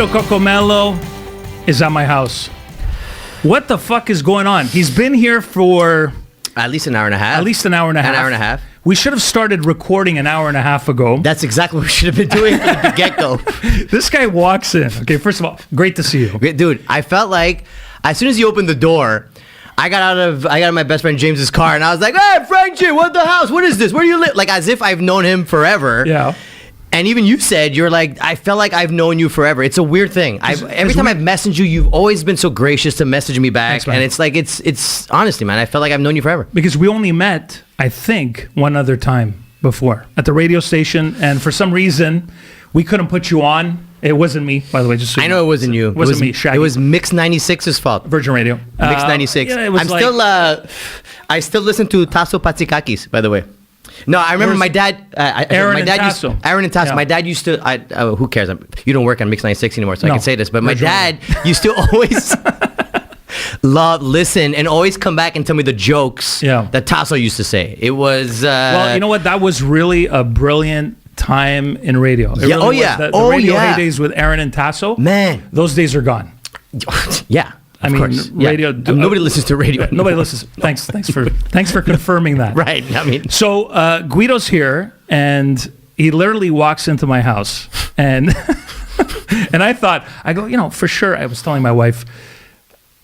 Guido Cocomello is at my house. What the fuck is going on? He's been here for... At least an hour and a half. An hour and a half. We should have started recording an hour and a half ago. That's exactly what we should have been doing from the get-go. This guy walks in. Okay, first of all, great to see you. Dude, I felt like as soon as he opened the door, I got out of my best friend James's car, and I was like, "Hey, Frenchie, what the house? What is this? Where do you live?" Like as if I've known him forever. Yeah. And even you said, you're like, I felt like I've known you forever. It's a weird thing. Every time I've messaged you, you've always been so gracious to message me back. Thanks, and it's like, it's honestly, man, I felt like I've known you forever. Because we only met, I think, one other time before at the radio station. And for some reason, we couldn't put you on. It wasn't me, by the way. Just so I know it wasn't you. It wasn't me, Shaggy. It was Mix 96's fault. Virgin Radio. Mix 96. Yeah, I still listen to Tasso Patzikakis, by the way. No, I remember my dad. Aaron and Tasso. Aaron and Tasso. Yeah. My dad used to. Who cares? You don't work on Mix 96 anymore, so I can say this. But my dad used to always listen, and always come back and tell me the jokes that Tasso used to say. It was. Well, you know what? That was really a brilliant time in radio. Yeah. Really the radio heydays with Aaron and Tasso. Man, those days are gone. Yeah. I mean, radio. Nobody listens to radio. Nobody listens. Thanks for confirming that. Right. I mean, so Guido's here, and he literally walks into my house, and and I go, for sure. I was telling my wife,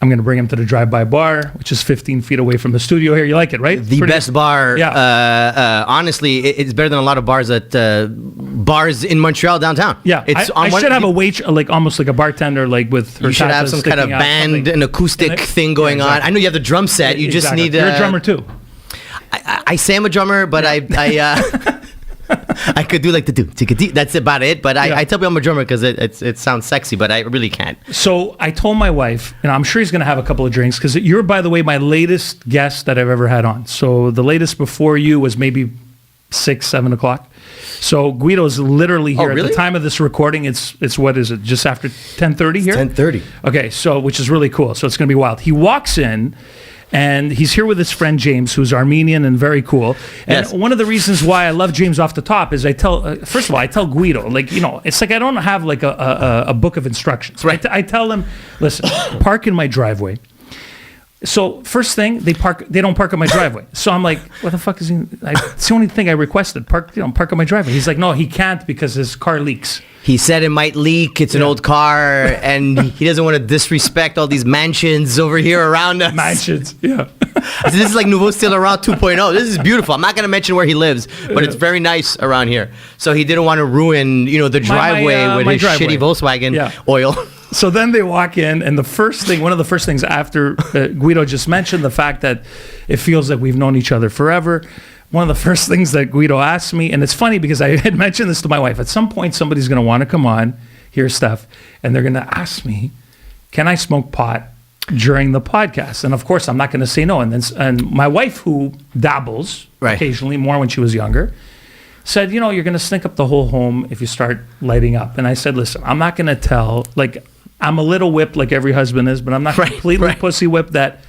I'm going to bring him to the drive-by bar, which is 15 feet away from the studio here. You like it, right? The best bar. Yeah. Honestly, it's better than a lot of bars at bars in Montreal downtown. Yeah. I should have a wait, almost like a bartender, like with her. You should have some kind of band and acoustic thing going on. I know you have the drum set. You just need. You're a drummer too. I say I'm a drummer, but I could do like the do. That's about it. But I tell people I'm a drummer because it sounds sexy, but I really can't. So I told my wife, and I'm sure he's going to have a couple of drinks because you're, by the way, my latest guest that I've ever had on. So the latest before you was maybe 6-7 o'clock. So Guido's literally here at the time of this recording. It's what is it? Just after 10:30 here. 10:30. Okay, so which is really cool. So it's going to be wild. He walks in. And he's here with his friend James, who's Armenian and very cool. And one of the reasons why I love James off the top is I tell Guido, it's like I don't have like a book of instructions. Right. I tell him, listen, park in my driveway. So first thing, they don't park on my driveway. So I'm like, what the fuck is he? It's the only thing I requested. Park on my driveway. He's like, no, he can't because his car leaks. He said it might leak. It's an old car, and he doesn't want to disrespect all these mansions over here around us. Mansions, yeah. So this is like Nouveau Style Laurent 2.0. This is beautiful. I'm not going to mention where he lives, but it's very nice around here. So he didn't want to ruin, the driveway with his shitty Volkswagen oil. So then they walk in, and one of the first things after Guido just mentioned the fact that it feels like we've known each other forever. One of the first things that Guido asked me, and it's funny because I had mentioned this to my wife, at some point somebody's going to want to come on, hear stuff, and they're going to ask me, can I smoke pot during the podcast? And of course, I'm not going to say no. And my wife, who dabbles occasionally, more when she was younger, said, you're going to stink up the whole home if you start lighting up. And I said, listen, I'm not going to tell, I'm a little whipped like every husband is, but I'm not completely pussy whipped that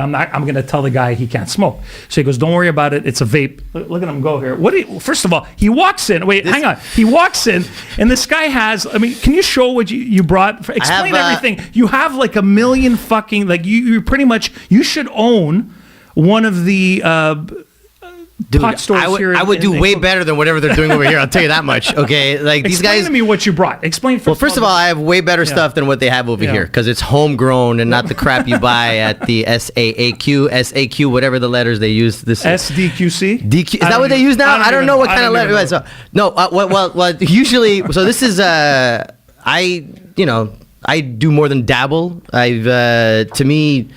I'm going to tell the guy he can't smoke. So he goes, don't worry about it. It's a vape. Look at him go here. First of all, he walks in. Wait, hang on. He walks in, and this guy has, can you show what you brought? Explain everything. You have like a million fucking, you pretty much, you should own one of the Dude, pot stores here. I would do way better than whatever they're doing over here. I'll tell you that much. Okay, these guys. Explain to me what you brought. Explain. First of all, I have way better stuff than what they have over here because it's homegrown and not the crap you buy at the SAQ, whatever the letters they use. This SDQC. DQ. Is that what they use now? I don't know what kind of letter. So, no. Well. Usually, so this is I do more than dabble. To me.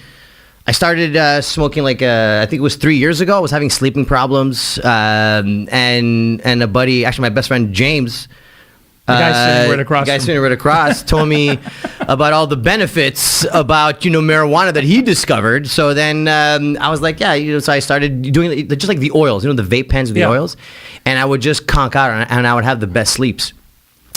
I started smoking I think it was 3 years ago. I was having sleeping problems, and a buddy, actually my best friend James, the guy sitting right across, told me about all the benefits about marijuana that he discovered. So then I was like, so I started doing just like the oils, the vape pens with the oils, and I would just conk out and I would have the best sleeps.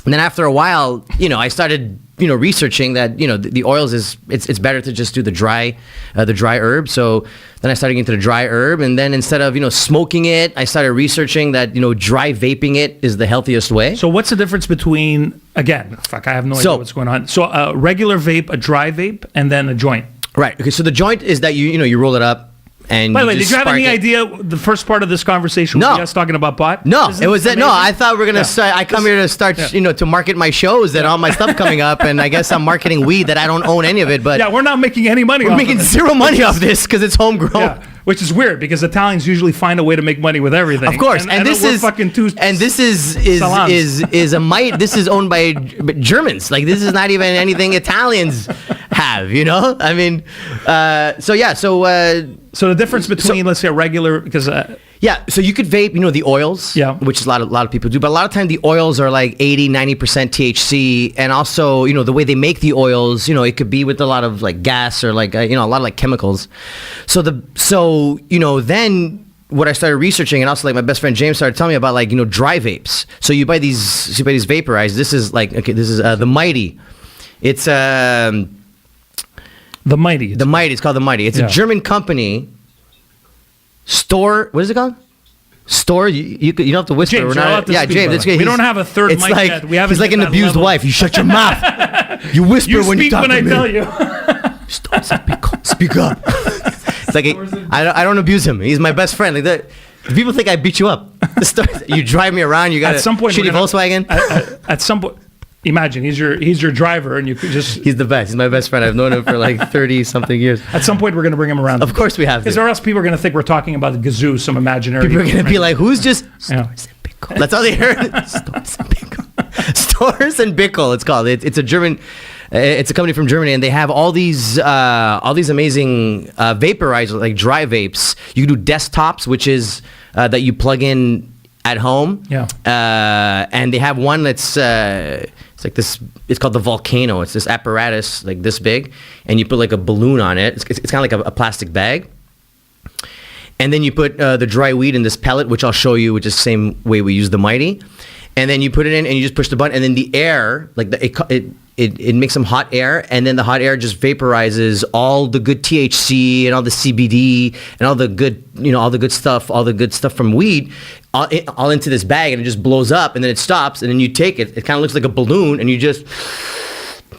And then after a while, I started researching that, the oils it's better to just do the dry herb. So then I started getting into the dry herb, and then instead of smoking it, I started researching that dry vaping it is the healthiest way. So what's the difference between, again, I have no idea what's going on. So a regular vape, a dry vape, and then a joint. Right. Okay. So the joint is that you roll it up. And by the way, did you have any idea the first part of this conversation was us talking about pot? No, it was that. No, I thought we were gonna start. I come here to start, to market my shows and all my stuff coming up, and I guess I'm marketing weed that I don't own any of it. But yeah, we're not making any money. We're making zero money off this because it's homegrown. Yeah. Which is weird because Italians usually find a way to make money with everything. Of course, and this is fucking two. And this is a might. This is owned by Germans. Like this is not even anything Italians have. I mean, So the difference between, let's say, a regular, because so you could vape, the oils, which is a lot of people do, but a lot of time the oils are like 80-90% THC, and also the way they make the oils, it could be with a lot of like gas or like a lot of like chemicals. So then what I started researching, and also like my best friend James started telling me about, like dry vapes. So you buy these vaporized. This is the Mighty. It's The Mighty. It's called the Mighty. It's a German company. Store. What is it called? Store. You don't have to whisper. James, We're not, yeah, James. We don't have a third mic yet. We haven't. He's like an abused wife. You shut your mouth. You whisper when you talk to me. You speak when I tell you. Speak up. It's like I don't abuse him. He's my best friend. Like that. People think I beat you up. You drive me around. You got a shitty Volkswagen. At some point. Imagine he's your driver, and you could just. He's the best. He's my best friend. I've known him for like 30-something years. At some point, we're going to bring him around. Of course, we have to. Because or else people are going to think we're talking about the Gazoo, some imaginary. People are going to be like, "Who's just Stores and Pickle?" That's all they heard. Stores and Pickle. Stores and Pickle. It's called. It's a German. It's a company from Germany, and they have all these amazing vaporizers, like dry vapes. You can do desktops, which is that you plug in at home. Yeah. And they have one that's it's like this. It's called the Volcano. It's this apparatus like this big, and you put like a balloon on it. It's kind of like a plastic bag. And then you put the dry weed in this pellet, which I'll show you, which is the same way we use the Mighty. And then you put it in, and you just push the button, and then the air, like it makes some hot air, and then the hot air just vaporizes all the good THC and all the CBD and all the good, all the good stuff from weed, all into this bag, and it just blows up, and then it stops, and then you take it. It kind of looks like a balloon, and you just.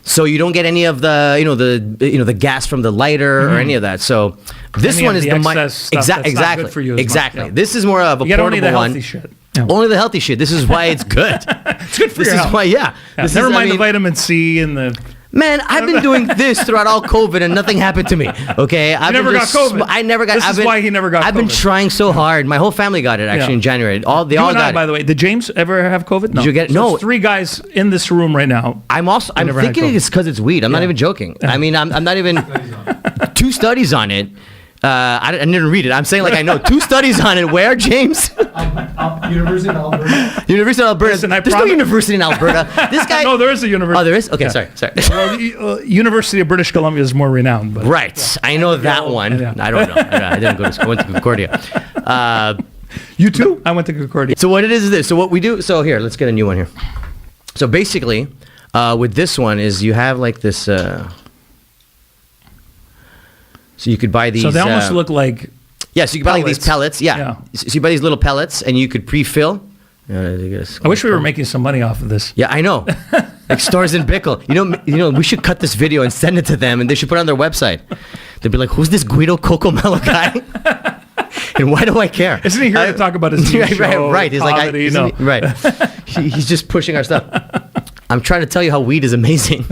So you don't get any of the, the gas from the lighter or any of that. So this one is the exactly good for you exactly. Much, yeah. This is more of a portable only the healthy one. Shit. Yeah. Only the healthy shit. This is why it's good. It's good for this your is health. Why, yeah. Never mind the vitamin C and the. Man, I've been doing this throughout all COVID and nothing happened to me. Okay, I never got COVID. I never got. This is why he never got. I've been trying so hard. My whole family got it actually in January. They all got it. By the way, did James ever have COVID? No. Did you get it? So no. 3 guys in this room right now. I'm thinking it's because it's weed. I'm not even joking. I mean, I'm not even. 2 studies on it. I didn't read it. I'm saying like I know 2 studies on it. Where, James? University of Alberta. University of Alberta. Listen, There's no university in Alberta. This guy. No, there is a university. Oh, there is? Okay, sorry. Well, University of British Columbia is more renowned. But right. I know that one. Yeah. I don't know. I didn't go to school. I went to Concordia. You too? I went to Concordia. So what it is this. So what we do. So here, let's get a new one here. So basically, with this one is you have like this. So you could buy these. So they almost look like. Yeah, so you can buy like these pellets. Yeah. So you buy these little pellets, and you could pre-fill. I wish we were making some money off of this. Yeah, I know. Like Stores and Pickle. We should cut this video and send it to them, and they should put it on their website. They'd be like, "Who's this Guido Cocomello guy? And why do I care?" Isn't he here to talk about his new show? Right. He's comedy, like, right. He's just pushing our stuff. I'm trying to tell you how weed is amazing.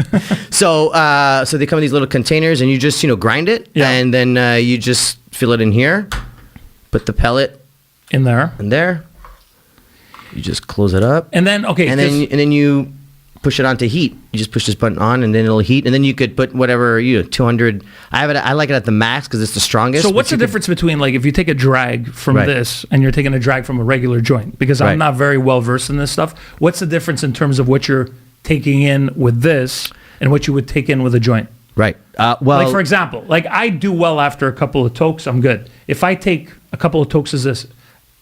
So they come in these little containers, and you just grind it, and then you just fill it in here, put the pellet in there, you just close it up, and then and then you push it onto heat. You just push this button on, and then it'll heat, and then you could put whatever 200. I like it at the max because it's the strongest. So what's the difference between like if you take a drag from this and you're taking a drag from a regular joint? Because I'm not very well versed in this stuff. What's the difference in terms of what you're taking in with this and what you would take in with a joint? Right. Well, like for example, like I do well after a couple of tokes, I'm good. If I take a couple of tokes is it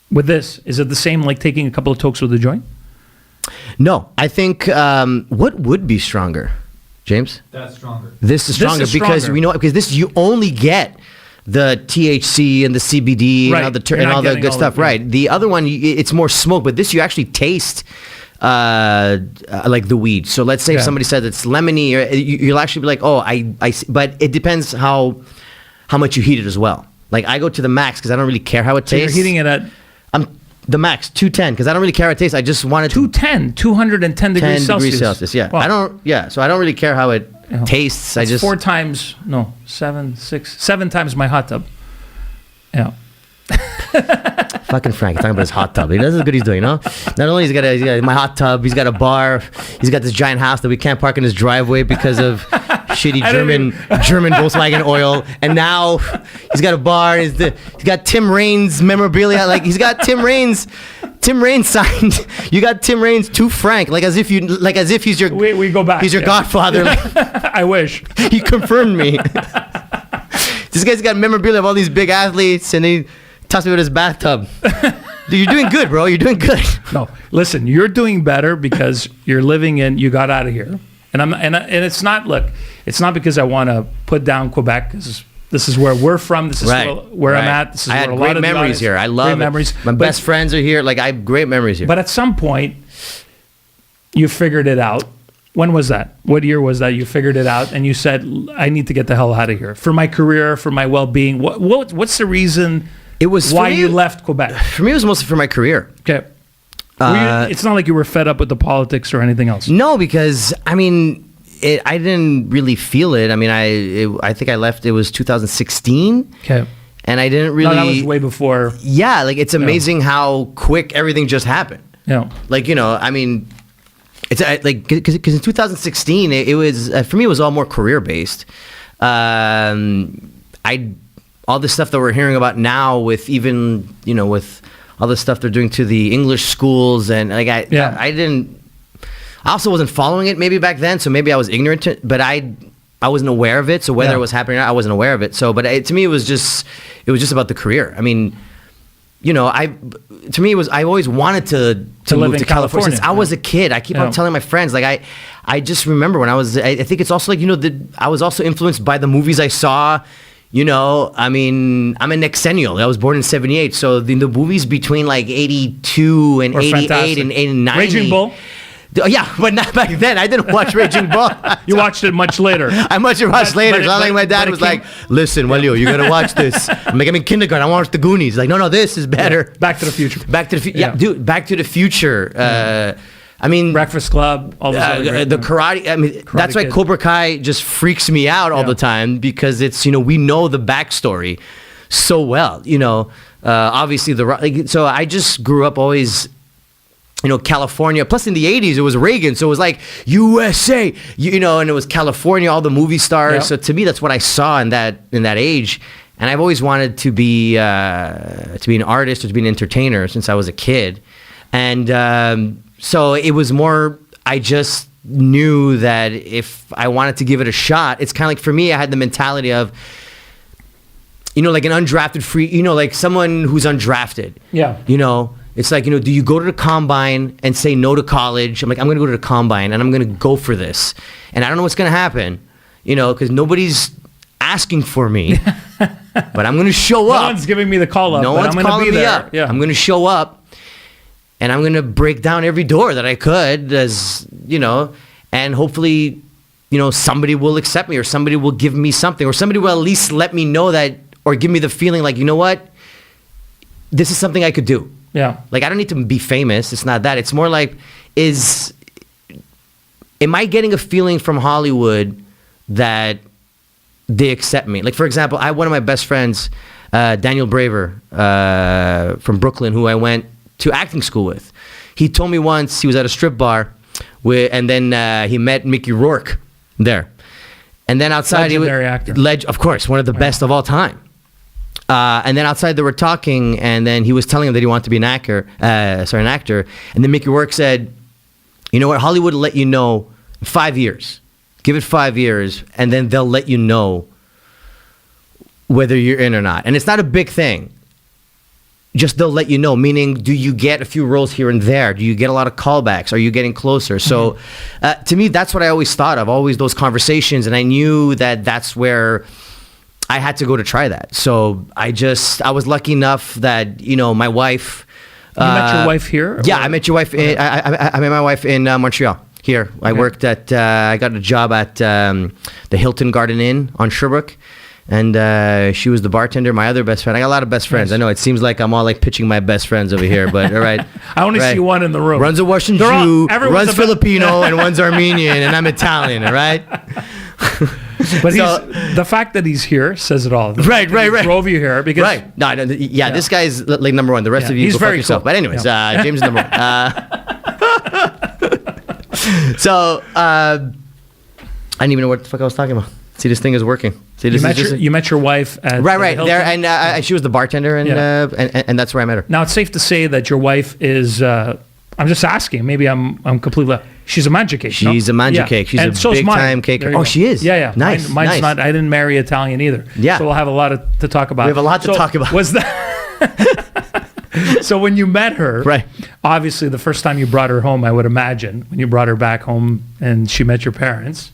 the same like taking a couple of tokes with a joint? No, I think what would be stronger, James? That's stronger. This is stronger because stronger. we know because this you only get the THC and the CBD Right. and You're not all the getting good all stuff. of it. Right. The other one, it's more smoke, but this you actually taste like the weed. So let's say if Yeah. somebody says it's lemony, you'll actually be like, oh, I see. But it depends how much you heat it as well. Like I go to the max because I don't really care how it So you're tastes. heating it at I'm the max 210 because I don't really care how it tastes. I just want it to 210 degrees 10 Celsius. degrees Celsius. Yeah, Wow. I don't. Yeah, so I don't really care how it Yeah. tastes. I It's just 7 times my hot tub. Yeah. fucking Frank talking about his hot tub. He knows how good he's doing. You know, not only he's got my hot tub, he's got a bar. He's got this giant house that we can't park in his driveway because of shitty German Volkswagen oil. And now he's got a bar. He's got Tim Raines memorabilia. Like he's got Tim Raines signed. You got Tim Raines to Frank, like as if he's your We go back. he's your yeah. godfather. I wish. He confirmed me. This guy's got memorabilia of all these big athletes, and he touched me with his bathtub. Dude, you're doing good, bro. You're doing good. No, listen, you're doing better because you're living you got out of here. And it's not, look, it's not because I want to put down Quebec. This is where we're from. This is where I'm at. This is I where had a lot great of the memories audience- here. I love great it. memories. My But- best friends are here. Like I have great memories here. But at some point, you figured it out. When was that? What year was that you figured it out and you said, I need to get the hell out of here for my career, for my well-being? What's the reason it was why for me, you left Quebec? For me, it was mostly for my career. Okay. It's not like you were fed up with the politics or anything else. No, because I mean, I didn't really feel it. I mean, I think I left. It was 2016. Okay. And I didn't really. No, that was way before. Yeah, like it's amazing how quick everything just happened. Yeah. Like I mean, it's like because in 2016 it was for me it was all more career based. All the stuff that we're hearing about now with even with all the stuff they're doing to the English schools and like I didn't. I also wasn't following it maybe back then, so maybe I was ignorant to, but I wasn't aware of it. So whether it was happening or not, I wasn't aware of it. So, but to me, it was just about the career. I mean, I always wanted to live move in to California. since I was a kid. I keep on telling my friends, like I just remember when I think it's also like I was also influenced by the movies I saw. I mean, I'm a Nexennial. I was born in '78, so the movies between like '82 and '88 and '90. Raging Bull. Yeah, but not back then. I didn't watch Raging Bull. You watched it much later. I watched it later. but So I think my dad was like, "Listen, Walio, you gotta watch this." I'm in kindergarten. I watched the Goonies. Like, no, this is better. Back to the Future. Back to the Future. Yeah, dude, Back to the Future. I mean, Breakfast Club. All those other great the ones. karate. I mean, that's why Kid. Cobra Kai just freaks me out all the time because it's we know the backstory so well. Obviously so I just grew up always. California. Plus, in the '80s, it was Reagan, so it was like USA. And it was California. All the movie stars. Yeah. So to me, that's what I saw in that age. And I've always wanted to be an artist or to be an entertainer since I was a kid. And so it was more. I just knew that if I wanted to give it a shot, it's kind of like for me, I had the mentality of. Like an undrafted free. Like someone who's undrafted. Yeah. It's like, do you go to the combine and say no to college? I'm like, I'm going to go to the combine and I'm going to go for this. And I don't know what's going to happen, because nobody's asking for me. But I'm going to show up. No one's giving me the call up. No but one's I'm gonna calling be me there. up. Yeah. I'm going to show up and I'm going to break down every door that I could and hopefully, somebody will accept me or somebody will give me something or somebody will at least let me know that or give me the feeling like, what? This is something I could do. Yeah. Like, I don't need to be famous. It's not that. It's more like, am I getting a feeling from Hollywood that they accept me? Like, for example, one of my best friends, Daniel Braver from Brooklyn, who I went to acting school with. He told me once he was at a strip bar and then he met Mickey Rourke there. And then outside, Legendary actor. Of course, one of the best of all time. And then outside they were talking, and then he was telling him that he wanted to be an actor. And then Mickey Rourke said, "You know what? Hollywood will let you know in 5 years. Give it 5 years, and then they'll let you know whether you're in or not. And it's not a big thing. just they'll let you know, meaning do you get a few roles here and there? Do you get a lot of callbacks? Are you getting closer? So to me, that's what I always thought of, always those conversations. And I knew that that's where I had to go to try that. So I was lucky enough that, my wife... You met your wife here? Yeah, I met your wife. I met my wife in Montreal. Here, I worked at. I got a job at the Hilton Garden Inn on Sherbrooke, and she was the bartender. My other best friend. I got a lot of best friends. Nice. I know it seems like I'm all like pitching my best friends over here, but all right. I only see one in the room. One's a Russian Jew, one's Filipino, and one's Armenian, and I'm Italian. All right. But the fact that he's here says it all. Right. Drove you here because no, this guy's like number one. The rest of you, he's go very fuck yourself. cool. But anyways, James is number one. So I didn't even know what the fuck I was talking about. See, this thing is working. See, you met your wife at right there, and she was the bartender, and that's where I met her. Now it's safe to say that your wife is. I'm just asking. Maybe I'm completely. She's a Mangiacake. She's a Mangiacake. She's a big time caker. Oh, she is. Yeah. Nice. Mine's not. I didn't marry Italian either. Yeah. So we'll have a lot to talk about. We have a lot to talk about. Was that? So when you met her, right? Obviously, the first time you brought her home, I would imagine when you brought her back home and she met your parents.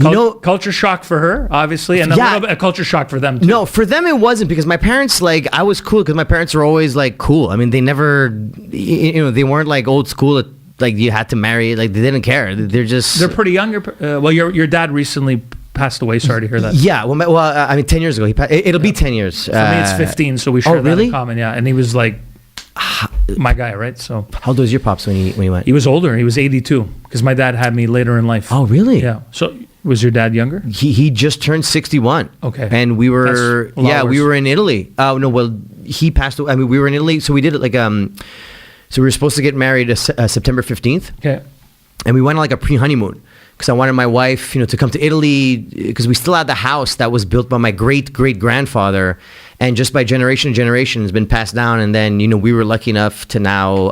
Culture shock for her, obviously, and a little bit a culture shock for them too. No, for them it wasn't, because my parents, I was cool because my parents were always cool. I mean, they never, they weren't old school. You had to marry. They didn't care. They're pretty young. Well, your dad recently passed away. Sorry to hear that. Yeah. Well, 10 years ago. It'll be 10 years. For me, it's 15. So we share that really? in common. Yeah, and he was my guy, right? So how old was your pops when you went? He was older. He was 82 because my dad had me later in life. Oh, really? Yeah. So was your dad younger? He just turned 61. Okay. And we were we were in Italy. Oh no, well he passed away. I mean, we were in Italy, so we did it so we were supposed to get married September 15th. Okay. And we went on a pre-honeymoon because I wanted my wife, to come to Italy, because we still had the house that was built by my great-great-grandfather, and just by generation to generation has been passed down. And then, we were lucky enough to now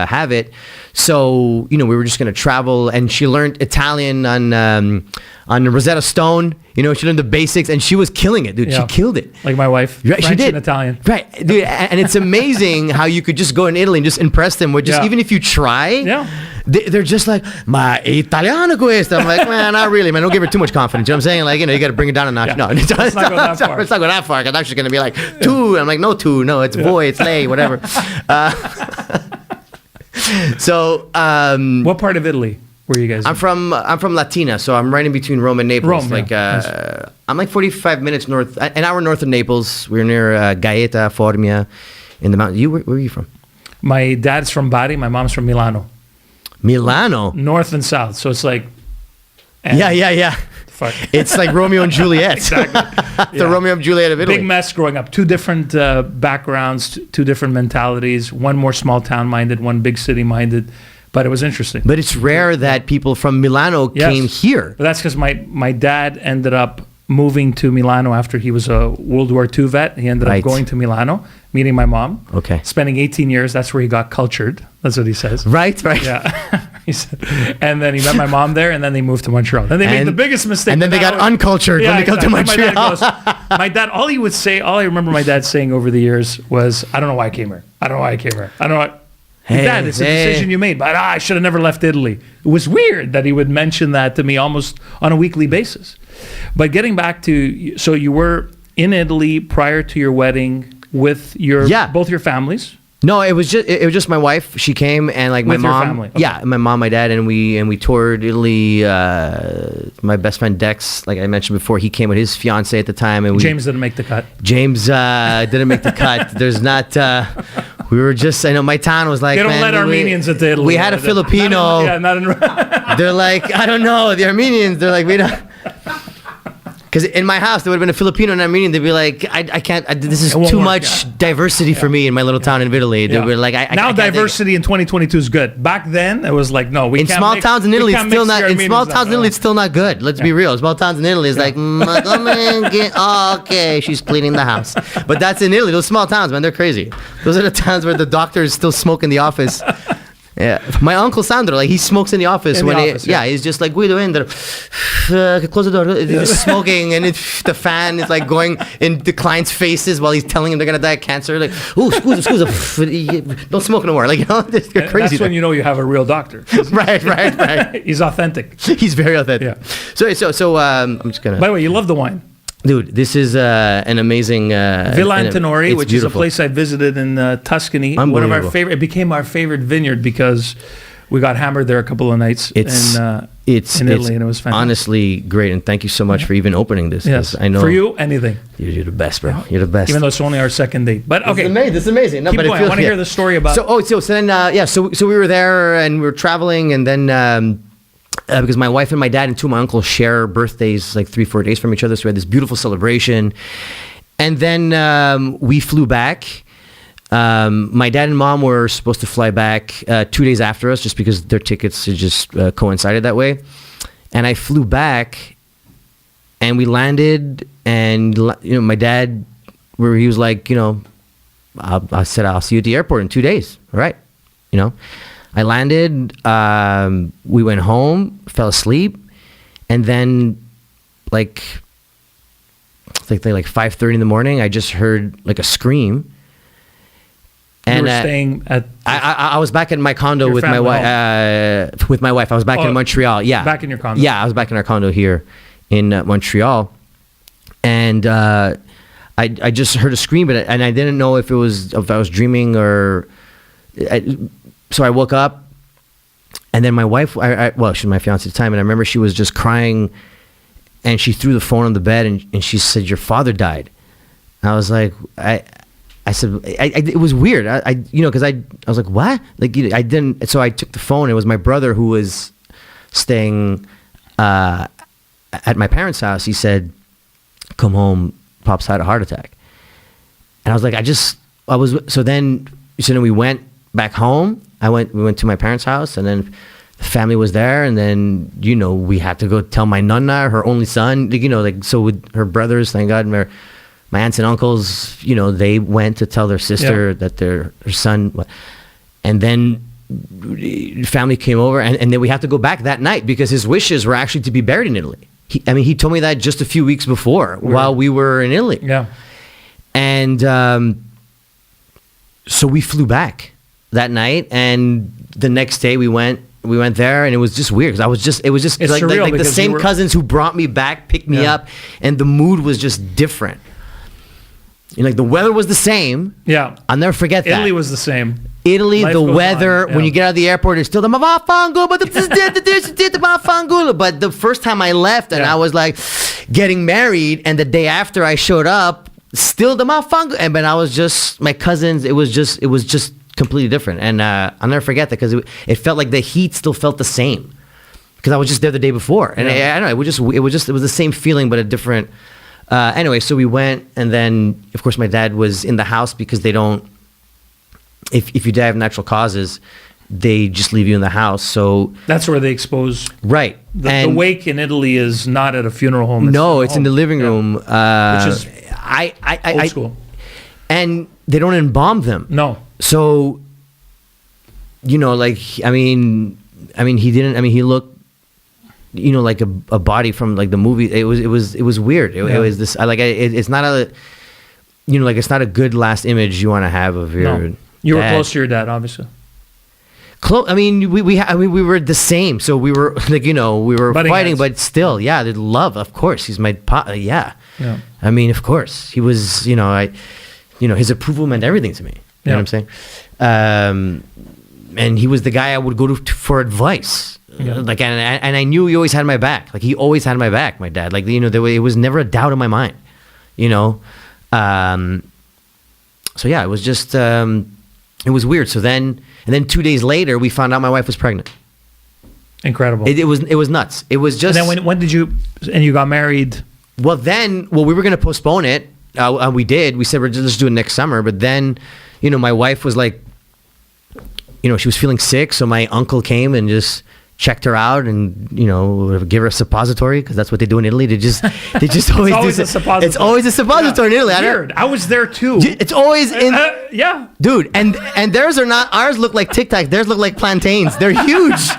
have it. So, we were just going to travel, and she learned Italian on Rosetta Stone. She learned the basics, and she was killing it, dude. Yeah. She killed it. Like my wife, right, French she did. and Italian. Right, dude. And it's amazing how you could just go in Italy and just impress them with just, even if you try, they're just like, ma italiano questo. I'm like, man, not really, man. Don't give her too much confidence. You know what I'm saying? You got to bring it down a notch. No, let's not go that far. It's not go that far, because I'm just going to be like, two. I'm like, no, two. No, it's boy, it's lay, whatever. So, what part of Italy were you guys in? I'm from Latina, so I'm right in between Rome and Naples. I'm 45 minutes north, an hour north of Naples. We're near Gaeta, Formia, in the mountains. Where are you from? My dad's from Bari. My mom's from Milano. Milano? North and south. So it's like... Yeah. Fuck. It's like Romeo and Juliet. Exactly. The Romeo and Juliet of Italy. Big mess growing up. Two different backgrounds, two different mentalities. One more small town minded, one big city minded. But it was interesting. But it's rare that people from Milano came here. But that's because my dad ended up moving to Milano after he was a World War II vet. He ended up going to Milano, meeting my mom. Okay. Spending 18 years. That's where he got cultured. That's what he says. Right. Yeah. He said, and then he met my mom there, and then they moved to Montreal. Then they made the biggest mistake. And then they got uncultured when they got to Montreal. My dad, all I remember my dad saying over the years was, I don't know why I came here. I don't know why I came here. I don't know why. Dad, it's a decision you made, but I should have never left Italy. It was weird that he would mention that to me almost on a weekly basis. But getting back to, so you were in Italy prior to your wedding with both your families? No, it was just my wife. She came, and my with mom. Your family. Okay. Yeah, my mom, my dad, and we toured Italy. My best friend Dex, like I mentioned before, he came with his fiance at the time, and James didn't make the cut. James didn't make the cut. There's not. We were just. I know my town was like. They don't let Armenians into Italy. We had a Filipino. Not in. They're like, I don't know, the Armenians. They're like, we don't. Because in my house, there would have been a Filipino and Armenian. They'd be like, I can't, this is too much diversity for me in my little town in Italy. They were like, now diversity in 2022 is good. Back then, it was like, no, we can't. In small towns in Italy, it's still not. In small towns in Italy, it's still not good. Let's be real. Small towns in Italy is like, okay, she's cleaning the house. But that's in Italy. Those small towns, man, they're crazy. Those are the towns where the doctor is still smoking in the office. Yeah, my uncle Sandro, like he smokes in the office he's just like Guido in there, close the door, just smoking, and the fan is like going in the clients' faces while he's telling them they're gonna die of cancer. Like, ooh, scusa, don't smoke no more. Like, you know, it's crazy. That's when you know you have a real doctor. right. He's authentic. He's very authentic. Yeah. So I'm just gonna. By the way, you love the wine. Dude, this is an amazing Villa Antinori, which beautiful. is a place I visited in Tuscany. One of our favorite. It became our favorite vineyard because we got hammered there a couple of nights in Italy, and it was fantastic. Honestly great, and thank you so much for even opening this. Yes, I know for you, anything. You're the best, bro. You're the best. Even though it's only our second date, but okay, this is amazing. No, keep but going. I want to hear the story about. So we were there and we were traveling, and then. Because my wife and my dad and two of my uncles share birthdays like 3-4 days from each other, so we had this beautiful celebration. And then we flew back. My dad and mom were supposed to fly back 2 days after us, just because their tickets just coincided that way. And I flew back, and we landed, and my dad, he was like, I said I'll see you at the airport in 2 days. All right, I landed, we went home, fell asleep, and then like 5:30 in the morning, I just heard like a scream. And you were staying at... I was back in my condo with my wife. I was back in Montreal. Yeah, back in your condo. Yeah, I was back in our condo here in Montreal, and I just heard a scream, and I didn't know if I was dreaming or. So I woke up, and then my wife, she was my fiance at the time, and I remember she was just crying, and she threw the phone on the bed, and she said, "Your father died." And I was like, I said, it was weird, because I was like, what? Like, I didn't. So I took the phone. It was my brother who was staying at my parents' house. He said, "Come home, Pop's had a heart attack." And I was like, so then we went back home. We went to my parents' house, and then the family was there, and then we had to go tell my nonna, her only son, so with her brothers, thank God, my aunts and uncles, they went to tell their sister that her son, and then family came over, and then we had to go back that night because his wishes were actually to be buried in Italy. He told me that just a few weeks before while we were in Italy. Yeah, and so we flew back that night, and the next day we went there, and it was just weird because it was just it's like the same cousins who brought me back picked me up, and the mood was just different. Like the weather was the same. Yeah, I'll never forget that. Italy was the same. Life the weather when you get out of the airport, it's still the Mavafangula, but the first time I left and I was like getting married, and the day after I showed up, still the Mavafangula, but I was just my cousins. It was just completely different, and I'll never forget that because it felt like the heat still felt the same because I was just there the day before, and I don't know, it was the same feeling but a different. Anyway, so we went, and then of course my dad was in the house because they don't. If you die of natural causes, they just leave you in the house. So that's where they expose. Right. The wake in Italy is not at a funeral home. It's in the living room, which is old school. And they don't embalm them. No. So, he didn't. He looked, like a body from like the movie. It was weird. It was this. It's not a, it's not a good last image you want to have of your. No. You were close to your dad, obviously. Close. We were the same. So we were we were Butting fighting, heads. but still, the love. Of course, he's my yeah. Yeah. Of course, he was. His approval meant everything to me. You know what I'm saying? And he was the guy I would go to for advice. Yeah. And I knew he always had my back. Like he always had my back. My dad. It was never a doubt in my mind. So yeah, it was just. It was weird. So then 2 days later, we found out my wife was pregnant. Incredible. It was nuts. It was just. And then when did you got married? Well, we were going to postpone it. We did. We said we're just doing it next summer. But then, my wife was like, she was feeling sick. So my uncle came and just checked her out and give her a suppository because that's what they do in Italy. They just always always do. a suppository. It's always a suppository in Italy. Weird. I was there too. It's always in. Yeah, dude. And theirs are not. Ours look like Tic Tacs. Theirs look like plantains. They're huge.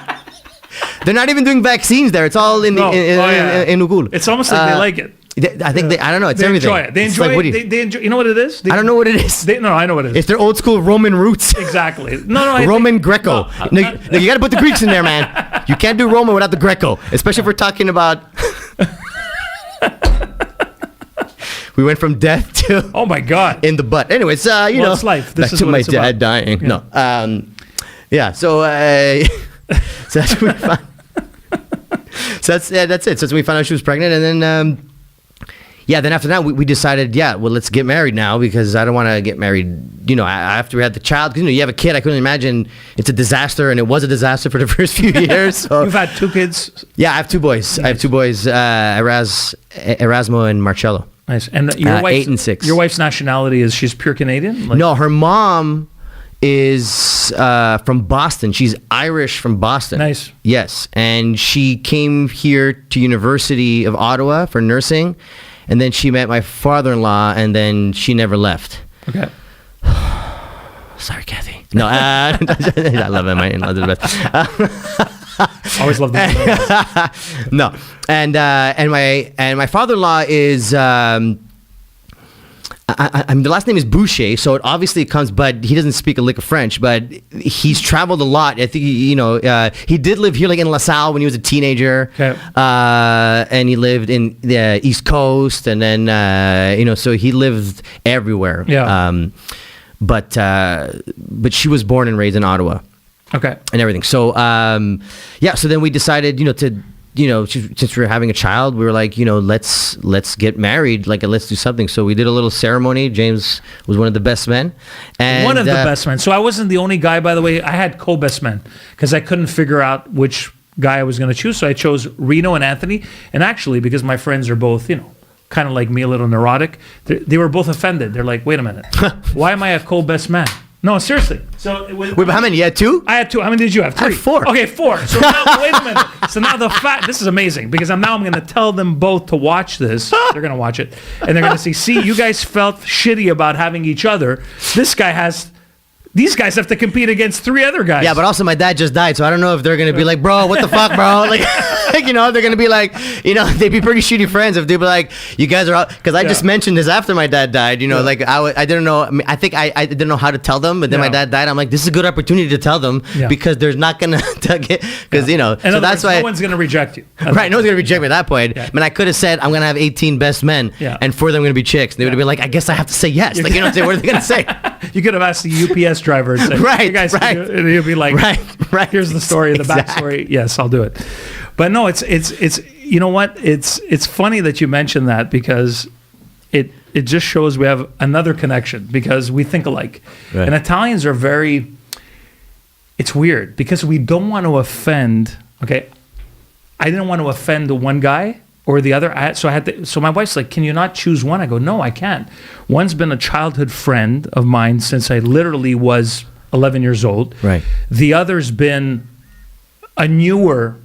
They're not even doing vaccines there. It's all in Ugul. It's almost like they like it. I think I don't know. It's they everything. Enjoy it. They It's enjoy like, it. They enjoy. You know what it is? I don't know what it is. No, I know what it is. It's their old school Roman roots. Exactly. No. Roman Greco. No, you got to put the Greeks in there, man. You can't do Roman without the Greco, especially if we're talking about. We went from death to. Oh my God. In the butt. Anyways, it's life. This back is to what my it's dad about. dying. Yeah. No. Yeah. So that's what we found. So that's it. So we found out she was pregnant, and then. Then after that, we decided, let's get married now because I don't want to get married, after we had the child. Because, you have a kid, I couldn't imagine it's a disaster, and it was a disaster for the first few years. So. You've had 2 kids? Yeah, I have 2 boys. Nice. I have 2 boys, Erasmo and Marcello. Nice. And your wife's, 8 and 6. Your wife's nationality she's pure Canadian? No, her mom is from Boston. She's Irish from Boston. Nice. Yes, and she came here to University of Ottawa for nursing. And then she met my father-in-law, and then she never left. Okay. Sorry, Kathy. No, I love it. My in-laws are the best. Always love them. No, and my father-in-law is. The last name is Boucher, so it obviously comes, but he doesn't speak a lick of French, but he's traveled a lot. I think, he did live here like in LaSalle when he was a teenager. Okay. And he lived in the East Coast, and then, so he lived everywhere. Yeah. But she was born and raised in Ottawa. Okay. And everything. So, so then we decided, since we were having a child, we were like, let's get married, let's do something. So we did a little ceremony. James was one of the best men. And, one of the best men. So I wasn't the only guy, by the way. I had co-best men because I couldn't figure out which guy I was going to choose. So I chose Reno and Anthony. And actually, because my friends are both, kind of like me, a little neurotic, they were both offended. They're like, wait a minute. Why am I a co-best man? No, seriously. So wait, but how many? You had 2? I had 2. How many did you have? 3. I had 4. Okay, 4. So now, wait a minute. So now this is amazing because I'm going to tell them both to watch this. They're going to watch it, and they're going to see, you guys felt shitty about having each other. These guys have to compete against 3 other guys. Yeah, but also my dad just died, so I don't know if they're going to be like, bro, what the fuck, bro? They're going to be like, they'd be pretty shitty friends if they'd be like, you guys are out. Because I just mentioned this after my dad died, I didn't know, I think I didn't know how to tell them, but then my dad died. I'm like, this is a good opportunity to tell them because there's not going to get, because, so that's why. No one's going to reject you. Right, no one's going to reject me at that point. Yeah. I mean, I could have said, I'm going to have 18 best men, and 4 of them are going to be chicks. They would have been like, I guess I have to say yes. What are they going to say? You could have asked the UPS driver and said, right, you guys, right. And he'll be like, right. Here's the story, the backstory. Yes, I'll do it. But no, it's you know what? It's funny that you mentioned that because it just shows we have another connection because we think alike. Right. And Italians are it's weird because we don't want to offend. Okay, I didn't want to offend the one guy or the other. So my wife's like, can you not choose one? I go, no, I can't. One's been a childhood friend of mine since I literally was 11 years old. Right. The other's been a newer,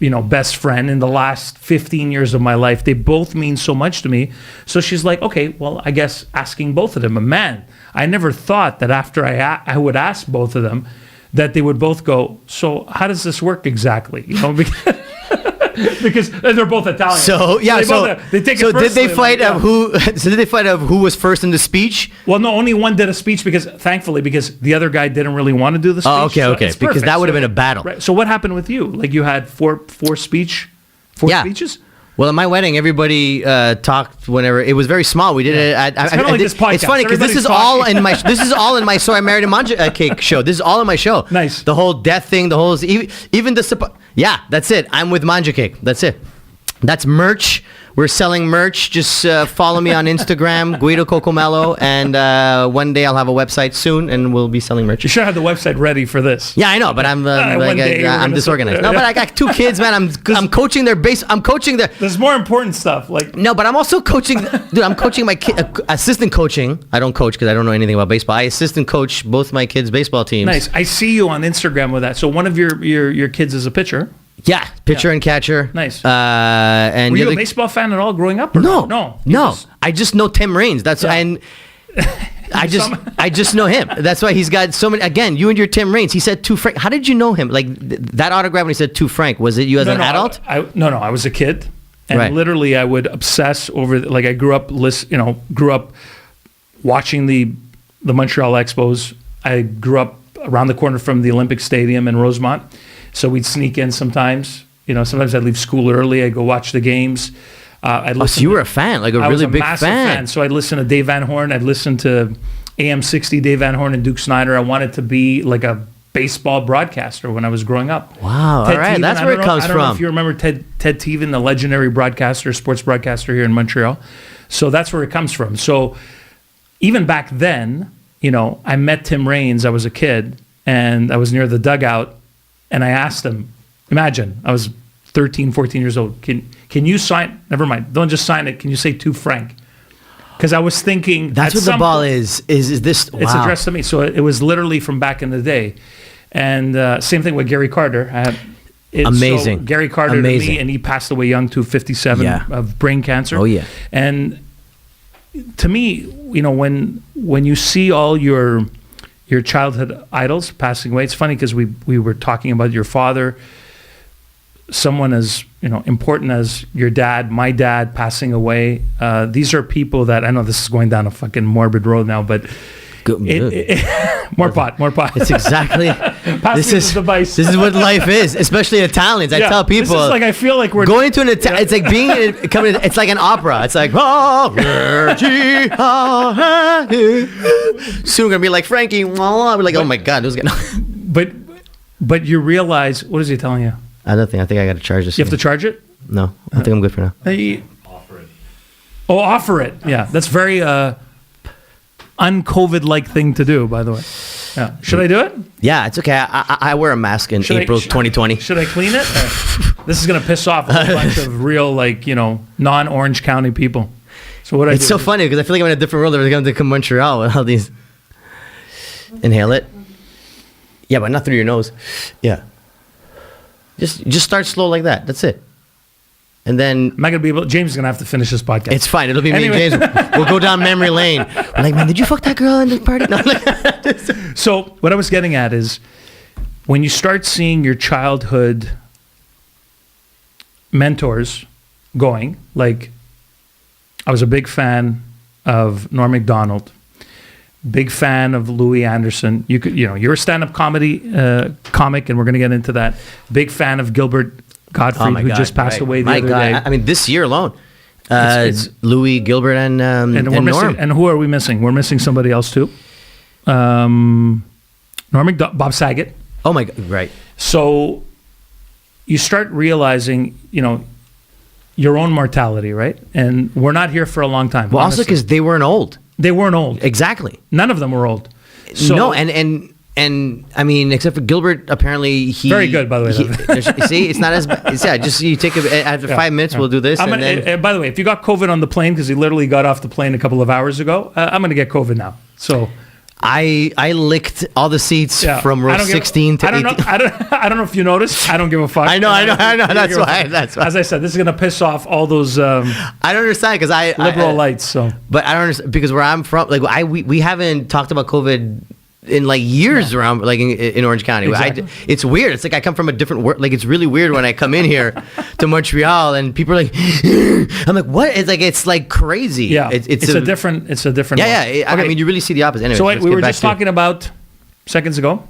best friend in the last 15 years of my life. They both mean so much to me. So she's like, okay, well, I guess asking both of them. And man, I never thought that after I would ask both of them that they would both go, so how does this work exactly? Because they're both Italian. So they take it so did they personally, fight of who? So did they fight of who was first in the speech? Well, no, only one did a speech because the other guy didn't really want to do the speech. Oh, okay. Because that would have been a battle. Right. So what happened with you? Like you had four speeches? Well, at my wedding, everybody talked whenever it was very small. We did it. It's kind of like this podcast. It's funny because this is all in my. So I married a Mangiacake show. This is all in my show. Nice. The whole death thing. The whole even the. Yeah, that's it. I'm with Mangiacake. That's it. That's merch. We're selling merch. Just follow me on Instagram, Guido Cocomello, and one day I'll have a website soon, and we'll be selling merch. You should have the website ready for this. Yeah, I know, but I'm disorganized. No, but I got 2 kids, man. I'm coaching their base. I'm coaching their. There's more important stuff, like. No, but I'm also coaching. Dude, I'm coaching my assistant coaching. I don't coach because I don't know anything about baseball. I assistant coach both my kids' baseball teams. Nice. I see you on Instagram with that. So one of your kids is a pitcher. Yeah, pitcher and catcher. Nice. And Were you a baseball fan at all growing up? Or No, no. I just know Tim Raines. That's and I just know him. That's why he's got so many. Again, you and your Tim Raines. He said to Frank. How did you know him? Like that autograph when he said to Frank. Was it you as an adult? No. I was a kid, and literally I would obsess over. Like I grew up watching the Montreal Expos. I grew up around the corner from the Olympic Stadium in Rosemont. So we'd sneak in sometimes. Sometimes I'd leave school early. I'd go watch the games. So you were a fan, like a really big massive fan. So I'd listen to Dave Van Horn. I'd listen to AM 60, Dave Van Horn and Duke Snider. I wanted to be like a baseball broadcaster when I was growing up. Wow, all right. That's where it comes from. I don't know if you remember Ted Teven, the legendary broadcaster, sports broadcaster here in Montreal. So that's where it comes from. So even back then, I met Tim Raines. I was a kid, and I was near the dugout. And I asked him, imagine, I was 13, 14 years old. Can you sign, never mind, don't just sign it. Can you say to Frank? Because I was thinking. That's what the ball is this. Wow. It's addressed to me. So it was literally from back in the day. And same thing with Gary Carter. Amazing. So Gary Carter to me, and he passed away young too, 57 of brain cancer. Oh, yeah. And to me, when you see all your childhood idols passing away. It's funny because we were talking about your father, someone as important as your dad, my dad passing away. These are people that I know this is going down a fucking morbid road now, but more pot. It's exactly. This is what life is, especially Italians. I tell people. This is like I feel like we're going to an Italian. It's like it's like an opera. It's like soon we're gonna be like Frankie. We're like, oh my god, who's gonna? But you realize, what is he telling you? Nothing. I think I got to charge this. You have to charge it? No, I think I'm good for now. Offer it. Oh, offer it. Yeah, that's very un-COVID-like thing to do, by the way. Yeah. Should I do it? Yeah, it's okay. I wear a mask in April 2020. Should I clean it? This is going to piss off a whole bunch of real, non-Orange County people. So what It's so funny because I feel like I'm in a different world. They're going to come to Montreal with all these. Inhale it. Yeah, but not through your nose. Yeah. Just start slow like that. That's it. And then am I gonna be able? James is gonna have to finish this podcast. It's fine. It'll be me and James. We'll go down memory lane. We're like, man, did you fuck that girl in the party? No. So what I was getting at is when you start seeing your childhood mentors going, like I was a big fan of Norm Macdonald, big fan of Louis Anderson. You're a stand-up comedy comic, and we're gonna get into that. Big fan of Gilbert Gottfried, who just passed away the other day. I mean, this year alone, Louis, Gilbert, and Norm. And who are we missing? We're missing somebody else too. Bob Saget. Oh my God! Right. So you start realizing, your own mortality, right? And we're not here for a long time. Well, honestly. Also because they weren't old. They weren't old. Exactly. None of them were old. So, no, and I mean, except for Gilbert, apparently he very good, by the way. See, it's not as bad. Just you take after 5 minutes, we'll do this. By the way, if you got COVID on the plane because he literally got off the plane a couple of hours ago, I'm going to get COVID now. So I licked all the seats from row 16 to 18. I don't know if you noticed. I don't give a fuck. I know. That's why. As I said, this is going to piss off all those. I don't understand because liberal lights. So, but I don't understand because where I'm from, like we haven't talked about COVID in like years around, like in Orange County. Exactly. It's weird. It's like I come from a different world. Like it's really weird when I come in here to Montreal and people are like, I'm like, what? It's like crazy. Yeah, it's a different. Yeah, world. yeah. Okay. I mean, you really see the opposite. Anyway, so we were just talking about seconds ago.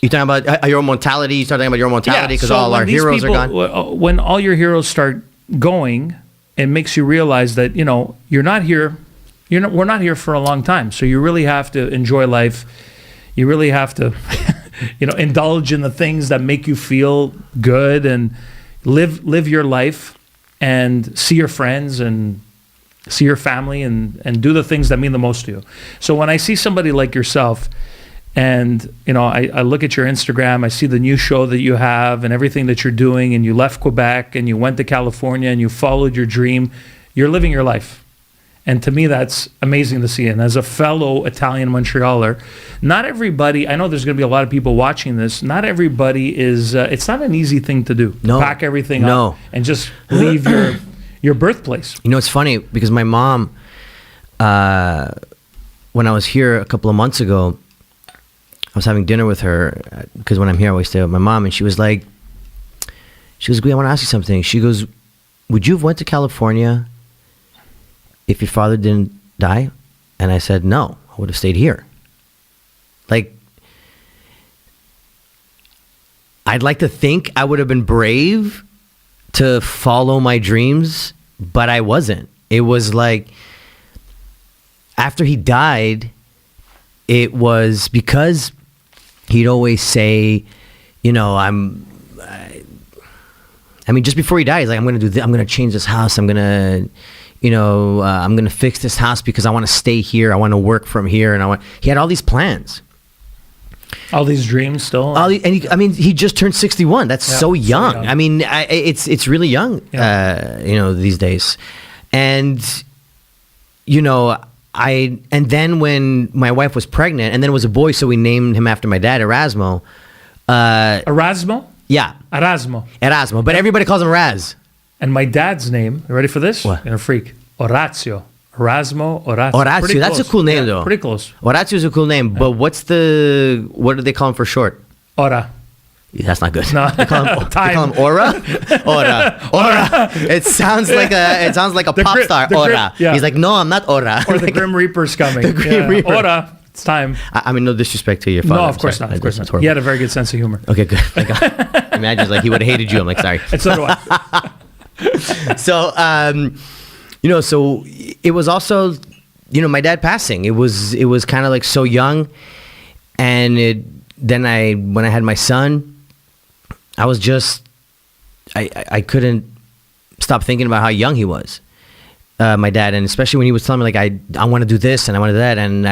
You talking about your own mortality? You start talking about your own mortality because all our heroes are gone. When all your heroes start going, it makes you realize that you're not here. We're not here for a long time, so you really have to enjoy life. You really have to, indulge in the things that make you feel good and live your life and see your friends and see your family and do the things that mean the most to you. So when I see somebody like yourself, and I look at your Instagram, I see the new show that you have and everything that you're doing, and you left Quebec and you went to California and you followed your dream. You're living your life. And to me, that's amazing to see. And as a fellow Italian Montrealer, not everybody, I know there's going to be a lot of people watching this, not everybody is, it's not an easy thing to do. No. Pack everything up and just leave your birthplace. You know, it's funny because my mom, when I was here a couple of months ago, I was having dinner with her because when I'm here, I always stay with my mom. And she was like, Guido, I want to ask you something. She goes, would you have went to California if your father didn't die? And I said, no, I would have stayed here. Like, I'd like to think I would have been brave to follow my dreams, but I wasn't. It was like, after he died, it was because he'd always say, you know, I mean, just before he died, he's like, I'm going to do this. I'm going to change this house. I'm going to, you know, I'm going to fix this house because I want to stay here. I want to work from here. And he had all these plans. All these dreams still? I mean, he just turned 61. That's so young. I mean, it's really young, you know, these days. And, you know, and then when my wife was pregnant, and then it was a boy, so we named him after my dad, Erasmo. Erasmo? Yeah. Erasmo, but everybody calls him Raz. And my dad's name, you ready for this? What? You're a freak. Orazio. Orazio. Orazio, that's a cool name though. Pretty close. Orazio is a cool name, but what do they call him for short? Ora. Yeah, that's not good. No. They call him Ora? Ora. It sounds like a pop star. Ora. He's like, no, I'm not Ora. Or the Grim Reaper's coming. The Grim Reaper. Ora. It's time. I mean, no disrespect to your father. No, of course not. Of course not. He had a very good sense of humor. Okay, good. Imagine like he would have hated you. I'm like, sorry. And so do I. So, you know, so it was also, you know, my dad passing. It was kind of like so young, and when I had my son, I was just, I couldn't stop thinking about how young he was, my dad, and especially when he was telling me like I want to do this and I want to do that, and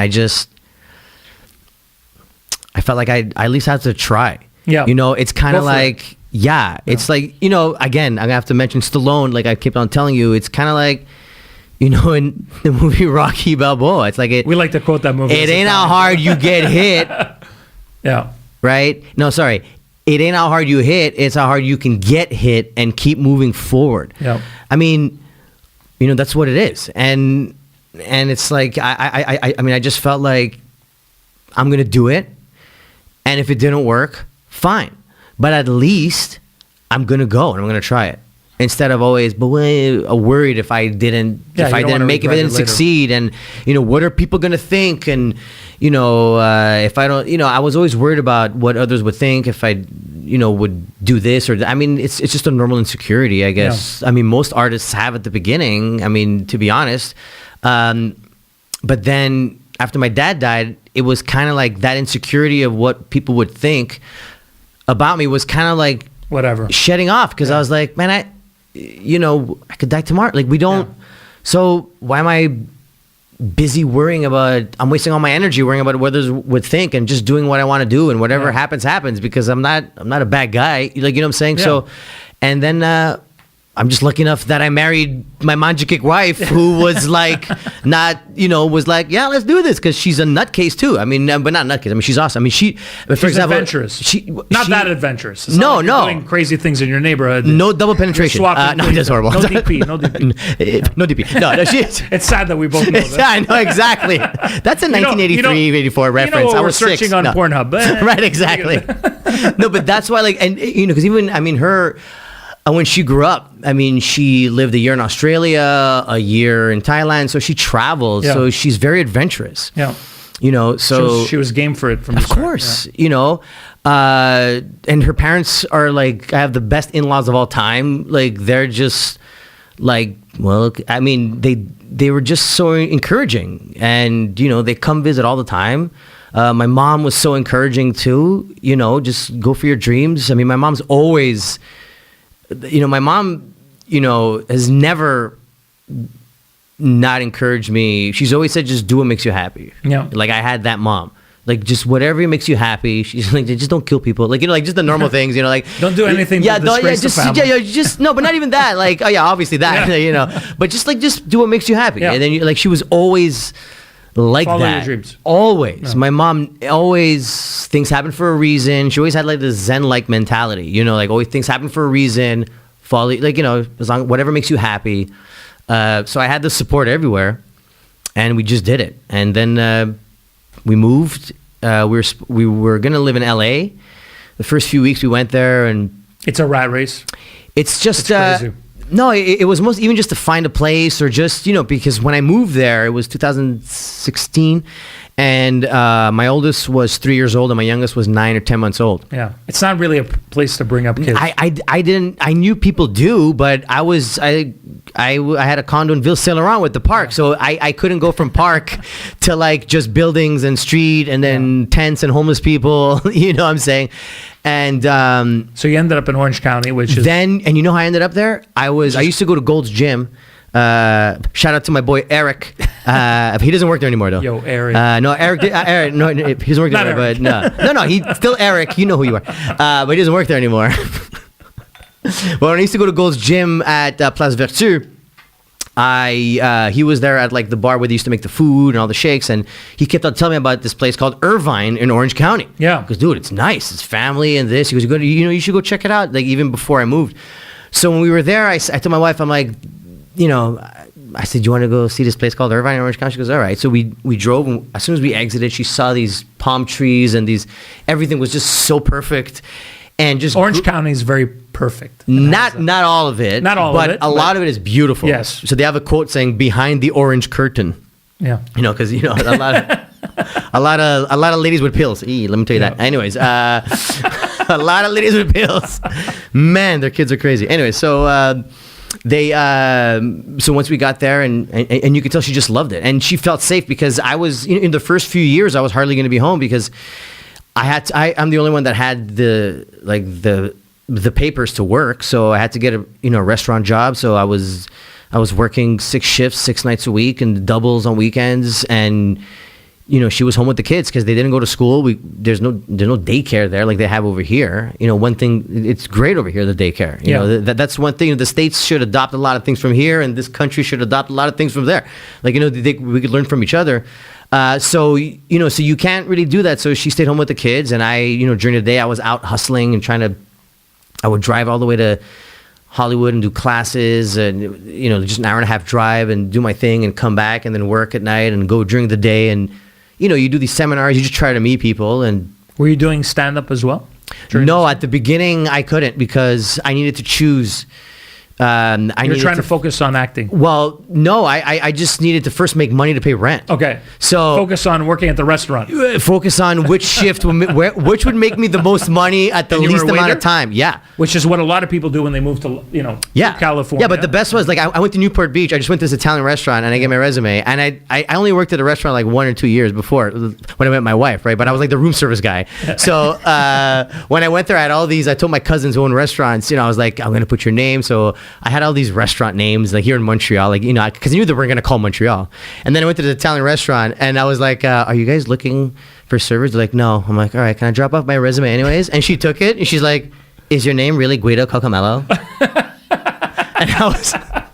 I felt like I at least had to try. Yeah, you know, it's kind of like it's like, you know, again, I'm gonna have to mention Stallone. Like I kept on telling you, it's kind of like, you know, in the movie Rocky Balboa, it's like we like to quote that movie. It ain't how hard you get hit. Yeah. Right? No, sorry. It ain't how hard you hit. It's how hard you can get hit and keep moving forward. Yeah. I mean, you know, that's what it is. And it's like, I mean, I just felt like I'm going to do it. And if it didn't work, fine. But at least I'm going to go and I'm going to try it. Instead of always worried if I didn't make it, if I didn't succeed, and you know, what are people going to think, and you know, if I don't, you know, I was always worried about what others would think if I, you know, would do this or that. I mean, it's just a normal insecurity, I guess. Yeah. I mean, most artists have at the beginning. I mean, to be honest, but then after my dad died, it was kind of like that insecurity of what people would think about me was kind of like whatever shedding off, because I was like, man, you know, I could die tomorrow. Like we don't. Yeah. So why am I busy worrying about? I'm wasting all my energy worrying about what others would think, and just doing what I want to do, and whatever happens, because I'm not a bad guy. Like, you know what I'm saying? Yeah. So, and then I'm just lucky enough that I married my Mangiacake wife, who was like, was like, yeah, let's do this, because she's a nutcase too. I mean, but not nutcase. I mean, she's awesome. I mean, she's adventurous. Not that adventurous. It's no. Doing crazy things in your neighborhood. No double penetration. No, that's horrible. No DP. No DP. No DP. No, she's. It's sad that we both know that. I know exactly. That's a 1983, 84 reference. You know, I was searching 6. on Pornhub. Right, exactly. No, but that's why, like, and you know, because even, I mean, her. When she grew up, I mean, she lived a year in Australia, a year in Thailand, so she travels. Yeah. So she's very adventurous. Yeah, you know, so she was game for it from the start. Of course, you know, and her parents are like, I have the best in-laws of all time. Like, they're just like, well, I mean, they were just so encouraging, and you know, they come visit all the time. My mom was so encouraging too. You know, just go for your dreams. I mean, my mom's always. You know, my mom, you know, has never not encouraged me. She's always said, just do what makes you happy. Yeah. Like, I had that mom. Like just whatever makes you happy. She's like, just don't kill people. Like, you know, like just the normal things, you know, like don't do anything. Yeah, to disgrace the family. just no, but not even that. Like, oh yeah, obviously that, you know, but just do what makes you happy. Yeah. And then like she was always like Follow that. your dreams. Always. Yeah. My mom always things happen for a reason. She always had like this Zen-like mentality, you know, like always things happen for a reason. Follow, like, you know, as long whatever makes you happy. So I had the support everywhere, and we just did it. And then we moved. We were gonna live in LA. The first few weeks we went there, and It's a rat race. it's just crazy. no. It was most even just to find a place, or just, you know, because when I moved there, it was 2016, and my oldest was 3 years old, and my youngest was 9 or 10 months old. Yeah, it's not really a place to bring up kids. I knew people do, but I had a condo in Ville Saint Laurent with the park, so I couldn't go from park to like just buildings and street and then tents and homeless people. You know what I'm saying? And so you ended up in Orange County, which is and you know how I ended up there? I used to go to Gold's Gym. Shout out to my boy Eric. He doesn't work there anymore though. Yo, Eric. No, Eric. No, he doesn't work there. Not But no. He's still Eric. You know who you are. But he doesn't work there anymore. But when I used to go to Gold's Gym at Place Vertu, he was there at like the bar where they used to make the food and all the shakes, and he kept on telling me about this place called Irvine in Orange County. Yeah. Because dude, it's nice. It's family and this. He goes, you should go check it out. Like even before I moved. So when we were there, I told my wife, I'm like, you know, I said, do you want to go see this place called Irvine in Orange County? She goes, all right. So we drove, and as soon as we exited, she saw these palm trees and everything was just so perfect. And just Orange County is very perfect. Not all of it. Not all of it, but a lot of it is beautiful. Yes. So they have a quote saying "behind the orange curtain." Yeah. You know, because you know a lot of ladies with pills. Let me tell you that. Anyways, a lot of ladies with pills. Man, their kids are crazy. Anyway, so so once we got there, and you could tell she just loved it, and she felt safe because I was in the first few years I was hardly going to be home because I'm the only one that had the papers to work, so I had to get a restaurant job. So I was working 6 shifts, 6 nights a week, and doubles on weekends. And she was home with the kids because they didn't go to school. There's no daycare there like they have over here. One thing, it's great over here, the daycare. You know, that's one thing. The States should adopt a lot of things from here, and this country should adopt a lot of things from there. Like, we could learn from each other. So you can't really do that. So she stayed home with the kids, and I, during the day I was out hustling and I would drive all the way to Hollywood and do classes and, just an hour and a half drive and do my thing and come back and then work at night and go during the day. And, you do these seminars, you just try to meet people. And were you doing stand-up as well? No, at the beginning I couldn't because I needed to choose. You're trying to focus on acting. Well, no, I just needed to first make money to pay rent. Okay. So focus on working at the restaurant. Focus on which shift, which would make me the most money at the least amount of time. Yeah. Which is what a lot of people do when they move to, California. Yeah, but the best was, like, I went to Newport Beach. I just went to this Italian restaurant, and I gave my resume. And I only worked at a restaurant like 1 or 2 years before when I met my wife, right? But I was like the room service guy. So when I went there, I told my cousins who own restaurants, I was like, I'm going to put your name. So I had all these restaurant names, like here in Montreal, like, because I knew that we were going to call Montreal. And then I went to the Italian restaurant, and I was like, are you guys looking for servers? They're like, no. I'm like, all right, can I drop off my resume anyways? And she took it, and she's like, is your name really Guido Cocomello? And I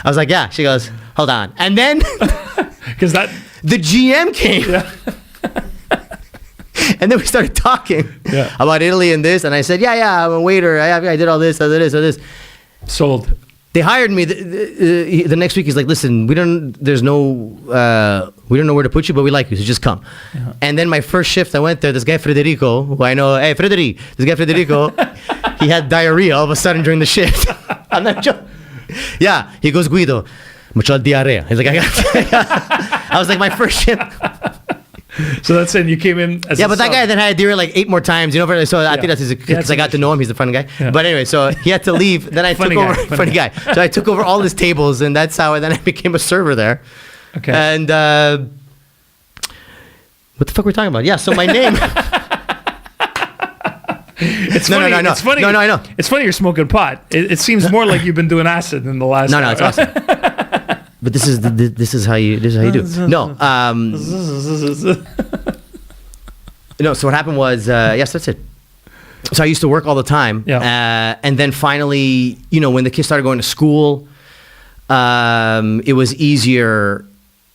was like, yeah. She goes, hold on. And then because the GM came. Yeah. And then we started talking about Italy and this, and I said, yeah, I'm a waiter. I did all this, I did this. Sold. They hired me. The next week, he's like, listen, we don't know where to put you, but we like you, so just come. Yeah. And then my first shift, I went there. This guy Federico, who I know, hey Federico, he had diarrhea all of a sudden during the shift. I'm not joking. Yeah, he goes, Guido, mucho diarrhea. He's like, I was like, my first shift. So that's it. You came in as but that guy then had diarrhea like 8 more times. So I think that's because I got to know him. He's a fun guy. Yeah. But anyway, so he had to leave. Then I took over. Funny guy. So I took over all his tables, and that's how I became a server there. Okay. And what the fuck were we talking about? Yeah. So my name. It's funny. No. It's funny. No, I know. It's funny you're smoking pot. It seems more like you've been doing acid in the last. No, it's awesome. But this is how you do. No. No, so what happened was, yes, that's it. So I used to work all the time. Yeah. And then finally, when the kids started going to school, it was easier.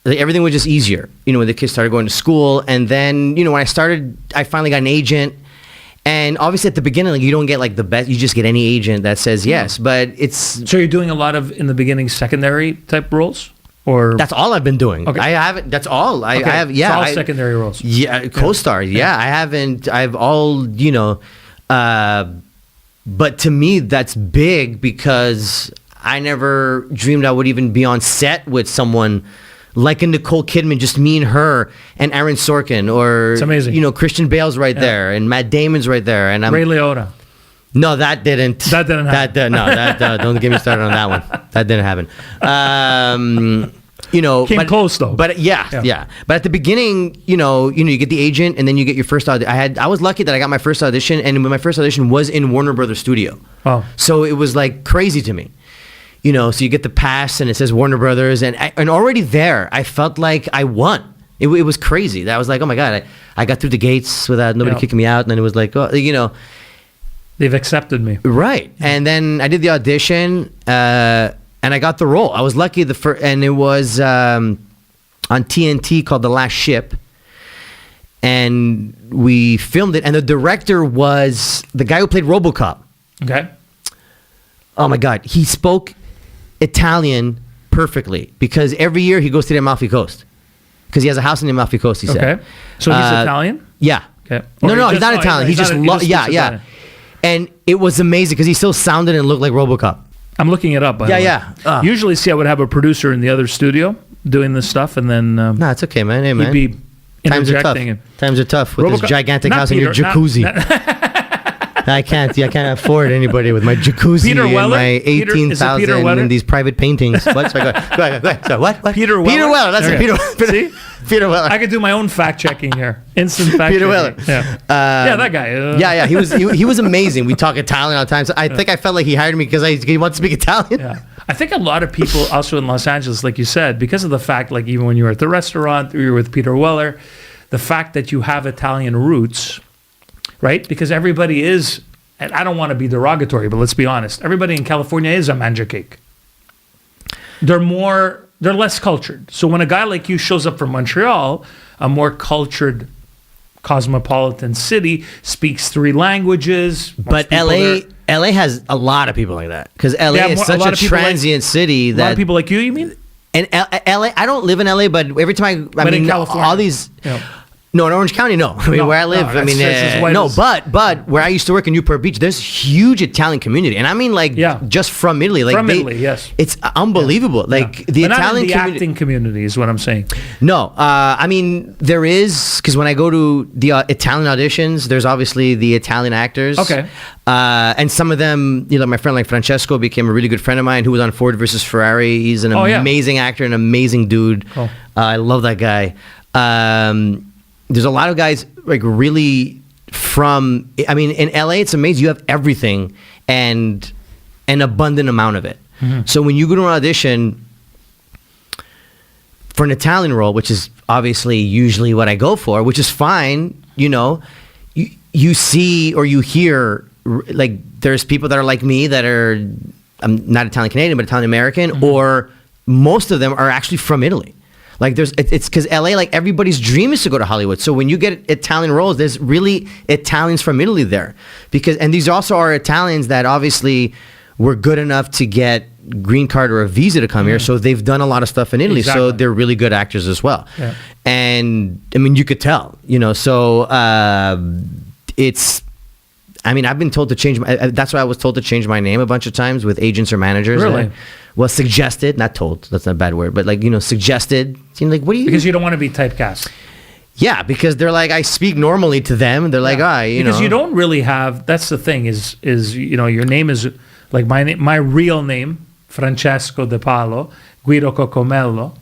Everything was just easier, when the kids started going to school. And then, when I finally got an agent. And obviously at the beginning, you don't get like the best, you just get any agent that says yes. But it's... So you're doing a lot of, in the beginning, secondary type roles? Or That's all I've been doing. Okay. I haven't, that's all. I have, yeah. It's all secondary roles. Yeah, co-stars. Yeah. I haven't, I've all, but to me, that's big because I never dreamed I would even be on set with someone like a Nicole Kidman, just me and her, and Aaron Sorkin, or it's amazing. Christian Bale's right there, and Matt Damon's right there, and Ray Liotta. No, that didn't. That didn't happen. Don't get me started on that one. That didn't happen. Came close though. But yeah. But at the beginning, you get the agent, and then you get your first audition. I was lucky that I got my first audition, and my first audition was in Warner Brothers Studio. Oh, so it was like crazy to me. So you get the pass and it says Warner Brothers, and already there, I felt like I won. It was crazy. That was like, oh my God, I got through the gates without nobody kicking me out. And then it was like, they've accepted me. Right. And then I did the audition, and I got the role. I was lucky and it was on TNT called The Last Ship. And we filmed it, and the director was the guy who played RoboCop. Okay. Oh my God, he spoke Italian perfectly because every year he goes to the Amalfi Coast because he has a house in the Amalfi Coast. He said. Okay. So he's Italian. Yeah. Okay. No, he's not Italian. He just Italian. And it was amazing because he still sounded and looked like RoboCop. I'm looking it up. By the way. Usually, I would have a producer in the other studio doing this stuff, and then no, it's okay, man. Hey, man. He'd be interjecting. Times are tough with this gigantic house and your jacuzzi. I can't afford anybody with my jacuzzi and my 18,000 and these private paintings. What? Sorry, go ahead. So what? Peter Weller. Peter Weller. That's it. See? Peter Weller. I could do my own fact checking here. Instant fact Peter checking. Weller. Yeah. That guy. Yeah. He was amazing. We talk Italian all the time. So I think I felt like he hired me because he wants to speak Italian. Yeah. I think a lot of people also in Los Angeles, like you said, because of the fact, like even when you were at the restaurant, or you were with Peter Weller, the fact that you have Italian roots, right? Because everybody is. And I don't want to be derogatory, but let's be honest. Everybody in California is a Mangiacake. They're less cultured. So when a guy like you shows up from Montreal, a more cultured cosmopolitan city, speaks 3 languages. But LA has a lot of people like that because LA is such a transient city. A lot of people like you mean? And LA, I don't live in LA, but every time I mean, in California, all these... No, in Orange County, no. I mean, where I live, but where I used to work in Newport Beach, there's huge Italian community, and I mean, just from Italy, Italy, yes, it's unbelievable. The Italian community, acting community is what I'm saying. No, I mean there is because when I go to the Italian auditions, there's obviously the Italian actors. Okay, and some of them, my friend like Francesco became a really good friend of mine who was on Ford versus Ferrari. He's an amazing actor, an amazing dude. Cool. I love that guy. There's a lot of guys like really from, I mean, in LA, it's amazing. You have everything and an abundant amount of it. Mm-hmm. So when you go to an audition for an Italian role, which is obviously usually what I go for, which is fine, you see or you hear like there's people that are like me that are, I'm not Italian Canadian, but Italian American, mm-hmm. or most of them are actually from Italy. Like it's because LA, like everybody's dream is to go to Hollywood. So when you get Italian roles, there's really Italians from Italy there, and these also are Italians that obviously were good enough to get green card or a visa to come here. So they've done a lot of stuff in Italy. Exactly. So they're really good actors as well. Yeah. And I mean, you could tell, so it's. I mean, I've been told to change that's why I was told to change my name a bunch of times with agents or managers. Really? Well, suggested, not told. That's not a bad word, but suggested. Like, what do you? Because you don't want to be typecast. Yeah, because they're like, I speak normally to them. They're like, because you don't really have. That's the thing is your name is like my real name, Francesco De Palo, Guido Cocomello.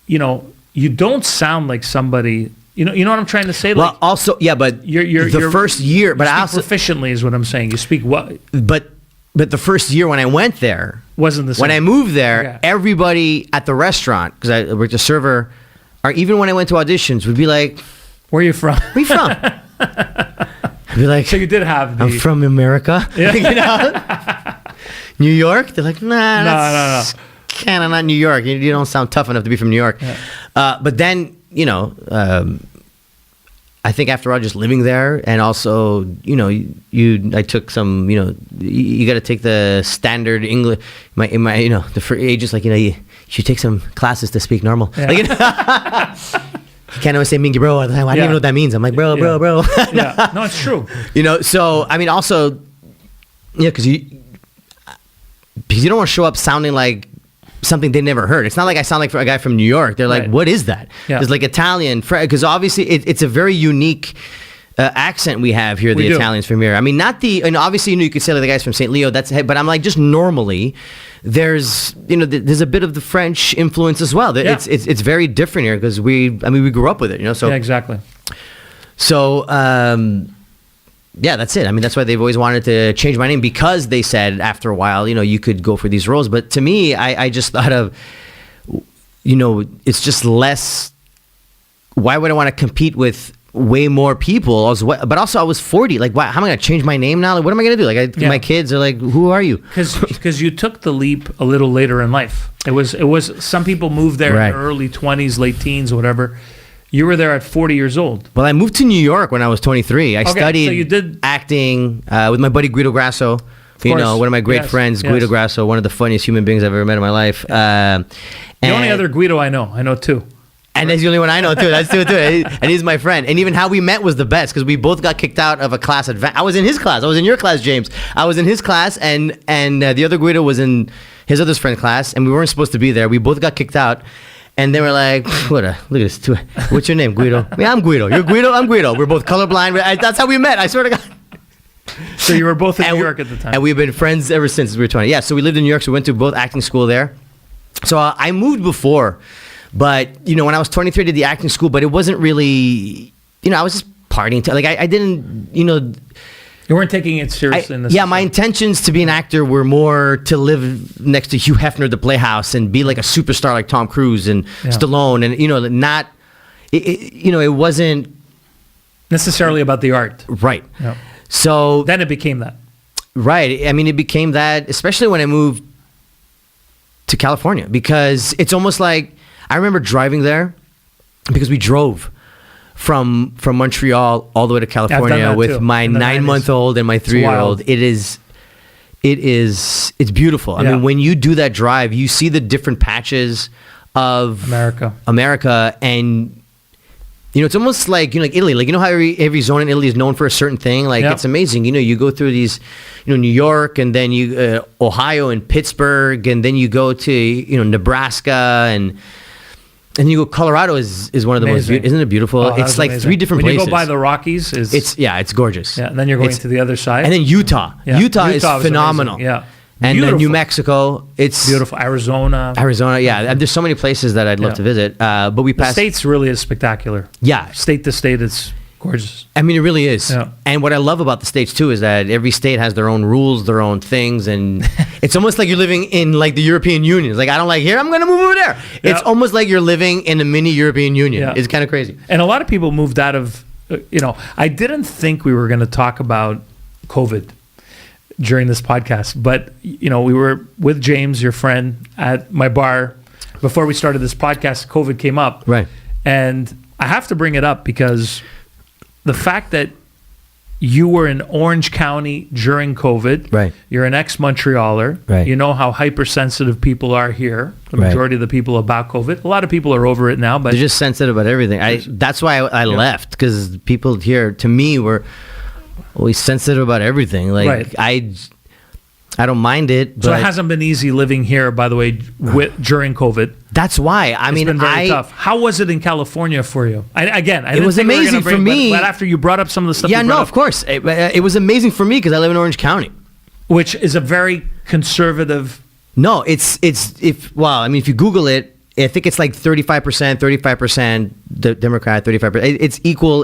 You don't sound like somebody. You know what I'm trying to say? Well, also, yeah, but you're the first year, but I also proficiently is what I'm saying. You speak what? But the first year when I went there wasn't the same. When I moved there, everybody at the restaurant, because I worked a server, or even when I went to auditions, would be like, Where are you from? Where you from? I'd be like, So you did have the... I'm from America. Yeah. You know? New York? They're like, nah, that's kind of not New York. You don't sound tough enough to be from New York. Yeah. But then, you know, I think after all, just living there, and also, you know, I took some, you know, you got to take the standard English. You know, the for ages, like, you know, you should take some classes to speak normal. Yeah. Like, you know, you can't always say mingy bro all the time. I don't even know what that means. I'm like, bro. Yeah. No, it's true. You know, so I mean, also, yeah, because you don't want to show up sounding like something they never heard. It's not like I sound like a guy from New York. They're like, Right. what is that? Yeah. It's like Italian, because obviously it's a very unique accent we have here, the Italians from here. I mean, and obviously, you know, you could say like the guys from St. Leo, but I'm like, just normally, there's a bit of the French influence as well. Yeah. It's very different here because we grew up with it, you know, so. Yeah, exactly. So, yeah, that's it. I mean, that's why they've always wanted to change my name, because they said after a while, you know, you could go for these roles. But to me, I just thought of, you know, it's just less. Why would I want to compete with way more people? But also, I was 40. Like, how am I going to change my name now? Like, what am I going to do? Like, my kids are like, who are you? Because you took the leap a little later in life. It was some people moved there in their early 20s, late teens, whatever. You were there at 40 years old. Well, I moved to New York when I was 23. I studied so you did acting with my buddy Guido Grasso. You know, one of my great friends, Guido Grasso, one of the funniest human beings I've ever met in my life. The only other Guido I know two. And that's the only one I know too. That's too. And he's my friend. And even how we met was the best, because we both got kicked out of a class. I was in his class. I was in your class, James. I was in his class, and the other Guido was in his other friend's class, and we weren't supposed to be there. We both got kicked out. And they were like, look at this. What's your name, Guido? Yeah, I'm Guido. You're Guido? I'm Guido. We're both colorblind. That's how we met. I swear to God. So you were both in New York at the time. And we've been friends ever since we were 20. Yeah, so we lived in New York. So we went to both acting school there. So I moved before. But, you know, when I was 23, I did the acting school. But it wasn't really, you know, I was just partying. Like, I didn't, you know. You weren't taking it seriously in this. Yeah, my intentions to be an actor were more to live next to Hugh Hefner at the Playhouse and be like a superstar like Tom Cruise and Stallone, and you know, not, you know, it wasn't necessarily about the art. Right. Yeah. So then it became that. Right. I mean, it became that, especially when I moved to California, because it's almost like I remember driving there because we drove from Montreal all the way to California with my 9-month-old and my 3-year-old. It's beautiful. I mean, when you do that drive, you see the different patches of America, and you know, it's almost like, you know, like Italy. Like, you know how every zone in Italy is known for a certain thing. Like, it's amazing. You know, you go through these, you know, New York, and then you Ohio and Pittsburgh, and then you go to, you know, Nebraska, and you go. Colorado is one of the most beautiful. Isn't it beautiful? Oh, it's like amazing. 3 different places. When you go by the Rockies, it's gorgeous. Yeah, and then you're going to the other side. And then Utah. Yeah. Utah is phenomenal. Amazing. Yeah. And then New Mexico, it's beautiful. Arizona, yeah. There's so many places that I'd love to visit. But we passed. The States really is spectacular. Yeah, state to state, it's gorgeous. I mean, it really is. Yeah. And what I love about the States too is that every state has their own rules, their own things, and it's almost like you're living in like the European Union. It's like, I don't like here, I'm going to move over there. Yeah. It's almost like you're living in a mini European Union. Yeah. It's kind of crazy. And a lot of people moved out of. You know, I didn't think we were going to talk about COVID during this podcast, but you know, we were with James, your friend, at my bar before we started this podcast. COVID came up, right? And I have to bring it up because the fact that you were in Orange County during COVID, right? You're an ex-Montrealer, right? You know how hypersensitive people are here. The majority of the people about COVID. A lot of people are over it now, but they're just sensitive about everything. That's why I left, because people here, to me, were always sensitive about everything. Like, I don't mind it. But so it hasn't been easy living here, by the way, during COVID. That's why. It's been very tough. How was it in California for you? It was amazing for me. But after you brought up some of the stuff, of course, it was amazing for me because I live in Orange County, which is a very conservative. No, if you Google it, I think it's like 35% Democrat, 35%. It's equal.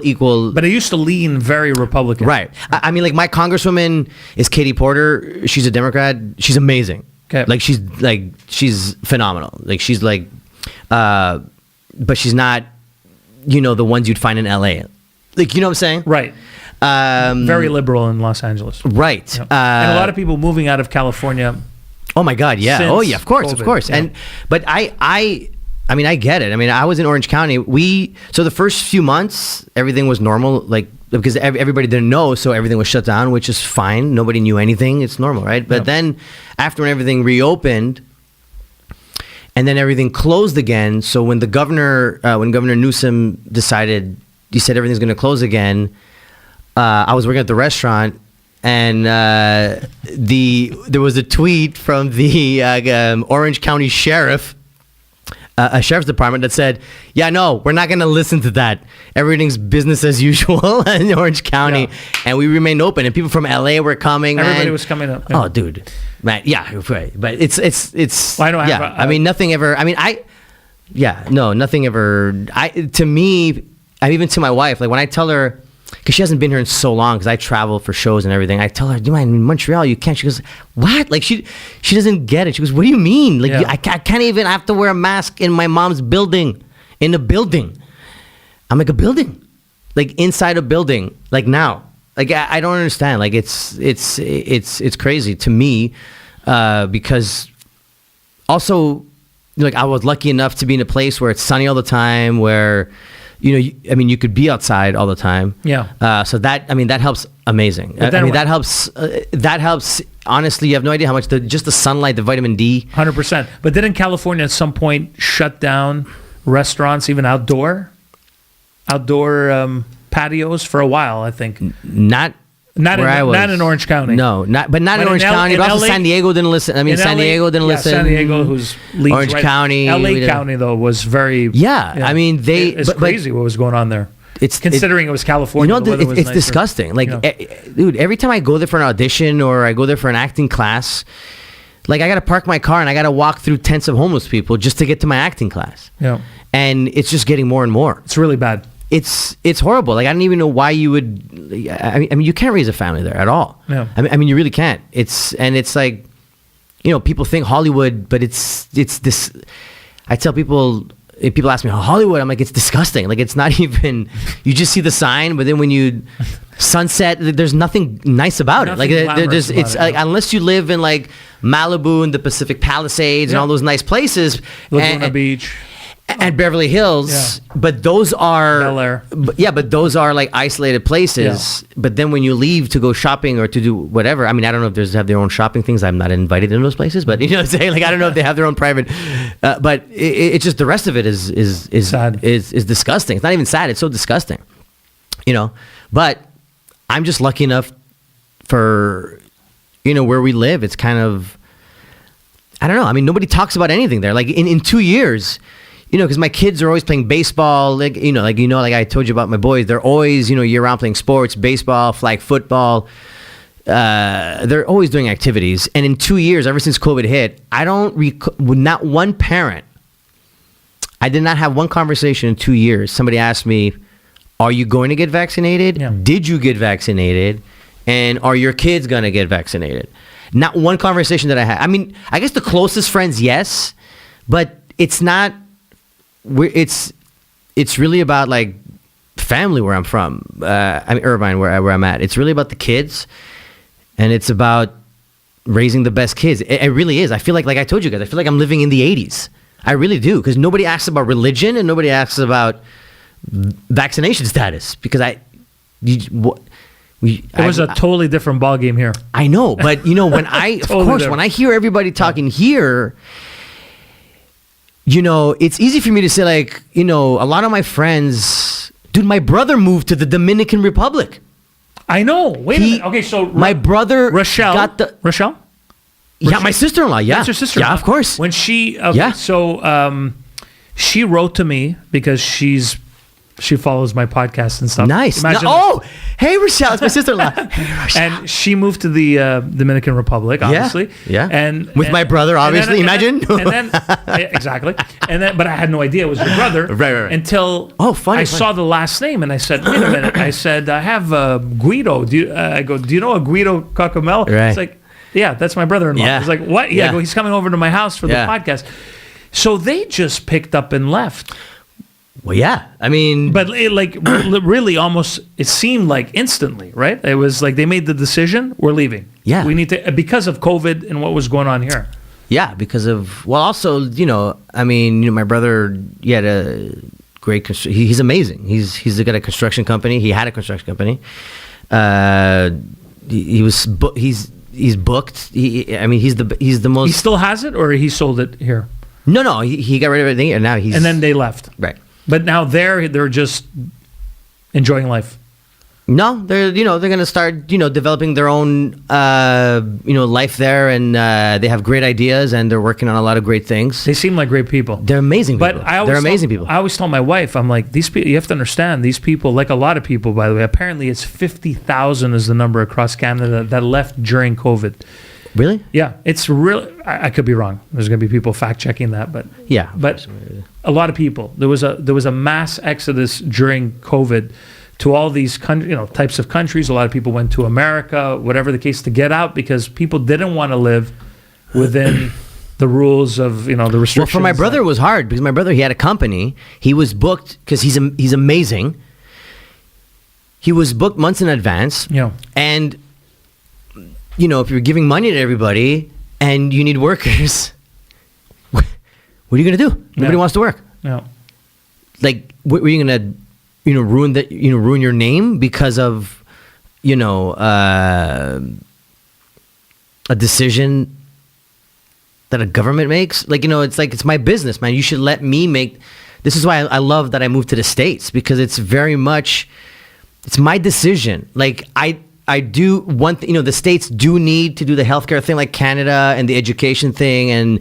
But it used to lean very Republican. Right. I mean, like, my congresswoman is Katie Porter. She's a Democrat. She's amazing. Okay. Like, she's phenomenal. Like, she's like, but she's not the ones you'd find in LA. Like, you know what I'm saying? Right. Very liberal in Los Angeles. Right. Yep. And a lot of people moving out of California. Oh my God, yeah. Oh yeah, of course, COVID, of course. yeah. But I mean, I get it. I mean, I was in Orange County. So the first few months, everything was normal, like, because everybody didn't know, so everything was shut down, which is fine. Nobody knew anything. It's normal, right? But then after when everything reopened, and then everything closed again. So when Governor Newsom he said everything's going to close again. I was working at the restaurant, and there was a tweet from the Orange County Sheriff's Department that said, "Yeah, no, we're not going to listen to that. Everything's business as usual in Orange County, and we remained open." And people from LA were coming. Everybody was coming up. Yeah. Oh, dude, man, yeah, right. But it's. Well, I don't have I mean, nothing ever. I mean, nothing ever. To me, even to my wife, like when I tell her. Because she hasn't been here in so long, because I travel for shows and everything. I tell her, "Do you mind in Montreal? You can't." She goes, "What?" Like she doesn't get it. She goes, "What do you mean? Like I can't even have to wear a mask in my mom's building, in a building." I'm like, a building, like inside a building, like now. Like I don't understand. Like it's crazy to me, because also, like I was lucky enough to be in a place where it's sunny all the time, where. You could be outside all the time. Yeah. So that helps amazing. That helps. Honestly, you have no idea how much just the sunlight, the vitamin D. 100%. But didn't California at some point shut down restaurants, even outdoor patios for a while? I think. Not in Orange County. No, not in Orange County. But also San Diego didn't listen. I mean, San Diego didn't listen. San Diego, who's leads Orange County. LA County though was very. Yeah, I mean it's crazy what was going on there. Considering it was California. It's disgusting. Like, dude, every time I go there for an audition or I go there for an acting class, like I got to park my car and I got to walk through tents of homeless people just to get to my acting class. Yeah, and it's just getting more and more. It's really bad. It's horrible. Like I don't even know why you would. I mean, you can't raise a family there at all. Yeah. I mean, you really can't. It's like, people think Hollywood, but it's this. I tell people, if people ask me Hollywood, I'm like, it's disgusting. Like it's not even. You just see the sign, but then when you sunset, there's nothing nice about it. Like it's like unless you live in like Malibu and the Pacific Palisades and all those nice places, Laguna Beach. And Beverly Hills, but those are Bel Air. But those are like isolated places. Yeah. But then when you leave to go shopping or to do whatever, I mean, I don't know if they have their own shopping things. I'm not invited in those places, but you know what I'm saying? Like I don't know if they have their own private. But it's just the rest of it is sad. is disgusting. It's not even sad. It's so disgusting, But I'm just lucky enough for where we live. It's kind of I don't know. I mean, nobody talks about anything there. Like in 2 years. Because my kids are always playing baseball, like I told you about my boys, they're always, year-round playing sports, baseball, flag football. They're always doing activities. And in 2 years, ever since COVID hit, not one parent, I did not have one conversation in 2 years. Somebody asked me, are you going to get vaccinated? Yeah. Did you get vaccinated? And are your kids going to get vaccinated? Not one conversation that I had. I mean, I guess the closest friends, yes, but it's not. It's really about like family where I'm from. I mean Irvine, where I'm at. It's really about the kids, and it's about raising the best kids. It really is. I feel like I told you guys, I feel like I'm living in the 80s. I really do, because nobody asks about religion and nobody asks about vaccination status. Because it was a totally different ballgame here. I know, but when when I hear everybody talking here. It's easy for me to say, like, a lot of my friends, dude, my brother moved to the Dominican Republic. I know. Wait a minute. Okay, so my brother Rochelle got the Rochelle? Yeah, my sister-in-law. Yeah, that's your sister-in-law. Yeah, of course. When she yeah. So she wrote to me because she follows my podcast and stuff. Nice. Hey, Rochelle, it's my sister-in-law. Hey, Rochelle. And she moved to the Dominican Republic, obviously. Yeah. And with my brother, obviously. Imagine. Exactly. And then, but I had no idea it was your brother. Right. Until I saw the last name, and I said, "Wait a minute." I said, "I have Guido." Do you know a Guido Cocomello? Right. It's like, yeah, that's my brother-in-law. Yeah. It's like, what? Yeah. I go, he's coming over to my house for the podcast. So they just picked up and left. Well, yeah. I mean, But really, almost it seemed like instantly, right? It was like they made the decision. We're leaving. Yeah. we need to because of COVID and what was going on here. yeah, because of also, I mean, my brother, he had a great. He's amazing. He's got a construction company. He had a construction company. He's booked. He's the most. He still has it, or he sold it here, No, he got rid of everything, and now he's. and then they left. Right. But now they're just enjoying life. No, they're going to start developing their own life there, and they have great ideas, and they're working on a lot of great things. They seem like great people. They're amazing people. But they're amazing people. I always tell my wife, I'm like, these people. You have to understand, these people, like a lot of people, by the way. Apparently, it's 50,000 is the number across Canada that left during COVID. Really? Yeah, it's real. I could be wrong. There's going to be people fact checking that, but Yeah. but a lot of people. There was a mass exodus during COVID to all these types of countries. A lot of people went to America, whatever the case, to get out because people didn't want to live within the rules of the restrictions. Well, for my brother, it was hard because my brother, he had a company. He was booked because he's amazing. He was booked months in advance. Yeah. And if you're giving money to everybody and you need workers, what are you going to do? Nobody wants to work. Yeah. Like, what, were you going to ruin your name because of a decision that a government makes? It's my business, man. You should let me make. This is why I love that I moved to the States, because it's very much it's my decision. Like I do want the States do need to do the healthcare thing like Canada, and the education thing, and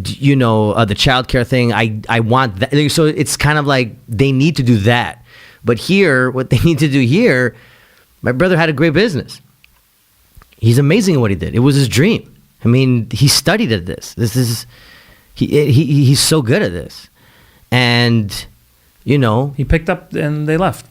the childcare thing. I want that. So it's kind of like they need to do that. But here, what they need to do here, my brother had a great business. He's amazing at what he did. It was his dream. I mean, he studied at this. He's so good at this, and He picked up and they left.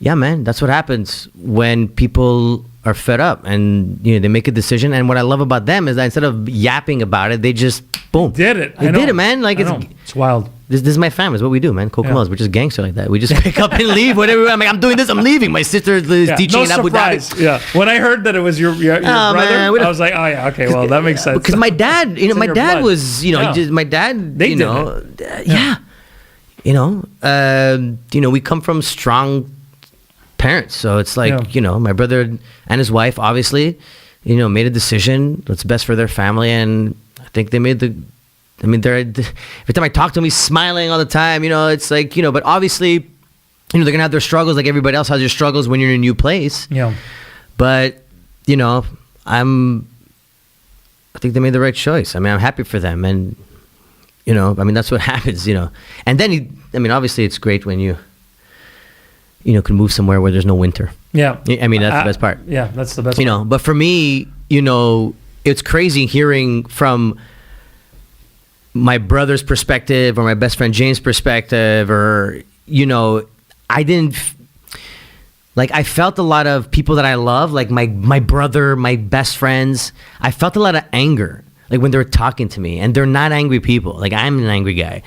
Yeah, man, that's what happens when people are fed up and they make a decision. And what I love about them is that instead of yapping about it, they just boom Did it? They did it, man. Like it's wild. This is my family. It's what we do, man. Cocomellos, we're just gangster like that. We just pick up and leave. Whatever. I'm like, I'm doing this. I'm leaving. My sister is teaching in Abu surprise. Dhabi. Yeah. When I heard that it was your brother, man, I was like, oh yeah, okay, well that makes sense. Because my dad, my dad blood. was, my dad, They did we come from strong parents, so it's like my brother and his wife obviously made a decision that's best for their family, and I think they made every time I talk to them, he's smiling all the time. It's like but obviously they're gonna have their struggles like everybody else has their struggles when you're in a new place. But I think they made the right choice. I mean, I'm happy for them, and that's what happens. And then obviously it's great when you can move somewhere where there's no winter. Yeah. I mean, that's the best part. Yeah, that's the best part. But for me, it's crazy hearing from my brother's perspective or my best friend James' perspective, or, I felt a lot of people that I love, like my brother, my best friends. I felt a lot of anger, like when they were talking to me, and they're not angry people. Like, I'm an angry guy.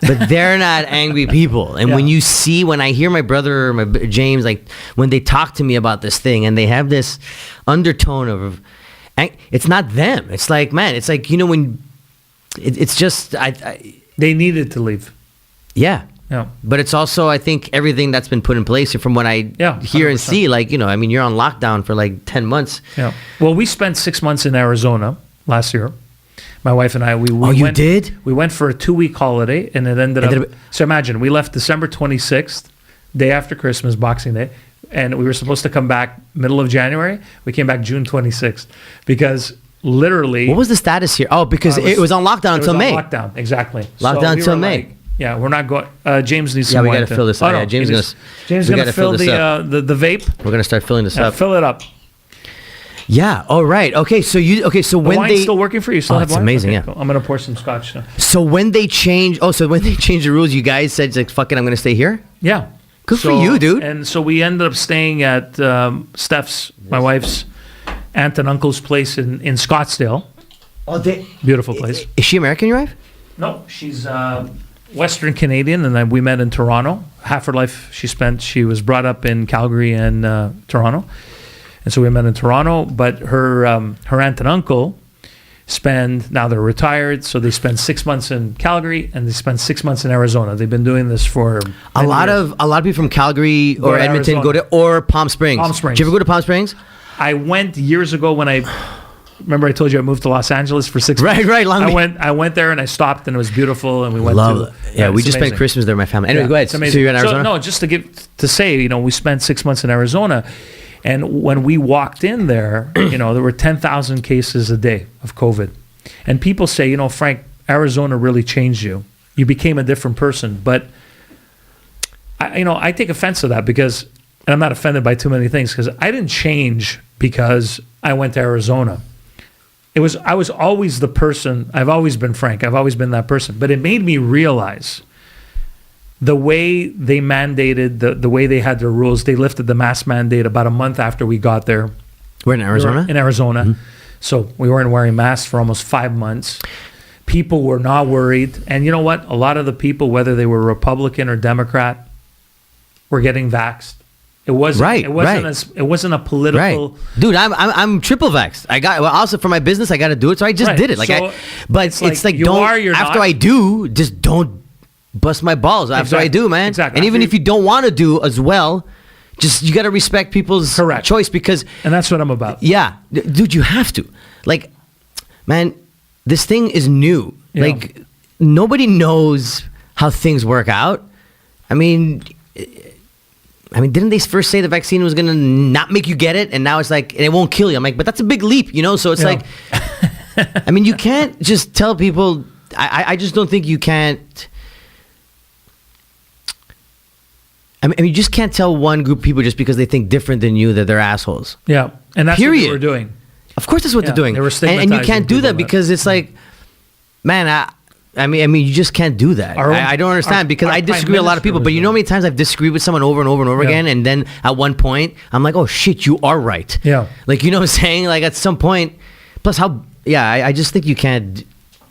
But they're not angry people. And when I hear my brother, James, like when they talk to me about this thing and they have this undertone of, it's not them. It's like, man, it's like, when it's just, they needed to leave. Yeah. Yeah. But it's also, I think, everything that's been put in place from what I hear and see, like, you're on lockdown for like 10 months. Yeah. Well, we spent 6 months in Arizona last year. My wife and I, we went. Did? We went for a 2-week holiday, and it ended up. So imagine, we left December 26th, day after Christmas, Boxing Day, and we were supposed to come back middle of January. We came back June 26th because literally. What was the status here? Oh, because it was on lockdown until May. Lockdown, exactly. Lockdown until May. Yeah, we're not going. James needs. Yeah, we got to fill this up. Yeah, James is going to fill the vape. We're gonna start filling this up. Fill it up. Yeah. All right. Okay. So when wine's still working for you? Still have it's wine? Amazing. Okay, Yeah. Cool. I'm gonna pour some scotch now. So when they change the rules, you guys said like, "Fuck it, I'm gonna stay here." Yeah. Good for you, dude. And so we ended up staying at Steph's, my wife's aunt and uncle's place in Scottsdale. Oh, beautiful place. Is she American, your wife? No, she's Western Canadian, and then we met in Toronto. Half her life she was brought up in Calgary and Toronto, and so we met in Toronto. But her aunt and uncle now they're retired, so they spend 6 months in Calgary and they spend 6 months in Arizona. They've been doing this for a lot of people from Calgary or Edmonton Arizona. or Palm Springs. Palm Springs. Did you ever go to Palm Springs? I went years ago when remember I told you I moved to Los Angeles for 6 months. Right, Long Beach. I went there and I stopped and it was beautiful and we went we just spent Christmas there, my family. Anyway, go ahead. It's amazing. So you're in Arizona? No, just to say, we spent 6 months in Arizona, and when we walked in there, there were 10,000 cases a day of COVID, and people say, Frank, Arizona really changed you. You became a different person, but I take offense to that because, and I'm not offended by too many things because I didn't change because I went to Arizona. I was always the person. I've always been Frank. I've always been that person. But it made me realize the way they mandated, the way they had their rules. They lifted the mask mandate about a month after we got there. We're in Arizona? In Arizona. Mm-hmm. So we weren't wearing masks for almost 5 months. People were not worried. And you know what? A lot of the people, whether they were Republican or Democrat, were getting vaxxed. It wasn't right. It wasn't a political. Right. Dude, I'm triple vaxxed. Also for my business, I got to do it, so I just did it. But it's like after I do, just don't bust my balls after I do, man. Exactly. And even if you don't want to do as well, just you got to respect people's choice because. And that's what I'm about. Yeah, dude, you have to. Like, man, this thing is new. Yeah. Like, nobody knows how things work out. I mean, didn't they first say the vaccine was going to not make you get it? And now it's like, it won't kill you. I'm like, but that's a big leap, So it's like, you can't just tell people, I just don't think you can't. You just can't tell one group of people just because they think different than you that they're assholes. Yeah. And that's what they were doing. Of course that's what they're doing. They were and you can't do that because it's like, man, you just can't do that. I don't understand because I disagree with a lot of people. But you know how many times I've disagreed with someone over and over and over again, and then at one point I'm like, oh shit, you are right. Yeah. Like, you know what I'm saying? Like at some point, plus I just think you can't,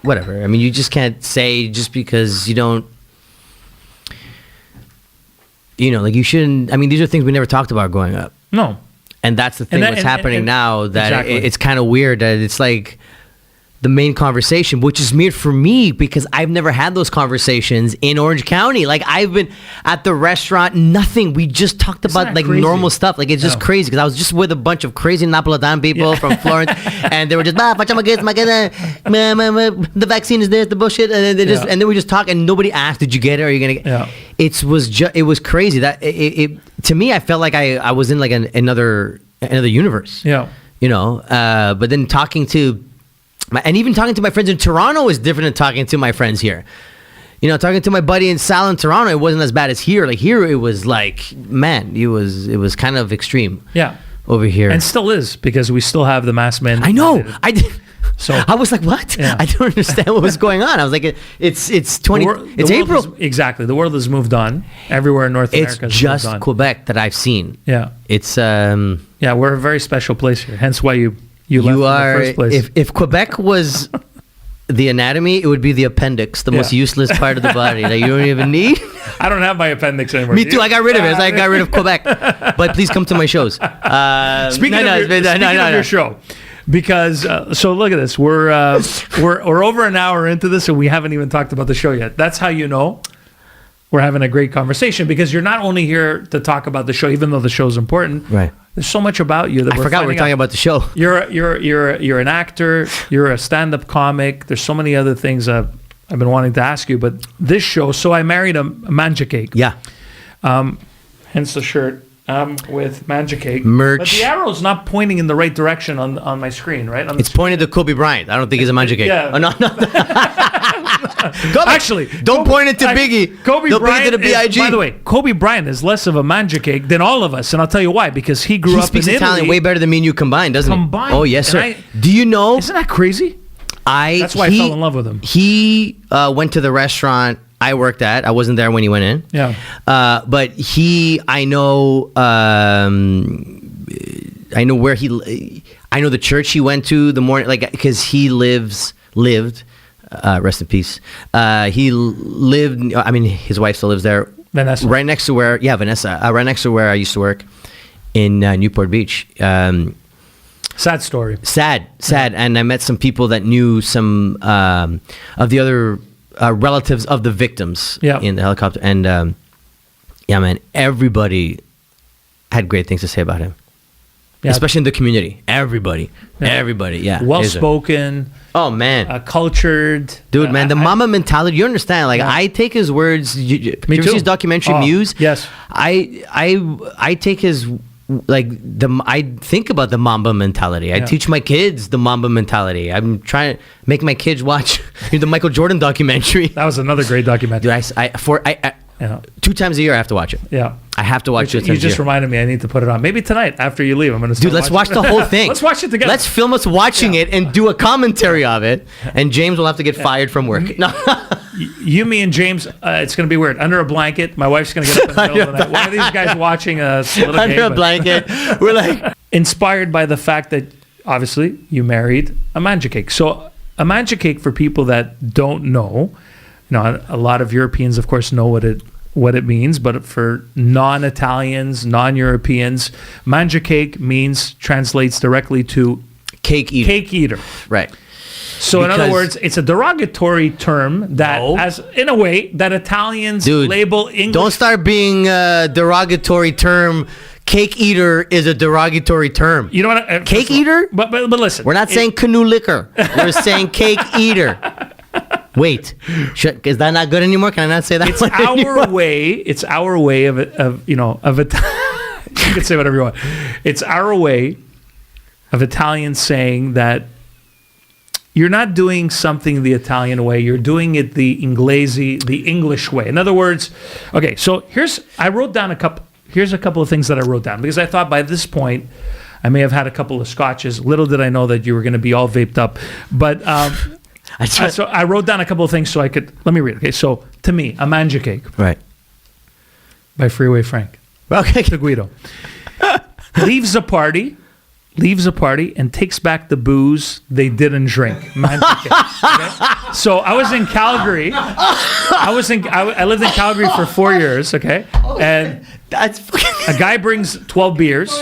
whatever. You just can't say just because you don't, like you shouldn't. These are things we never talked about growing up. No. And that's the thing that's happening now that it's kind of weird that it's like the main conversation, which is weird for me because I've never had those conversations in Orange County. Like I've been at the restaurant, nothing. We just talked about like crazy? Normal stuff. Like it's just crazy because I was just with a bunch of crazy Napolitan people from Florence, and they were just the vaccine is this, the bullshit, and then and then we just talk, and nobody asked, did you get it? Are you gonna get? Yeah. It was crazy that it to me I felt like I was in like another universe. Yeah. But then talking to my friends in Toronto is different than talking to my friends here. Talking to my buddy in Sal in Toronto, it wasn't as bad as here. Like here, it was like, man, it was kind of extreme. Yeah. Over here, and still is because we still have the mask mandate. I know. So I was like, what? Yeah. I don't understand what was going on. I was like, it's April. Exactly. The world has moved on everywhere in North America. It's just Quebec that I've seen. Yeah. It's we're a very special place here. Hence why you left in the first place. If Quebec was the anatomy, it would be the appendix, the most useless part of the body that you don't even need. I don't have my appendix anymore. Me too. I got rid of it. I got rid of Quebec. But please come to my shows. Speaking of your show. Because so look at this, we're over an hour into this and we haven't even talked about the show yet. That's how you know we're having a great conversation because you're not only here to talk about the show, even though the show's important. Right. There's so much about you that I forgot we're talking about the show. You're an actor. You're a stand-up comic. There's so many other things I've been wanting to ask you, but this show. So I married a Mangiacake. Yeah. Hence the shirt. With Mangiacake. Merch. But the arrow's not pointing in the right direction on my screen, right? It's pointed to Kobe Bryant. I don't think he's a Mangiacake. Yeah. Oh, no. Actually, don't point it to Biggie. Kobe Bryant to the BIG. By the way, Kobe Bryant is less of a Mangiacake than all of us, and I'll tell you why. Because he grew up in Italy. He speaks Italian way better than me and you combined, doesn't he? Combined. Oh, yes, sir. Do you know? Isn't that crazy? That's why I fell in love with him. He went to the restaurant I worked at. I wasn't there when he went in. Yeah. But I know where I know the church he went to the morning, like, because he lived rest in peace. He lived. I mean, his wife still lives there. Vanessa. Right next to where, Vanessa. Right next to where I used to work in Newport Beach. Sad story. Sad. And I met some people that knew some of the other relatives of the victims in the helicopter. And man, everybody had great things to say about him. Yeah. Especially in the community. Everybody. Yeah. Well-spoken. Oh, man. Cultured. Dude, man, the mama mentality, you understand. Like, I take his words. Me too. See his documentary, Muse? Yes. I take his... I think about the Mamba mentality. I teach my kids the Mamba mentality. I'm trying to make my kids watch the Michael Jordan documentary. That was another great documentary. Dude, 2 times a year I have to watch it. Yeah, I have to watch it. You just reminded me. I need to put it on. Maybe tonight after you leave. I'm gonna. Dude, let's watch the whole thing. Let's watch it together. Let's film us watching it and do a commentary of it. And James will have to get fired from work. No. You, me, and James. It's gonna be weird. Under a blanket. My wife's gonna get up in the middle of the night. One of these guys watching a under a blanket. We're like inspired by the fact that obviously you married a Mangiacake. So a Mangiacake, for people that don't know, a lot of Europeans, of course, know what it means, but for non-Italians, non-Europeans, Mangiacake translates directly to cake eater. Right. So in other words, it's a derogatory term that has, in a way, that Italians label English. Don't start being a derogatory term. Cake eater is a derogatory term. You know what? Cake eater? But listen. We're not saying canoe liquor. We're saying cake eater. Wait, is that not good anymore? Can I not say that? It's our way. It's our way of it. You can say whatever you want. It's our way of Italians saying that you're not doing something the Italian way. You're doing it the English way. In other words, okay. So I wrote down Here's a couple of things that I wrote down because I thought by this point I may have had a couple of scotches. Little did I know that you were going to be all vaped up, but. So I wrote down a couple of things so I could... Let me read. Okay, so to me, a Mangiacake. Right. By Freeway Frank. Okay. To Guido. leaves a party and takes back the booze they didn't drink. Mangiacake. Okay? So I was in Calgary. I lived in Calgary for 4 years, okay? And that's a guy brings 12 beers.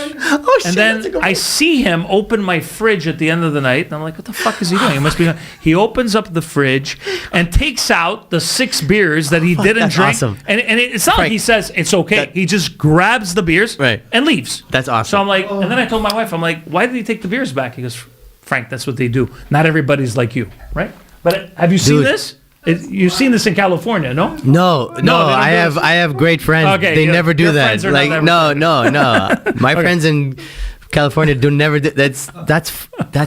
And then I see him open my fridge at the end of the night. And I'm like, what the fuck is he doing? He opens up the fridge and takes out the 6 beers that he didn't drink. Awesome. And it's not like he says it's okay. He just grabs the beers and leaves. That's awesome. So I'm like, and then I told my wife, I'm like, why did he take the beers back? He goes, Frank, that's what they do. Not everybody's like you, right? But have you seen this? You've seen this in California, no? No. I have great friends. Okay, they never do that. Like no. My friends in California do never. That's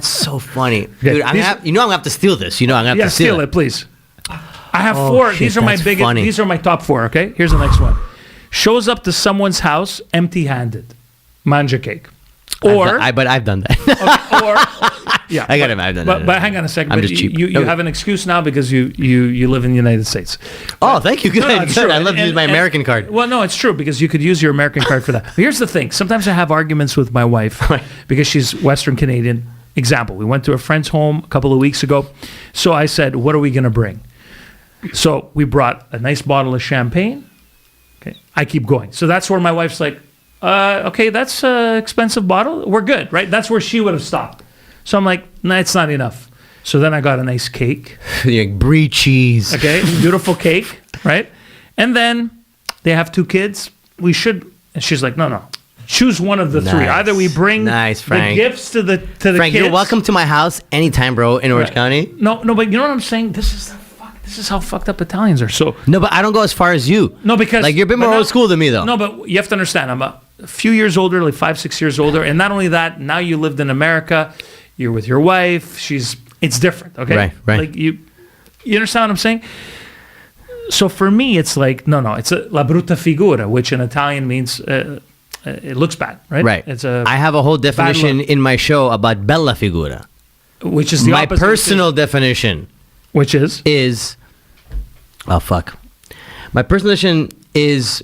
so funny, dude. I'm gonna have to steal this. I'm gonna have to steal it, please. I have 4. Shit, these are my biggest. Funny. These are my top 4. Okay, here's the next one. Shows up to someone's house empty-handed. Mangiacake. But I've done that. Yeah, I got him. I've done that. But hang on a second. I'm just cheap. You have an excuse now because you live in the United States. Oh, thank you. Good. It's true. I love to use my American card. Well, no, it's true because you could use your American card for that. But here's the thing. Sometimes I have arguments with my wife because she's Western Canadian. Example, we went to a friend's home a couple of weeks ago. So I said, what are we going to bring? So we brought a nice bottle of champagne. Okay, I keep going. So that's where my wife's like, okay, that's an expensive bottle. We're good, right? That's where she would have stopped. So I'm like, nah, it's not enough. So then I got a nice cake. Brie cheese. Okay, beautiful cake, right? And then they have 2 kids. And she's like, no. Choose one of the 3. Either we bring the gifts to the Frank, kids. you're welcome to my house anytime, bro, in Orange County. No, but you know what I'm saying? This is how fucked up Italians are. So no, but I don't go as far as you. No, because you're a bit more old school than me, though. No, but you have to understand, I'm a few years older, like 5-6 years older, and not only that, now you lived in America. You're with your wife. It's different, okay? Right. Like you understand what I'm saying? So for me, it's like no. It's a la brutta figura, which in Italian means it looks bad, right? Right. I have a whole definition in my show about bella figura, which is the opposite. My personal definition, which is oh fuck. My personal definition is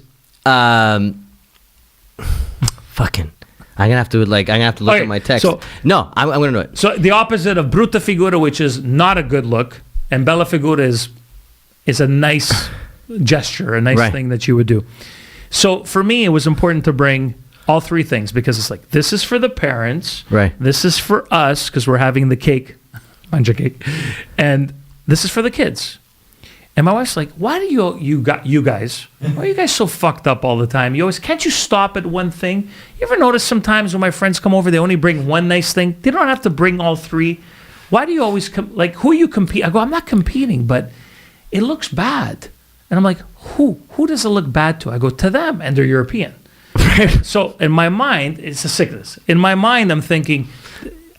fucking. I'm gonna have to look at my text. So, no, I'm gonna do it. So the opposite of brutta figura, which is not a good look, And Bella Figura is a nice gesture, a nice thing that you would do. So for me, it was important to bring all three things because it's like, this is for the parents. Right. This is for us because we're having the cake, Mangiacake, and this is for the kids. And my wife's like, why do you guys, why are you guys so fucked up all the time? Can't you stop at one thing? You ever notice sometimes when my friends come over, they only bring one nice thing? They don't have to bring all three. Why do you always, who are you competing? I go, I'm not competing, but it looks bad. And I'm like, who does it look bad to? I go, to them, and they're European. So in my mind, it's a sickness. In my mind, I'm thinking,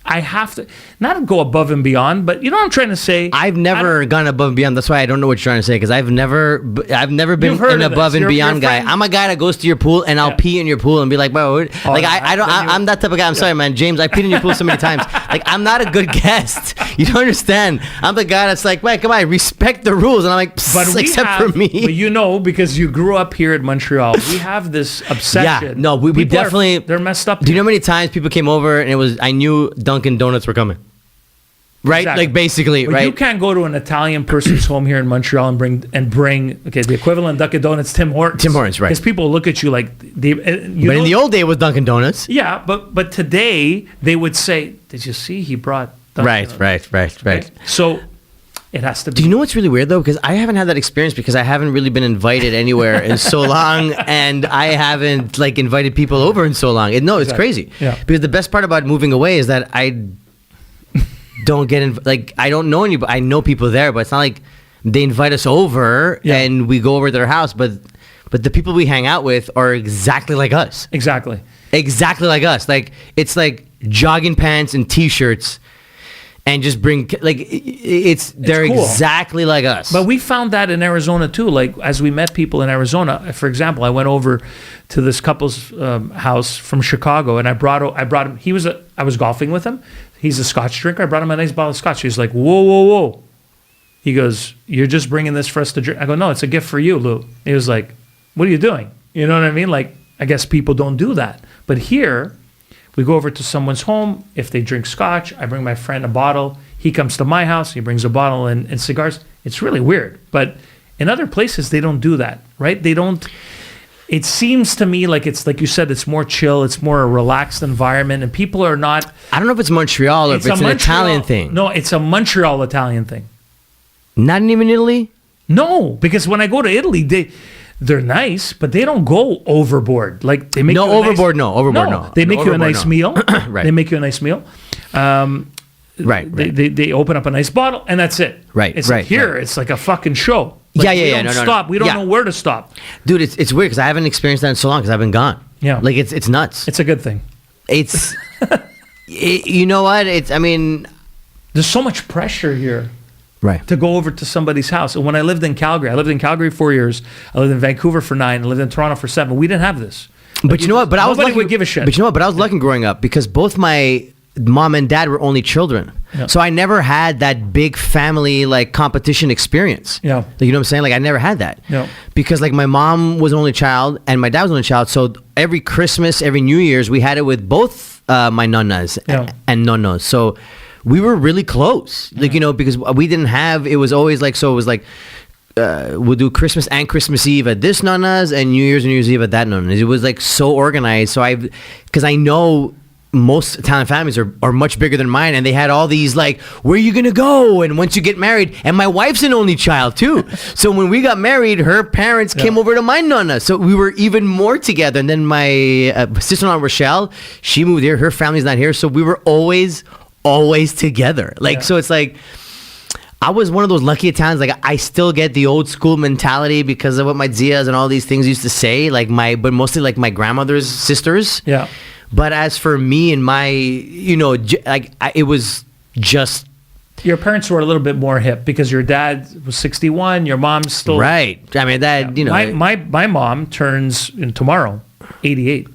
I have to not go above and beyond, but you know what I'm trying to say? I've never gone above and beyond. That's why I don't know what you're trying to say, because I've never been an above and beyond guy. I'm a guy that goes to your pool and I'll pee in your pool and be like, bro, I'm that type of guy. I'm sorry, man, James. I peed in your pool so many times. Like, I'm not a good guest. You don't understand. I'm the guy that's like, man, come on, respect the rules. And I'm like, except for me. But you know, because you grew up here in Montreal, we have this obsession. Yeah, no, we definitely. They're messed up. Do you know how many times people came over and I knew Dunkin' Donuts were coming? Right, exactly. Like basically, but right. You can't go to an Italian person's home here in Montreal and bring the equivalent of Dunkin' Donuts, Tim Hortons. Tim Hortons, right? Because people look at you like but in the old day, it was Dunkin' Donuts. Yeah, but today they would say, "Did you see he brought?" Dunkin' Donuts? Right. So it has to be. Do you know what's really weird though? Because I haven't had that experience because I haven't really been invited anywhere in so long, and I haven't invited people over in so long. It's crazy. Yeah. Because the best part about moving away is that I don't get I don't know anybody. I know people there, but it's not like they invite us over and we go over to their house. But the people we hang out with are exactly like us. Exactly like us. Like, it's like jogging pants and t-shirts, and just bring they're cool. Exactly like us. But we found that in Arizona too. Like, as we met people in Arizona, for example, I went over to this couple's house from Chicago, and I brought him. I was golfing with him. He's a Scotch drinker. I brought him a nice bottle of Scotch. He's like, whoa. He goes, you're just bringing this for us to drink? I go, no, it's a gift for you, Lou. He was like, what are you doing? You know what I mean? Like, I guess people don't do that. But here, we go over to someone's home. If they drink Scotch, I bring my friend a bottle. He comes to my house. He brings a bottle and cigars. It's really weird. But in other places, they don't do that, right? They don't. It seems to me like it's like you said, it's more chill, it's more a relaxed environment, and people are not. I don't know if it's Montreal or if it's an Italian thing. No, it's a Montreal Italian thing. Not even Italy? No, because when I go to Italy, they're nice, but they don't go overboard. Like, they make overboard. They make you a nice meal. Right. They make you a nice meal. Right. They open up a nice bottle, and that's it. Right. It's like here, it's like a fucking show. We don't stop. We don't know where to stop. Dude, it's weird because I haven't experienced that in so long because I've been gone. Yeah. Like, it's nuts. It's a good thing. It's, you know what? There's so much pressure here. Right. To go over to somebody's house. And when I lived in Calgary 4 years. I lived in Vancouver for 9. I lived in Toronto for 7. We didn't have this. But you know what? But I was lucky. Nobody would give a shit. But you know what? But I was lucky growing up because both my mom and dad were only children. Yeah. So I never had that big family competition experience. Yeah. You know what I'm saying? I never had that. Yeah. Because my mom was an only child and my dad was an only child. So every Christmas, every New Year's, we had it with both my nonnas and nonnos. So we were really close, because we didn't have, it was always we'll do Christmas and Christmas Eve at this nonna's and New Year's Eve at that nonna's. It was so organized. So because I know most Italian families are much bigger than mine, and they had all these where are you gonna go, and once you get married, and my wife's an only child too. So when we got married, her parents came over to my nonna, so we were even more together. And then my sister-in-law Rochelle, she moved here. Her family's not here, so we were always together. So it's I was one of those lucky Italians. I still get the old school mentality because of what my zias and all these things used to say. But mostly my grandmother's sisters. Yeah. But as for me and my, it was just. Your parents were a little bit more hip because your dad was 61. Your mom's still. Right. I mean that. My mom turns tomorrow, 88.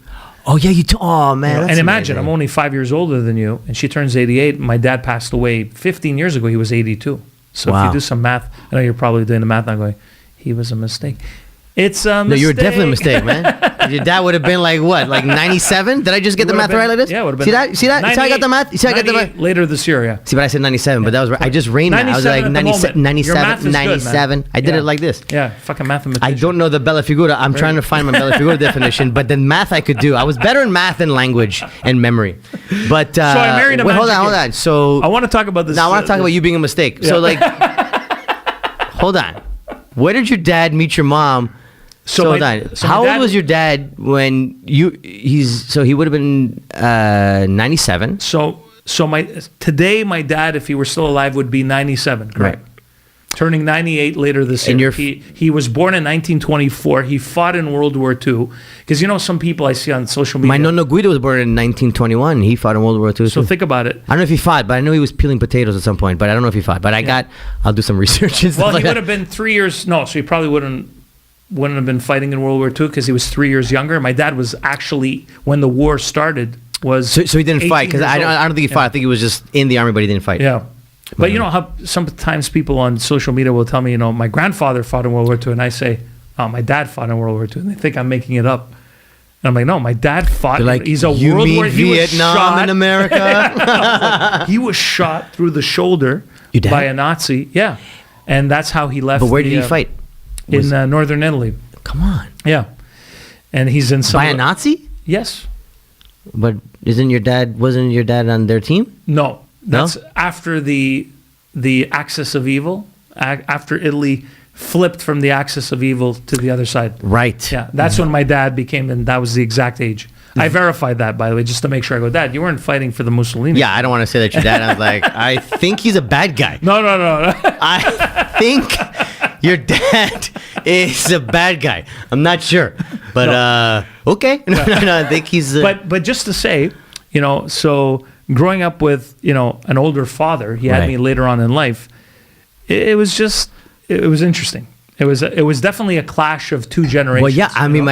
Oh yeah, oh man. That's and imagine, amazing. I'm only 5 years older than you, and she turns 88. My dad passed away 15 years ago. He was 82. So if you do some math, I know you're probably doing the math now going, he was a mistake. It's a mistake. No, you were definitely a mistake, man. Your dad would have been like what, like 97? Did I just get the math right like this? Yeah, it would have been. See that? See that? See how I got the math? See how I got the math? Later this year, yeah. See, but I said 97, but that was right. I just rained that. I was like 97, 97. I did it like this. Yeah, fucking mathematician. I don't know the Bella Figura. I'm trying to find my Bella Figura definition, but the math I could do. I was better in math than language and memory. But so I married a wait, hold Mangiacake. on. So I want to talk about this. now I want to talk about you being a mistake. So like, hold on. Where did your dad meet your mom? So hold on. How old was your dad when he would have been 97? So today my dad, if he were still alive, would be 97. Correct. Right. Turning 98 later this year. He was born in 1924. He fought in World War II. Because some people I see on social media. My nonno Guido was born in 1921. He fought in World War II. So think about it. I don't know if he fought, but I know he was peeling potatoes at some point. But I don't know if he fought. But I'll do some research and stuff Well, like he would that. have been 3 years. No, so he probably wouldn't have been fighting in World War II because he was 3 years younger. My dad was actually, when the war started, was So he didn't fight because I don't think he fought. I think he was just in the army, but he didn't fight. Yeah. But you know how sometimes people on social media will tell me, my grandfather fought in World War II, and I say, oh, my dad fought in World War II, and they think I'm making it up. And I'm like, no, my dad fought. They're like, he's a you World mean War. Vietnam in America? He was shot through the shoulder by a Nazi. Yeah, and that's how he left. But where did he fight? In northern Italy. Come on. Yeah, and he's in some by a Nazi. Yes. But wasn't your dad on their team? No. That's after the axis of evil, after Italy flipped from the axis of evil to the other side. Right. Yeah, that's when my dad became, and that was the exact age. I verified that, by the way, just to make sure. I go, Dad, you weren't fighting for the Mussolini. Yeah, I don't want to say that your dad. I was like, I think he's a bad guy. No. I think your dad is a bad guy. I'm not sure, but okay. No, I think he's. But just to say, so growing up with an older father, he had me later on in life. It was interesting. It was definitely a clash of two generations. Well, yeah, one of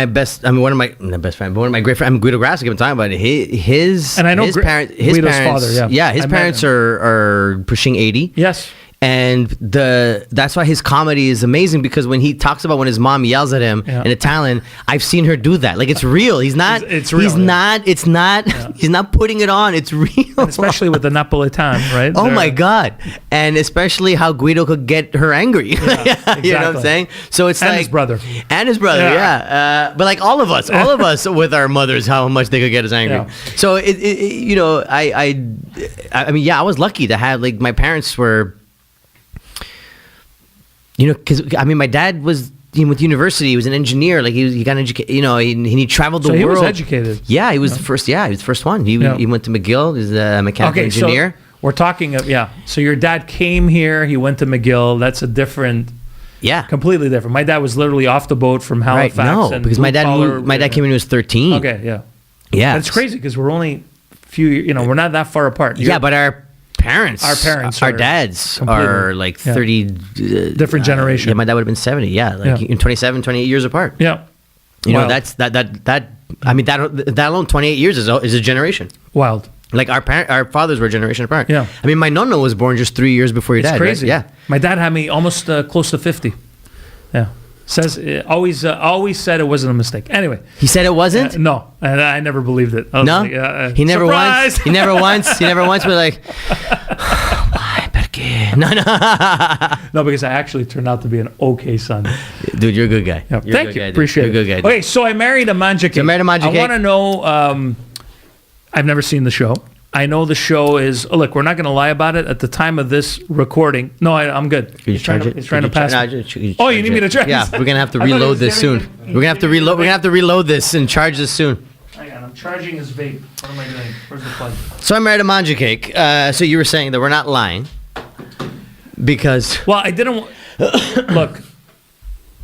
my not best friend, but one of my great friends, Guido Cocomello, I'm talking about his and I know his parents. His Guido's parents, father. Yeah, his parents are pushing 80. Yes. And that's why his comedy is amazing, because when he talks about when his mom yells at him in Italian, I've seen her do that. Like, it's real. He's not. It's real. He's not. It's not. Yeah. He's not putting it on. It's real. And especially with the Napolitan, right? Oh my God! And especially how Guido could get her angry. Yeah, exactly. You know what I'm saying? So it's his brother. And his brother. Yeah. But like all of us with our mothers, how much they could get us angry. Yeah. So I mean, I was lucky to have, like, my parents were. Because my dad was with university. He was an engineer. Like, he got educated. He traveled the world. So he was educated. Yeah, he was the first. Yeah, he was the first one. He went to McGill. He's a mechanical engineer. So we're talking of So your dad came here. He went to McGill. That's a different. Yeah, completely different. My dad was literally off the boat from Halifax. Right. No, because my dad came when he was 13. Okay. Yeah. Yeah. It's crazy because we're only we're not that far apart. But our dads are like 30 different generation. Yeah, my dad would have been 70. Yeah, like 27, 28 years apart. Yeah, that's that. I mean, that alone, 28 years is a generation. Wild. Like our fathers were a generation apart. Yeah. I mean, my nonno was born just 3 years before your dad. Crazy. Right? Yeah. My dad had me almost close to 50. Yeah. Says always said it wasn't a mistake. Anyway, he said it wasn't. No, and I never believed it. No, like, he never surprise! once. He never once. Was like, why? Perché? No, because I actually turned out to be an okay son. Dude, you're a good guy. Yeah, thank you. Appreciate it. You're a good guy. Okay, so I married a Mangiacake. I want to know. I've never seen the show. I know the show is. Oh, look, we're not going to lie about it. At the time of this recording, no, I'm good. He's trying to pass. Oh, you need me to charge? Yeah, we're gonna have to reload this soon. We're gonna have to reload. We're gonna have to reload this and charge this soon. Hang on, I'm charging his vape. What am I doing? Where's the plug? So I married a Mangiacake. So you were saying that we're not lying because. Well, I didn't. Look,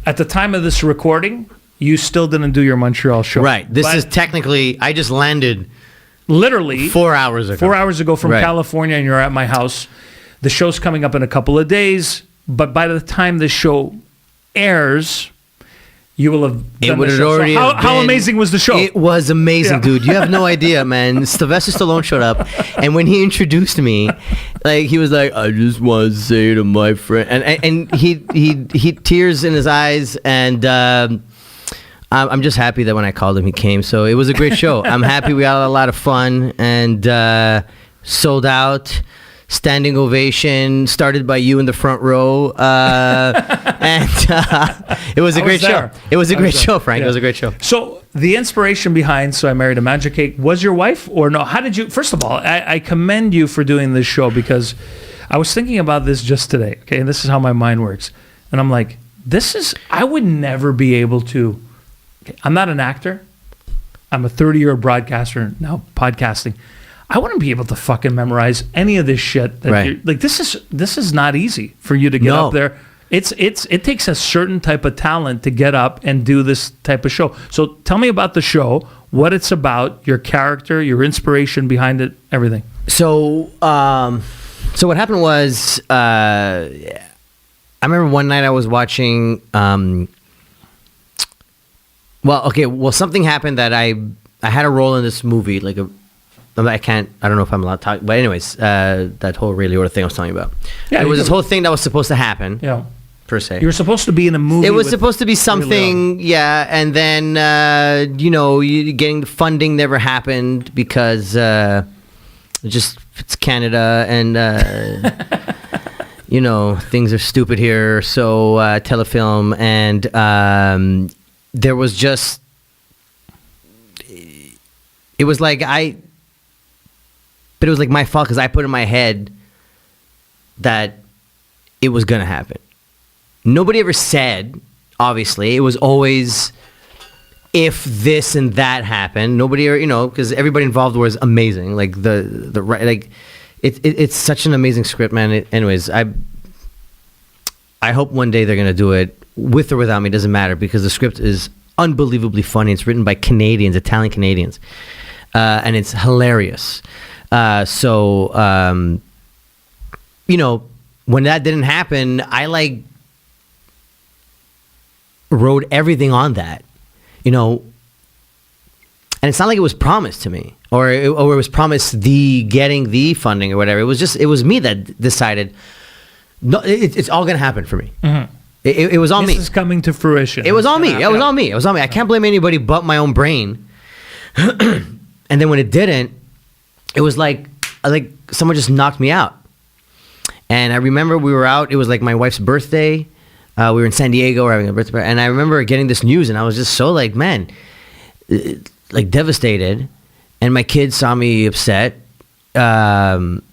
at the time of this recording, you still didn't do your Montreal show. Right. This is technically. I just landed. Literally 4 hours ago. 4 hours ago from California, and you're at my house. The show's coming up in a couple of days, but by the time this show airs, you will have done the show. So how amazing was the show? It was amazing, dude. You have no idea, man. Sylvester Stallone showed up, and when he introduced me, like, he was like, "I just want to say to my friend," and he tears in his eyes, and I'm just happy that when I called him, he came. So it was a great show. I'm happy we had a lot of fun and sold out. Standing ovation, started by you in the front row, and it was a great show. It was a great show, Frank. Yeah. It was a great show. So the inspiration behind "So I Married a Mangiacake" was your wife, or no? How did you? First of all, I commend you for doing this show because I was thinking about this just today. Okay, and this is how my mind works, and I'm like, I would never be able to. Okay, I'm not an actor. I'm a 30-year broadcaster now, podcasting. I wouldn't be able to fucking memorize any of this shit. Right. Like this is not easy for you to get up there. It takes a certain type of talent to get up and do this type of show. So tell me about the show, what it's about, your character, your inspiration behind it, everything. So what happened was I remember one night I was watching. Something happened that I had a role in this movie, I don't know if I'm allowed to talk, but anyways, that whole Ray Liotta thing I was telling you about. Yeah, it was this whole thing that was supposed to happen. Yeah. Per se. You were supposed to be in a movie. It was supposed to be something, yeah, and then, getting the funding never happened because it's Canada and, things are stupid here, so telefilm, and there was just, it was like But it was like my fault because I put in my head that it was going to happen. Nobody ever said, obviously. It was always if this and that happened. Nobody ever, because everybody involved was amazing. Like it's such an amazing script, man. Anyways, I hope one day they're going to do it with or without me. It doesn't matter because the script is unbelievably funny. It's written by Canadians, Italian Canadians. And it's hilarious. When that didn't happen, I wrote everything on that, and it's not like it was promised to me or it was promised getting the funding or whatever. It was me that decided, no, it's all going to happen for me. Mm-hmm. It was on me. This is coming to fruition. It was on me. It was on me. It was on me. I can't blame anybody but my own brain. And then when it didn't, it was like someone just knocked me out. And I remember we were out. It was like my wife's birthday. We were in San Diego. We're having a birthday party. And I remember getting this news, and I was just so devastated. And my kids saw me upset. And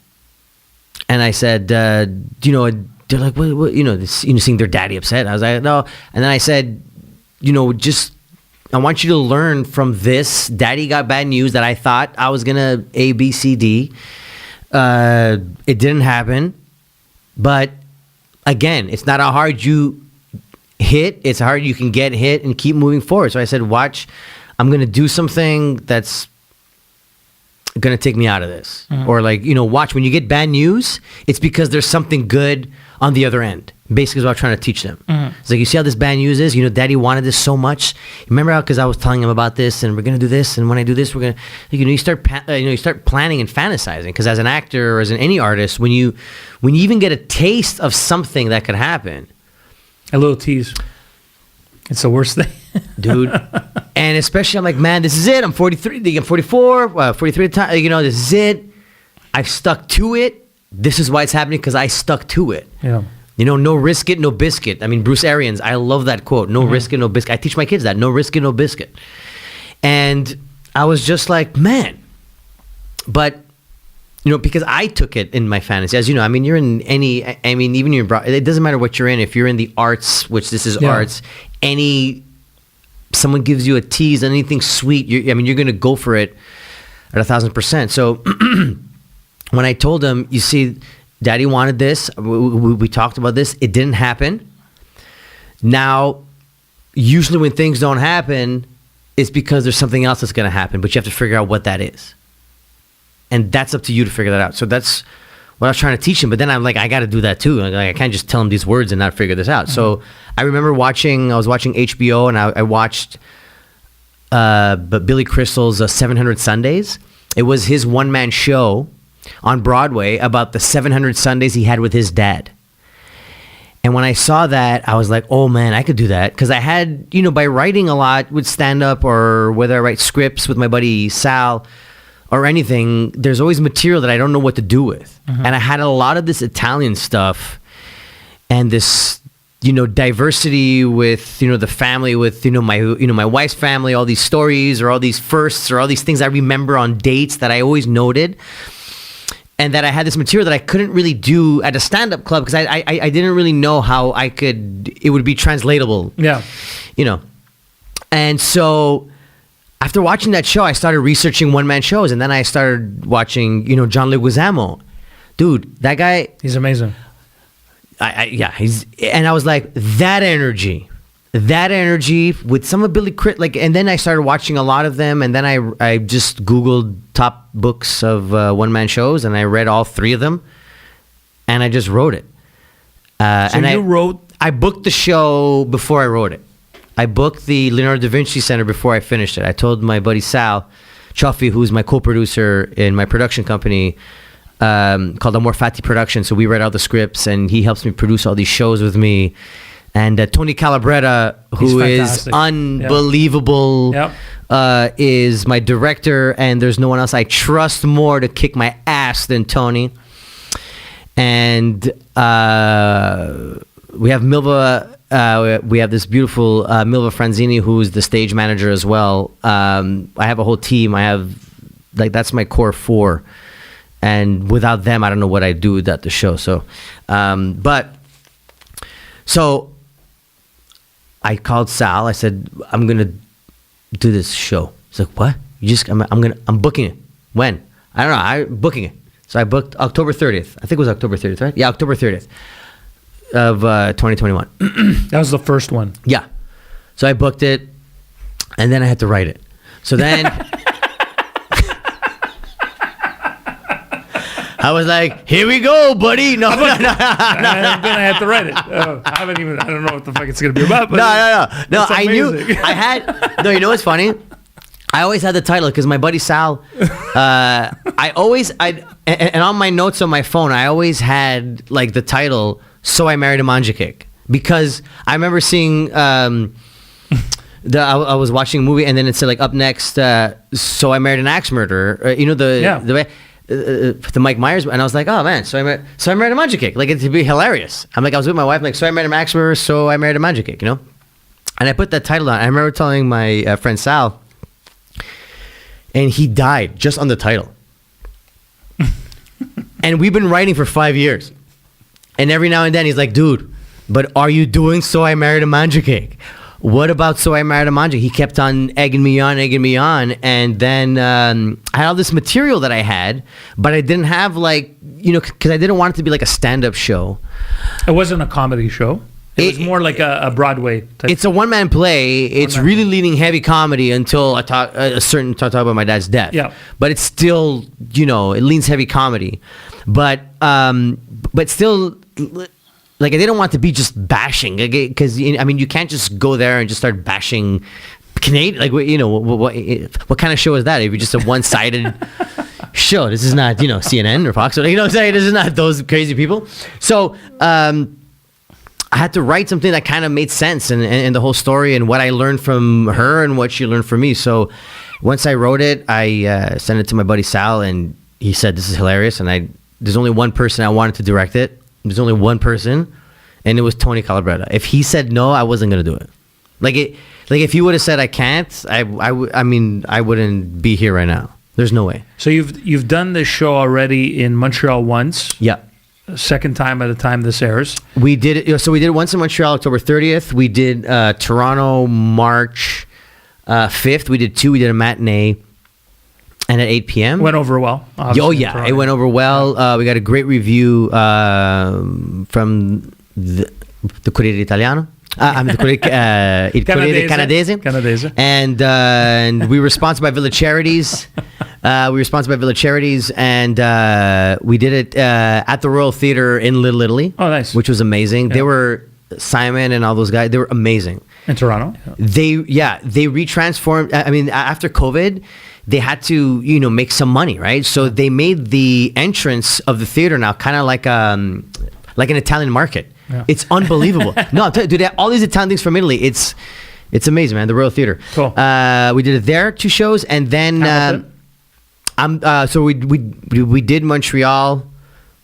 I said, they're like, what, seeing their daddy upset. I was like, no. And then I said, I want you to learn from this. Daddy got bad news that I thought I was going to A, B, C, D. It didn't happen. But again, it's not how hard you hit. It's how hard you can get hit and keep moving forward. So I said, watch, I'm going to do something that's going to take me out of this. Mm-hmm. Or watch, when you get bad news, it's because there's something good on the other end. Basically is what I'm trying to teach them. Mm-hmm. It's like, you see how this bad news is? Daddy wanted this so much. Remember how, because I was telling him about this, and we're going to do this, and when I do this, we're going to, you start planning and fantasizing. Because as an actor or as any artist, when you even get a taste of something that could happen. A little tease. It's the worst thing. Dude. And especially, I'm like, man, this is it. I'm 43, I'm 44, 43 at the time. This is it. I've stuck to it. This is why it's happening, because I stuck to it. Yeah. No risk it, no biscuit. I mean, Bruce Arians, I love that quote. No risk it, no biscuit. I teach my kids that. No risk it, no biscuit. And I was just like, man. But, because I took it in my fantasy. As you know, I mean, you're in even it doesn't matter what you're in. If you're in the arts, which this is arts, someone gives you a tease, anything sweet, you're going to go for it at 1,000%. So when I told him, you see, Daddy wanted this. We talked about this. It didn't happen. Now, usually when things don't happen, it's because there's something else that's going to happen, but you have to figure out what that is. And that's up to you to figure that out. So that's what I was trying to teach him. But then I'm like, I got to do that too. I can't just tell him these words and not figure this out. Mm-hmm. So I remember I was watching HBO, and I watched Billy Crystal's 700 Sundays. It was his one-man show on Broadway about the 700 Sundays he had with his dad. And when I saw that, I was like, oh man, I could do that. Because I had, by writing a lot with stand-up, or whether I write scripts with my buddy Sal or anything, there's always material that I don't know what to do with. And I had a lot of this Italian stuff and this, diversity with, the family, with, my wife's family, all these stories or all these firsts or all these things I remember on dates that I always noted. And that I had this material that I couldn't really do at a stand-up club because I didn't really know how it would be translatable. Yeah. And so after watching that show, I started researching one-man shows, and then I started watching, John Leguizamo. Dude, that guy... He's amazing. And I was like, that energy with some ability, and then I started watching a lot of them, and then I just Googled top books of one-man shows, and I read all 3 of them, and I just wrote it. I booked the show before I wrote it. I booked the Leonardo da Vinci Center before I finished it. I told my buddy Sal Cioffi, who's my co-producer in my production company, called Amor Fati Production. So we read all the scripts, and he helps me produce all these shows with me. And Tony Calabretta, who is unbelievable, is my director, and there's no one else I trust more to kick my ass than Tony. And we have Milva. We have this beautiful Milva Franzini, who's the stage manager as well. I have a whole team. I have that's my core 4, and without them, I don't know what I'd do without the show. So, I called Sal. I said, I'm gonna do this show. He's like, what? I'm booking it. When? I don't know. I'm booking it. So I booked October 30th. I think it was October 30th, right? Yeah, October 30th of 2021. That was the first one. Yeah. So I booked it, and then I had to write it. So then I was like, here we go, buddy. No. Then I had to write it. I don't know what the fuck it's going to be about. But No, I knew. You know what's funny? I always had the title because my buddy Sal, and on my notes on my phone, I always had the title, So I Married a Mangiacake. Because I remember seeing, I was watching a movie, and then it said up next, So I Married an Axe Murderer. The Mike Myers, and I was like, oh man, so I married a Mangiacake. It'd be hilarious. I was with my wife, so I married a Axe Murderer, so I married a Mangiacake, And I put that title on. I remember telling my friend Sal, and he died just on the title. And we've been writing for 5 years. And every now and then he's like, dude, but are you doing So I Married a Mangiacake? What about So I Married a Mangiacake? He kept on egging me on. And then I had all this material that I had, but I didn't have because I didn't want it to be like a stand-up show. It wasn't a comedy show. It was more like a Broadway type. It's a one-man play. It's really leaning heavy comedy until I talk about my dad's death. Yeah. But it's still, it leans heavy comedy. But still, I didn't want to be just bashing, because you can't just go there and just start bashing Canadian. What kind of show is that? If you're just a one-sided show, this is not CNN or Fox. I'm saying? This is not those crazy people. So I had to write something that kind of made sense, and the whole story, and what I learned from her and what she learned from me. So once I wrote it, I sent it to my buddy Sal, and he said, "This is hilarious." And there's only one person I wanted to direct it. There's only one person, and it was Tony Calabretta. If he said no, I wasn't gonna do it. If he would have said I can't, I wouldn't be here right now. There's no way. So you've done this show already in Montreal once. Yeah. Second time by the time this airs. We did it. So we did it once in Montreal, October 30th. We did Toronto, March 5th. We did 2. We did a matinee. And at 8 p.m. Went over well. Oh, yeah. It went over well. We got a great review from the Corriere Italiano. Il Corriere Canadese. And we were sponsored by Villa Charities. And we did it at the Royal Theatre in Little Italy. Oh, nice. Which was amazing. Yeah. They were, Simon and all those guys, they were amazing. In Toronto? Yeah. They retransformed. After COVID, they had to, make some money, right? So they made the entrance of the theater now kind of like an Italian market. Yeah. It's unbelievable. No, I'm telling you, dude, all these Italian things from Italy. It's amazing, man. The Royal Theater. Cool. We did it there, 2 shows, and then so we did Montreal.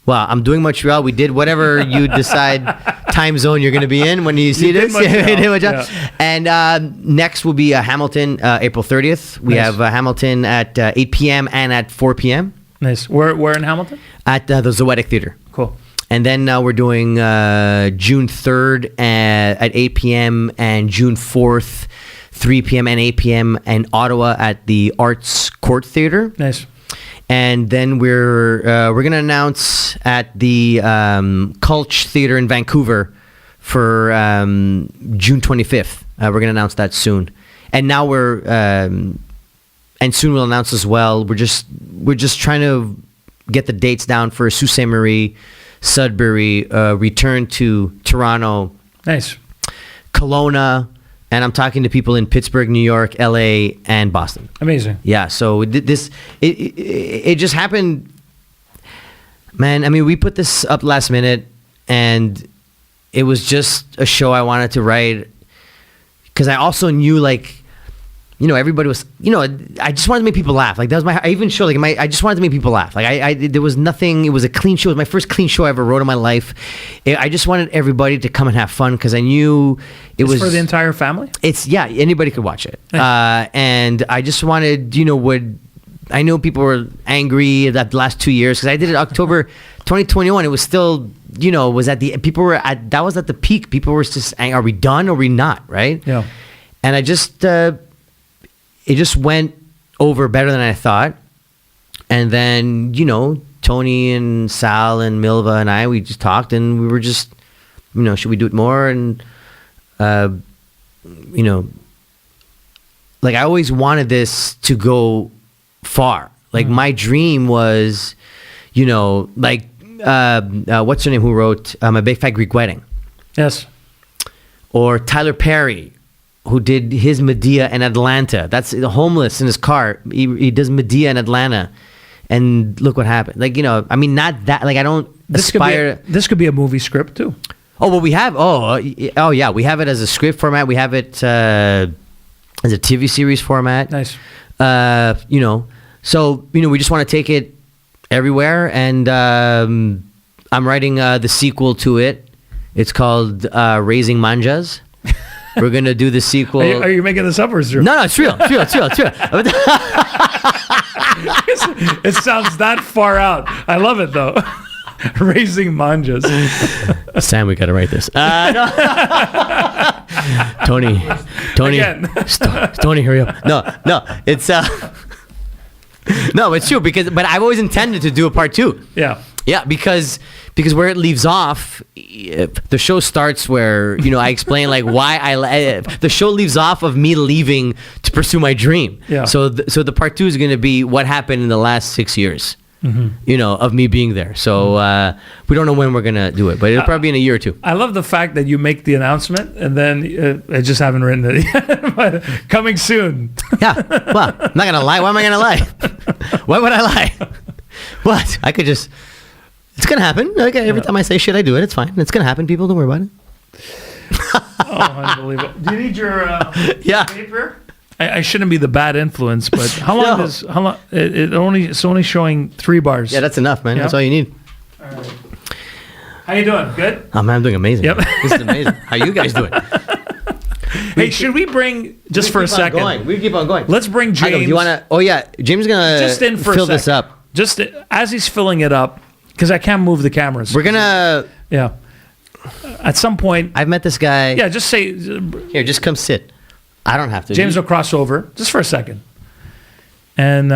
Well, I'm doing Montreal. We did whatever you decide time zone you're going to be in when you see this. We did Montreal. Yeah. And next will be Hamilton, April 30th. We have Hamilton at 8 p.m. and at 4 p.m. Nice. Where in Hamilton? At the Zoetic Theater. Cool. And then we're doing June 3rd at 8 p.m. and June 4th, 3 p.m. and 8 p.m. in Ottawa at the Arts Court Theater. Nice. And then we're gonna announce at the Culch Theater in Vancouver for June 25th. We're gonna announce that soon. And now and soon we'll announce as well. We're just trying to get the dates down for Sault Ste. Marie, Sudbury, return to Toronto. Nice. Kelowna. And I'm talking to people in Pittsburgh, New York, LA, and Boston. Amazing. Yeah, so it just happened, man. I mean, we put this up last minute, and it was just a show I wanted to write because I also knew, like, you know, everybody was, you know, I just wanted to make people laugh. Like, that was I even showed, like, I just wanted to make people laugh. Like, there was nothing, it was a clean show. It was my first clean show I ever wrote in my life. I just wanted everybody to come and have fun because I knew it was for the entire family? Yeah, anybody could watch it. And I just wanted, you know, I know people were angry that the last 2 years because I did it October 2021. It was still, you know, that was at the peak. People were just, are we done or are we not, right? Yeah. And I just, it just went over better than I thought. And then, you know, Tony and Sal and Milva and we just talked and we were just, you know, should we do it more? And, you know, like I always wanted this to go far. Like my dream was, you know, like, what's her name who wrote A Big Fat Greek Wedding? Yes. Or Tyler Perry, who did his Medea in Atlanta. That's homeless in his car. He does Medea in Atlanta. And look what happened. Like, you know, I mean, not that, like, I don't aspire. This could be a movie script too. Oh, well, we have, yeah, we have it as a script format. We have it as a TV series format. Nice. You know, so, you know, we just want to take it everywhere. And I'm writing the sequel to it. It's called Raising Manjas. We're going to do the sequel. Are you making this up or is it true? No, it's real. It's real. It sounds that far out. I love it though. Raising manjas. Sam, we got to write this. No. Tony, Tony, hurry up. No, it's no, it's true but I've always intended to do a part 2. Yeah, because where it leaves off, the show starts where, you know, I explain like why the show leaves off of me leaving to pursue my dream. Yeah. So the part 2 is going to be what happened in the last 6 years. Mm-hmm. You know, of me being there. So we don't know when we're gonna do it, but it'll probably be in a year or 2. I love the fact that you make the announcement and then I just haven't written it yet. But coming soon. Yeah. Well, I'm not gonna lie. Why am I gonna lie? Why would I lie? What? I could just. It's gonna happen. Like every time I say shit, I do it. It's fine. It's gonna happen. People, don't worry about it. Oh, unbelievable! Do you need your paper? I shouldn't be the bad influence, but how long? It's only showing 3 bars. Yeah, that's enough, man. Yeah? That's all you need. All right. How you doing? Good. Oh man, I'm doing amazing. Yep. This is amazing. How you guys doing? Hey, should we bring just for a second? We keep on going. Let's bring James. Do you wanna? Oh yeah, James is gonna just in for fill this up. Just as he's filling it up, because I can't move the cameras. We're gonna. Yeah. At some point. I've met this guy. Yeah, just say. Here, just come sit. I don't have to. James will cross over just for a second, and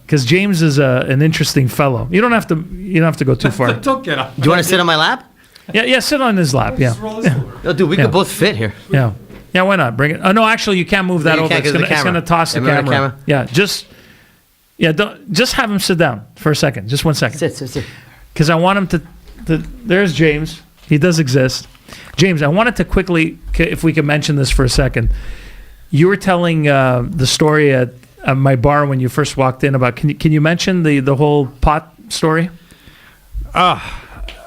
because James is an interesting fellow. You don't have to go too far. Don't get up. Do you want to sit on my lap? Yeah, sit on his lap. Yeah. No, dude, we could both fit here. Yeah, why not? Bring it. Oh no, actually, you can't move that over. It's gonna toss the camera. Yeah, just have him sit down for a second. Just 1 second. Sit. Because I want him to. There's James. He does exist. James, I wanted to quickly, if we could mention this for a second. You were telling the story at my bar when you first walked in about. Can you mention the whole pot story?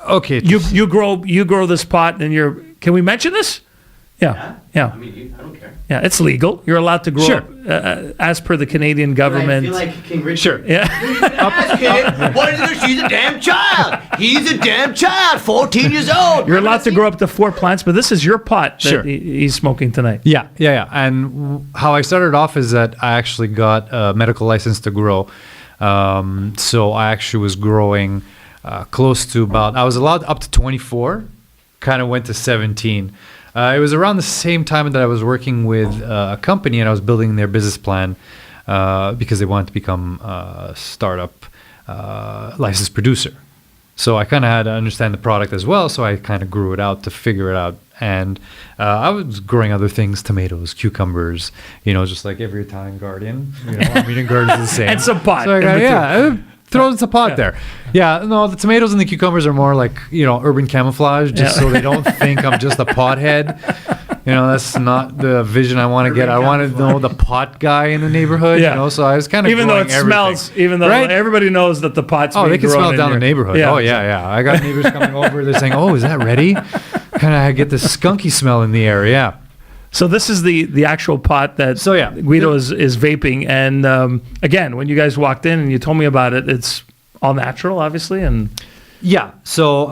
Okay. You grow this pot, and can we mention this? Yeah. I mean, I don't care. Yeah, it's legal. You're allowed to grow Sure. up as per the Canadian government. I feel like King Richard. Sure. Yeah. She's a damn child. He's a damn child. 14 years old. You're allowed to grow up to 4 plants, but this is your pot that Sure. he's smoking tonight. Yeah. And how I started off is that I actually got a medical license to grow. So I actually was growing close to I was allowed up to 24, kind of went to 17. It was around the same time that I was working with a company and I was building their business plan because they wanted to become a startup licensed producer. So I kind of had to understand the product as well. So I kind of grew it out to figure it out. And I was growing other things, tomatoes, cucumbers, just like every Italian garden. Our meeting garden is the same. And some pot. So I got, throw in some pot there. Yeah, no, the tomatoes and the cucumbers are more like, urban camouflage, just so they don't think I'm just a pothead. That's not the vision I want to get. I want to know the pot guy in the neighborhood, so I was kind of even though it smells, right? Everybody knows that the pot's being they can grown smell in down the neighborhood. Yeah. Oh, yeah. I got neighbors coming over. They're saying, oh, is that ready? Kind of get this skunky smell in the air, yeah. So this is the actual pot that Guido is vaping. And again, when you guys walked in and you told me about it, it's all natural, obviously. And yeah, so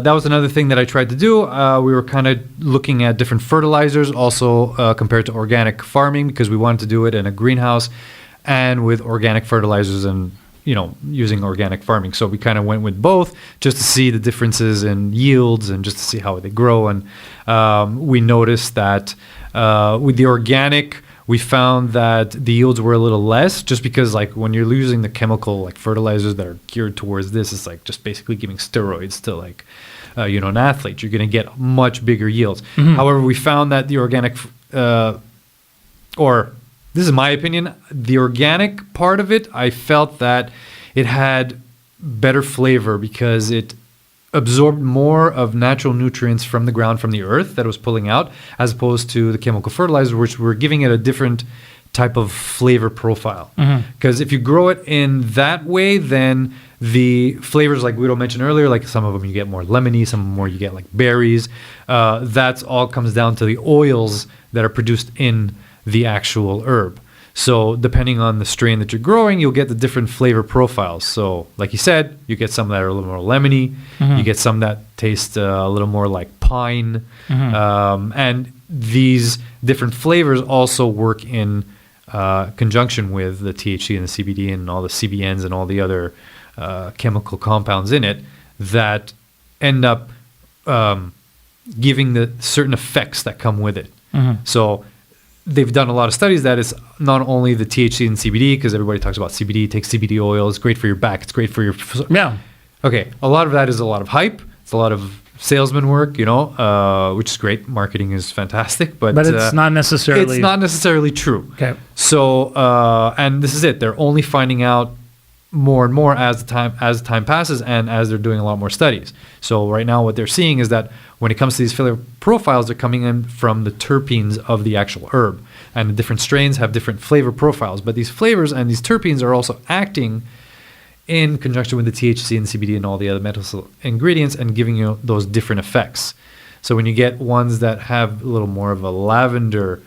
that was another thing that I tried to do. We were kind of looking at different fertilizers also compared to organic farming because we wanted to do it in a greenhouse and with organic fertilizers and using organic farming. So we kind of went with both just to see the differences in yields and just to see how they grow. And we noticed that with the organic, we found that the yields were a little less just because like when you're using the chemical like fertilizers that are geared towards this, it's like just basically giving steroids to like, an athlete. You're going to get much bigger yields. Mm-hmm. However, we found that the organic, or this is my opinion, the organic part of it, I felt that it had better flavor because it absorbed more of natural nutrients from the ground, from the earth that it was pulling out, as opposed to the chemical fertilizer, which were giving it a different type of flavor profile. Because if you grow it in that way, then the flavors, like Guido mentioned earlier, like some of them you get more lemony, some more you get like berries. That's all comes down to the oils that are produced in the actual herb. So depending on the strain that you're growing, you'll get the different flavor profiles. So like you said, you get some that are a little more lemony. You get some that taste a little more like pine. And these different flavors also work in conjunction with the THC and the CBD and all the CBNs and all the other chemical compounds in it that end up giving the certain effects that come with it. So they've done a lot of studies that it's not only the THC and CBD, because everybody talks about CBD, take CBD oil, it's great for your back, it's great for your... Yeah. Okay, a lot of that is a lot of hype, it's a lot of salesman work, which is great. Marketing is fantastic, but it's not necessarily... It's not necessarily true. Okay. So, and this is it. They're only finding out more and more as time passes and as they're doing a lot more studies. So right now what they're seeing is that when it comes to these flavor profiles, they're coming in from the terpenes of the actual herb. And the different strains have different flavor profiles. But these flavors and these terpenes are also acting in conjunction with the THC and CBD and all the other medicinal ingredients and giving you those different effects. So when you get ones that have a little more of a lavender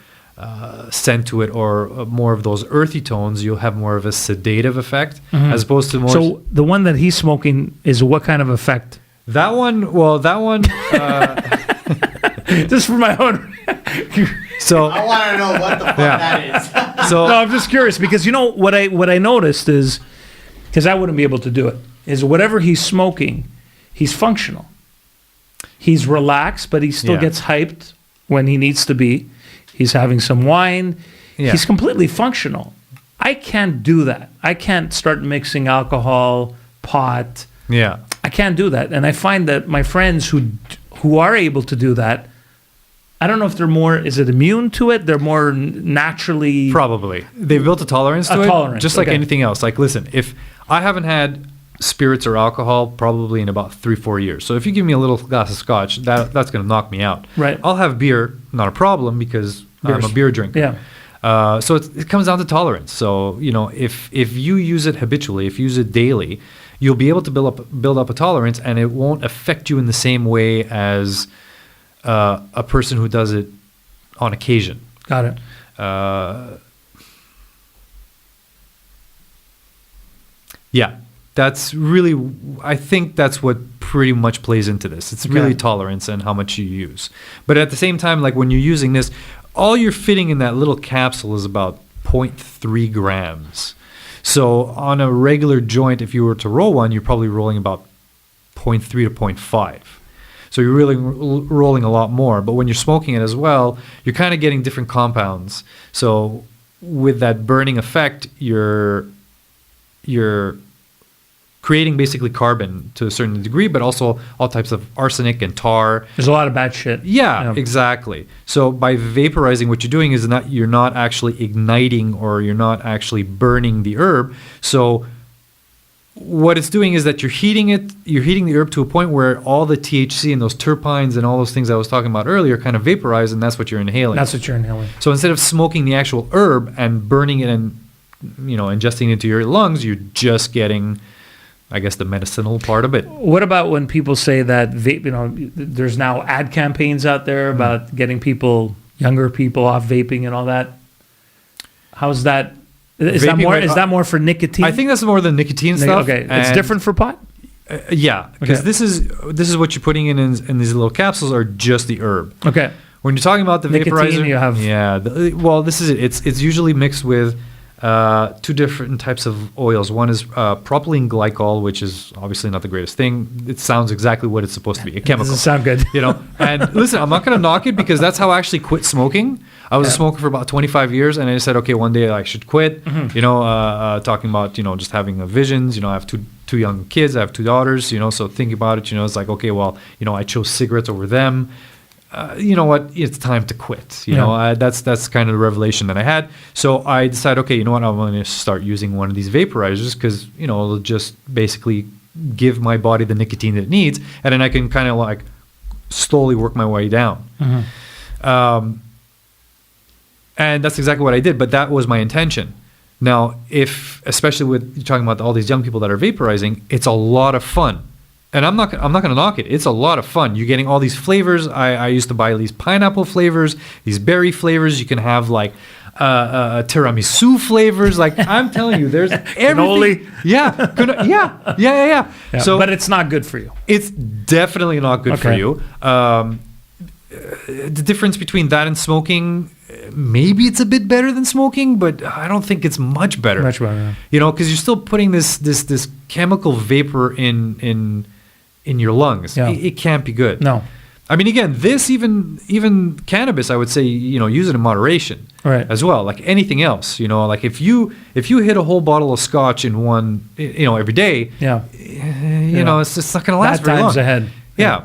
scent to it or more of those earthy tones, you'll have more of a sedative effect as opposed to more... So the one that he's smoking is what kind of effect? That one... Just for my own... So I want to know what the fuck that is. So no, I'm just curious because what I noticed is, because I wouldn't be able to do it, is whatever he's smoking, he's functional. He's relaxed, but he still gets hyped when he needs to be. He's having some wine. Yeah. He's completely functional. I can't do that. I can't start mixing alcohol, pot. Yeah. I can't do that. And I find that my friends who are able to do that, I don't know if they're more, is it immune to it? They're more naturally... Probably. They've built a tolerance to it. Just like anything else. Like, listen, if I haven't had spirits or alcohol probably in about 3-4 years. So if you give me a little glass of scotch, that's going to knock me out. Right. I'll have beer, not a problem, because I'm a beer drinker. Yeah. So it comes down to tolerance. So, if you use it habitually, if you use it daily, you'll be able to build up a tolerance, and it won't affect you in the same way as a person who does it on occasion. Got it. Yeah, that's really, I think that's what pretty much plays into this. It's really tolerance and how much you use. But at the same time, like when you're using this, all you're fitting in that little capsule is about 0.3 grams. So on a regular joint, if you were to roll one, you're probably rolling about 0.3 to 0.5. So you're really rolling a lot more. But when you're smoking it as well, you're kind of getting different compounds. So with that burning effect, you're creating basically carbon to a certain degree, but also all types of arsenic and tar. There's a lot of bad shit. Yeah, exactly. So by vaporizing, what you're doing is you're not actually igniting or you're not actually burning the herb. So what it's doing is that you're heating the herb to a point where all the THC and those terpenes and all those things I was talking about earlier kind of vaporize, and that's what you're inhaling. That's what you're inhaling. So instead of smoking the actual herb and burning it and ingesting it into your lungs, you're just getting, I guess, the medicinal part of it. What about when people say that there's now ad campaigns out there about getting younger people off vaping and all that? How's that? Is that more for nicotine? I think that's more the nicotine stuff. Okay, it's different for pot? Yeah, because this is what you're putting in these little capsules are just the herb. Okay. When you're talking about the nicotine, vaporizer, you have this is it. It's usually mixed with two different types of oils. One is propylene glycol, which is obviously not the greatest thing. It sounds exactly what it's supposed to be, a chemical. Doesn't sound good. And listen, I'm not going to knock it because that's how I actually quit smoking. I was a smoker for about 25 years, and I said, okay, one day I should quit. Talking about, just having visions. I have two young kids. I have 2 daughters, so thinking about it, it's like, okay, well, I chose cigarettes over them. You know what? It's time to quit. That's kind of the revelation that I had. So I decided, okay, you know what? I'm going to start using one of these vaporizers because it'll just basically give my body the nicotine that it needs, and then I can kind of like slowly work my way down. And that's exactly what I did. But that was my intention. Now, especially with you're talking about all these young people that are vaporizing, it's a lot of fun. And I'm not going to knock it. It's a lot of fun. You're getting all these flavors. I used to buy these pineapple flavors, these berry flavors. You can have like tiramisu flavors. Like I'm telling you, there's everything. Yeah. So, but it's not good for you. It's definitely not good for you. The difference between that and smoking, maybe it's a bit better than smoking, but I don't think it's much better. Much better, yeah. Because you're still putting this chemical vapor in your lungs. Yeah. It can't be good. No. I mean, again, this even cannabis, I would say, use it in moderation, right, as well. Like anything else, like if you hit a whole bottle of scotch in one, every day, it's just not going to last very long. Bad times ahead. Yeah.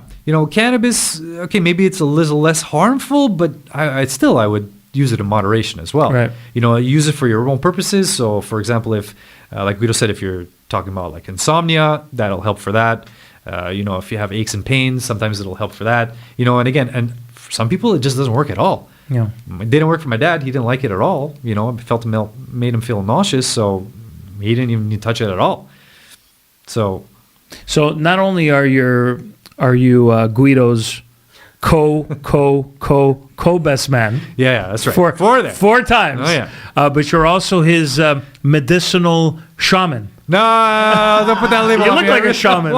Cannabis, okay, maybe it's a little less harmful, but I would use it in moderation as well. Right. Use it for your own purposes. So, for example, if, like Guido said, if you're talking about like insomnia, that'll help for that. If you have aches and pains, sometimes it'll help for that. And for some people, it just doesn't work at all. Yeah. It didn't work for my dad. He didn't like it at all. It made him feel nauseous, so he didn't even touch it at all. So not only are you Guido's co-best man. Yeah, that's right. Four times. Oh, yeah. But you're also his medicinal shaman. No, don't put that label You on look me. like a shaman.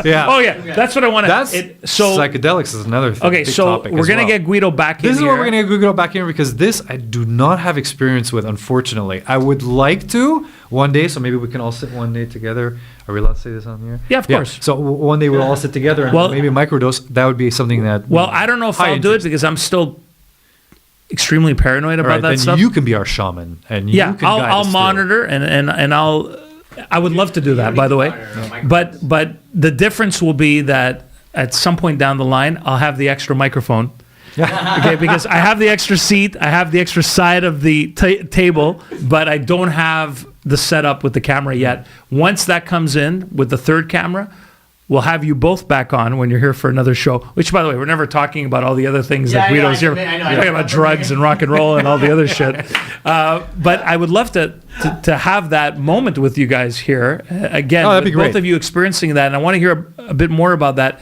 Yeah. Oh, yeah. That's what I want to... Psychedelics is another thing. Okay, so we're going to get Guido back in here. This is what we're going to get Guido back in here because this I do not have experience with, unfortunately. I would like to one day, so maybe we can all sit one day together. Are we allowed to say this on here? Yeah, of course. So one day we'll all sit together and maybe microdose. That would be something that... Well, I don't know if I'll do it because I'm still extremely paranoid about that stuff. You can be our shaman, and you can guide I'll us monitor and I would love to do that, by the way. But the difference will be that at some point down the line, I'll have the extra microphone. Okay, because I have the extra seat, I have the extra side of the table, but I don't have the setup with the camera yet. Once that comes in with the third camera, we'll have you both back on when you're here for another show. Which, by the way, we're never talking about all the other things that Guido's here. We're talking about drugs and rock and roll and all the other shit. But I would love to have that moment with you guys here again. That'd be great. Both of you experiencing that, and I want to hear a bit more about that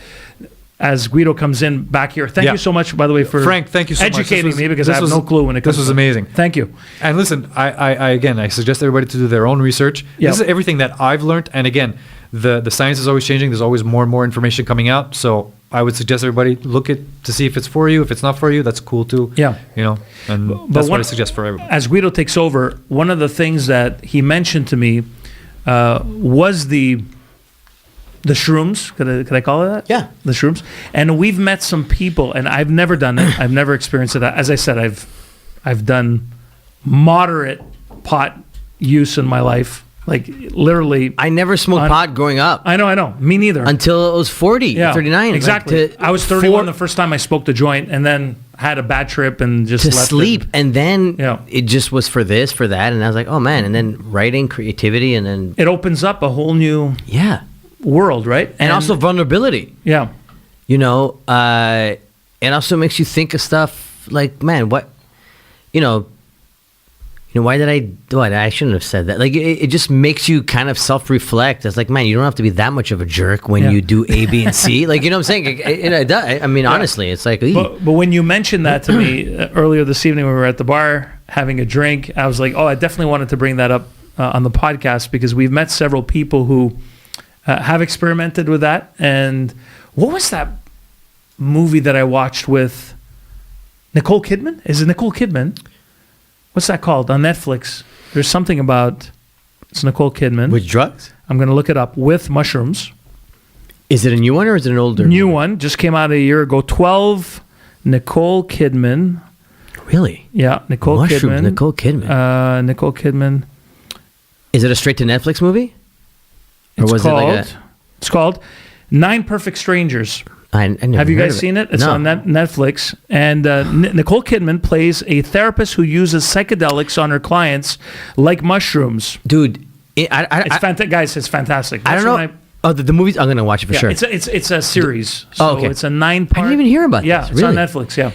as Guido comes in back here. Thank you so much, by the way, for Frank, thank you so much. educating me, because I have no clue when it comes This was to amazing. Thank you. And listen, I suggest everybody to do their own research. Yep. This is everything that I've learned. And again, the science is always changing. There's always more and more information coming out. So I would suggest everybody look at to see if it's for you. If it's not for you, that's cool too. Yeah. You know, and that's what I suggest for everybody. As Guido takes over, one of the things that he mentioned to me was the shrooms. Could I call it that? Yeah. The shrooms. And we've met some people, and I've never done it. I've never experienced it. As I said, I've done moderate pot use in my life. Like literally. I never smoked pot growing up. I know. Me neither. Until I was 40, 39. Exactly. I was 31 the first time I smoked a joint, and then had a bad trip and just to left sleep. it. And then it just was for this, for that. And I was like, oh man. And then writing, creativity, and then. It opens up a whole new world, right? And also vulnerability. Yeah. You know, it also makes you think of stuff like, man, what, why did I do it? I shouldn't have said that. Like, it just makes you kind of self-reflect. It's like, man, you don't have to be that much of a jerk when you do A, B, and C. Like, you know what I'm saying? I mean, honestly, it's like... But when you mentioned that to me earlier this evening when we were at the bar having a drink, I was like, I definitely wanted to bring that up on the podcast, because we've met several people who have experimented with that. And what was that movie that I watched with Nicole Kidman? Is it Nicole Kidman? What's that called on Netflix? There's something about, it's Nicole Kidman. With drugs? I'm going to look it up. With mushrooms. Is it a new one or is it an older New one. Just came out a year ago. 12, Nicole Kidman. Really? Yeah, Nicole Mushrooms, Kidman. Nicole Kidman. Nicole Kidman. Is it a straight to Netflix movie? It's called 9 Perfect Strangers. I never Have you heard guys of it. seen it? It's No. on Netflix. And Nicole Kidman plays a therapist who uses psychedelics on her clients like mushrooms. Dude, It's fantastic. Guys, it's fantastic. I don't know. The movies, I'm going to watch it for sure. It's a series. So okay. it's a 9-part. I didn't even hear about Yeah, this. it's Really? on Netflix, yeah.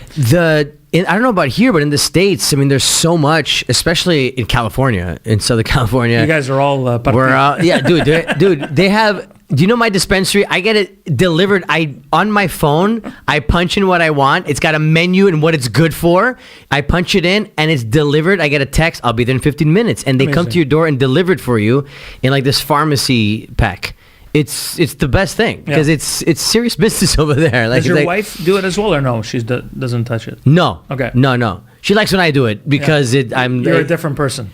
I don't know about here, but in the States, I mean, there's so much, especially in California, in Southern California. You guys are all... dude, they have... Do you know my dispensary? I get it delivered. On my phone, I punch in what I want. It's got a menu and what it's good for. I punch it in and it's delivered. I get a text. I'll be there in 15 minutes. And they come to your door and deliver it for you in like this pharmacy pack. It's the best thing because it's serious business over there. Like, Does your wife do it as well or no? She doesn't touch it? No. Okay. No. She likes when I do it because You're a different person.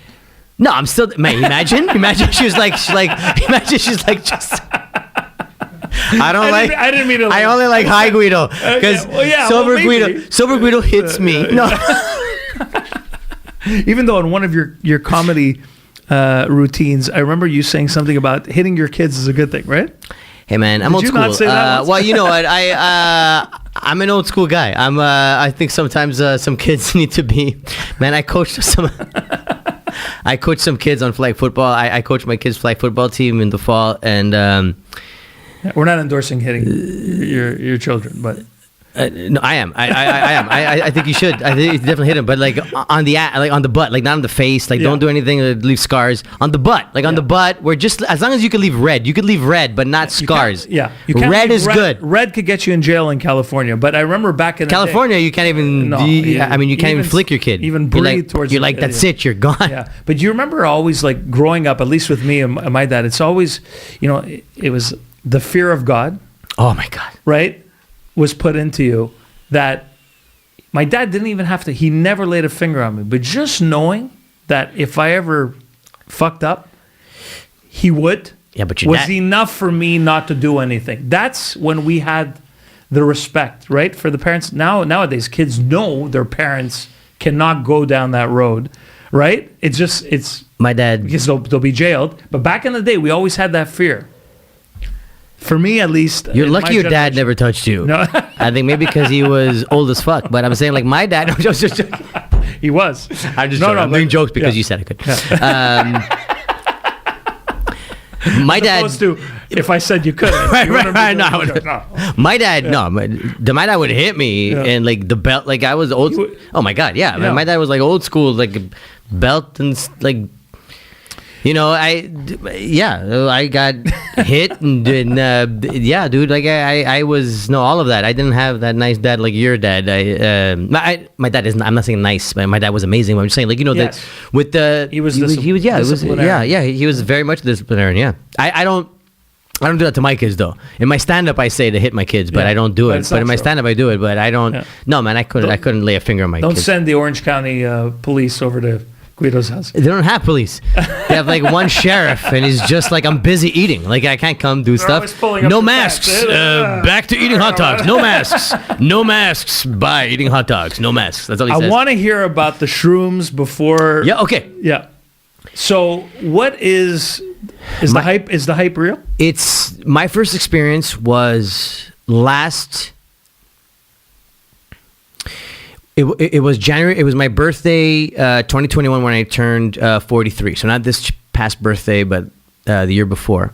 No, I'm still... Man, imagine she's like just... I didn't mean to... I only like high Guido because sober Guido hits me. No. Even though in one of your comedy routines, I remember you saying something about hitting your kids is a good thing, right? Hey man, I'm Did old you school. not say that once? Well, you know what? I'm an old school guy. I think sometimes some kids need to be... Man, I coached some kids on flag football. I coached my kids' flag football team in the fall, and we're not endorsing hitting your children, but no, I am. I am. I think you should. I think you definitely hit them, but like on the butt, like not on the face. Like don't do anything that leave scars on the butt. Like on the butt, where just as long as you could leave red, but not scars. You can't red is good. Red could get you in jail in California, but I remember back in California, you can't even. You can't even flick your kid. Even breathe towards. You're like that's it. You're gone. Yeah, but you remember always like growing up, at least with me and my dad. It's always, it was the fear of God. Oh my God! Right. Was put into you that my dad didn't even have to, he never laid a finger on me, but just knowing that if I ever fucked up, he would, was enough for me not to do anything. That's when we had the respect, right? For the parents. Nowadays, kids know their parents cannot go down that road, right? It's my dad, because they'll be jailed. But back in the day, we always had that fear. For me, at least. You're lucky your dad never touched you. No. I think maybe because he was old as fuck. But I'm saying, like, my dad... He was. I'm just joking. I'm doing jokes because you said I could. My dad... if I said you couldn't. Right, You right, wouldn't right. be No, doing I it. would- my dad, no, my dad would hit me and like the belt, like I was old. Oh my god, yeah. Yeah. My dad was like old school, like belt and like, you know, I got hit and yeah, dude, like I was all of that. I didn't have that nice dad like your dad. My dad isn't. I'm not saying nice, but my dad was amazing. But I'm just saying, like, you know, Yes. that with the He was disciplinarian. He was very much disciplinarian. Yeah, I don't do that to my kids though. In my stand-up, I say to hit my kids, but Yeah, I don't do but it. it's But not in my true. stand-up, I do it. But I don't. Yeah. No, man, I couldn't lay a finger on my Don't kids. send the Orange County police over to Guido's house. They don't have police. They have like one sheriff, and he's just like, I'm busy eating. Like I can't come do always stuff. pulling up No the masks. facts. Back to eating hot dogs. No masks. No masks. Bye. Eating hot dogs. No masks. That's all he I says. want to hear about the shrooms before. Yeah. Okay. Yeah. So, what is the hype? Is the hype real? It's my first experience was last. It was January. It was my birthday, 2021, when I turned 43. So not this past birthday, but the year before.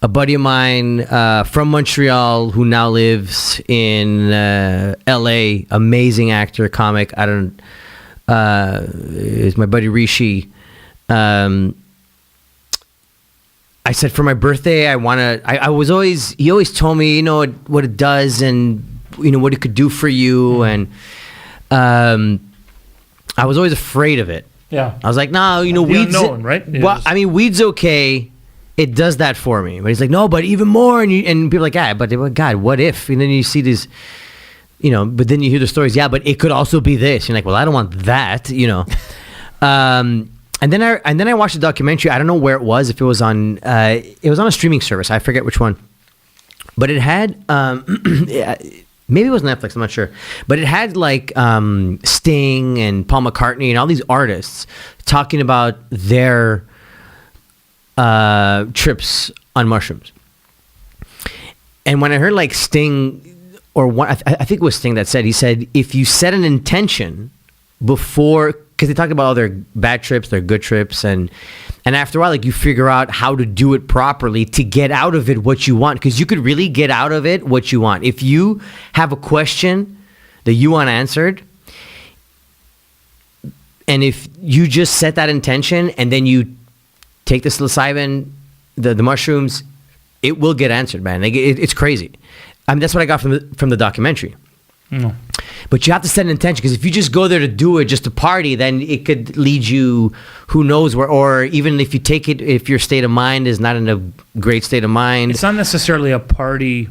A buddy of mine from Montreal who now lives in L.A. Amazing actor, comic. Is my buddy Rishi. I said for my birthday, I want to. He always told me, you know, what it does and you know what it could do for you and. I was always afraid of it. Yeah. I was like, no, you know, The weed's unknown, right? Well, I mean, weed's okay. It does that for me. But he's like, no, but even more. And people are like, yeah, but God, what if? And then you see these, you know, but then you hear the stories. Yeah, but it could also be this. You're like, well, I don't want that, you know. And then I watched a documentary. I don't know where it was. If it was on a streaming service. I forget which one. But it had. Maybe it was Netflix, I'm not sure. But it had like Sting and Paul McCartney and all these artists talking about their trips on mushrooms. And when I heard like Sting, or one, I think it was Sting that said, he said, if you set an intention before, because they talked about all their bad trips, their good trips, and after a while, like you figure out how to do it properly to get out of it what you want, because you could really get out of it what you want. If you have a question that you want answered, and if you just set that intention and then you take the psilocybin, the mushrooms, it will get answered, man. Like it's crazy. I mean, that's what I got from the documentary. No. But you have to set an intention, because if you just go there to do it just to party, then it could lead you who knows where. Or even if you take it, if your state of mind is not in a great state of mind. It's not necessarily a party.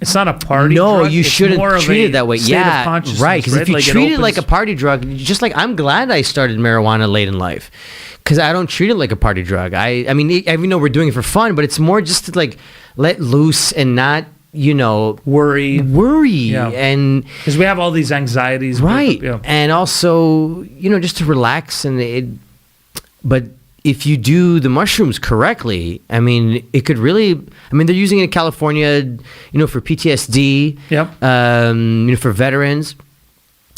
It's not a party. No, drug. you It's shouldn't more of treat a it that way. state of Yeah, consciousness, right. Because if you Like, treat it like a opens- party drug, just like I'm glad I started marijuana late in life, because I don't treat it like a party drug. I mean, even though we're doing it for fun, but it's more just to like let loose and not, you know, worry, Yeah. and because we have all these anxieties, right, Yeah. and also, you know, just to relax but if you do the mushrooms correctly, I mean, it could really. I mean, they're using it in California, you know, for PTSD. Yep. You know, for veterans.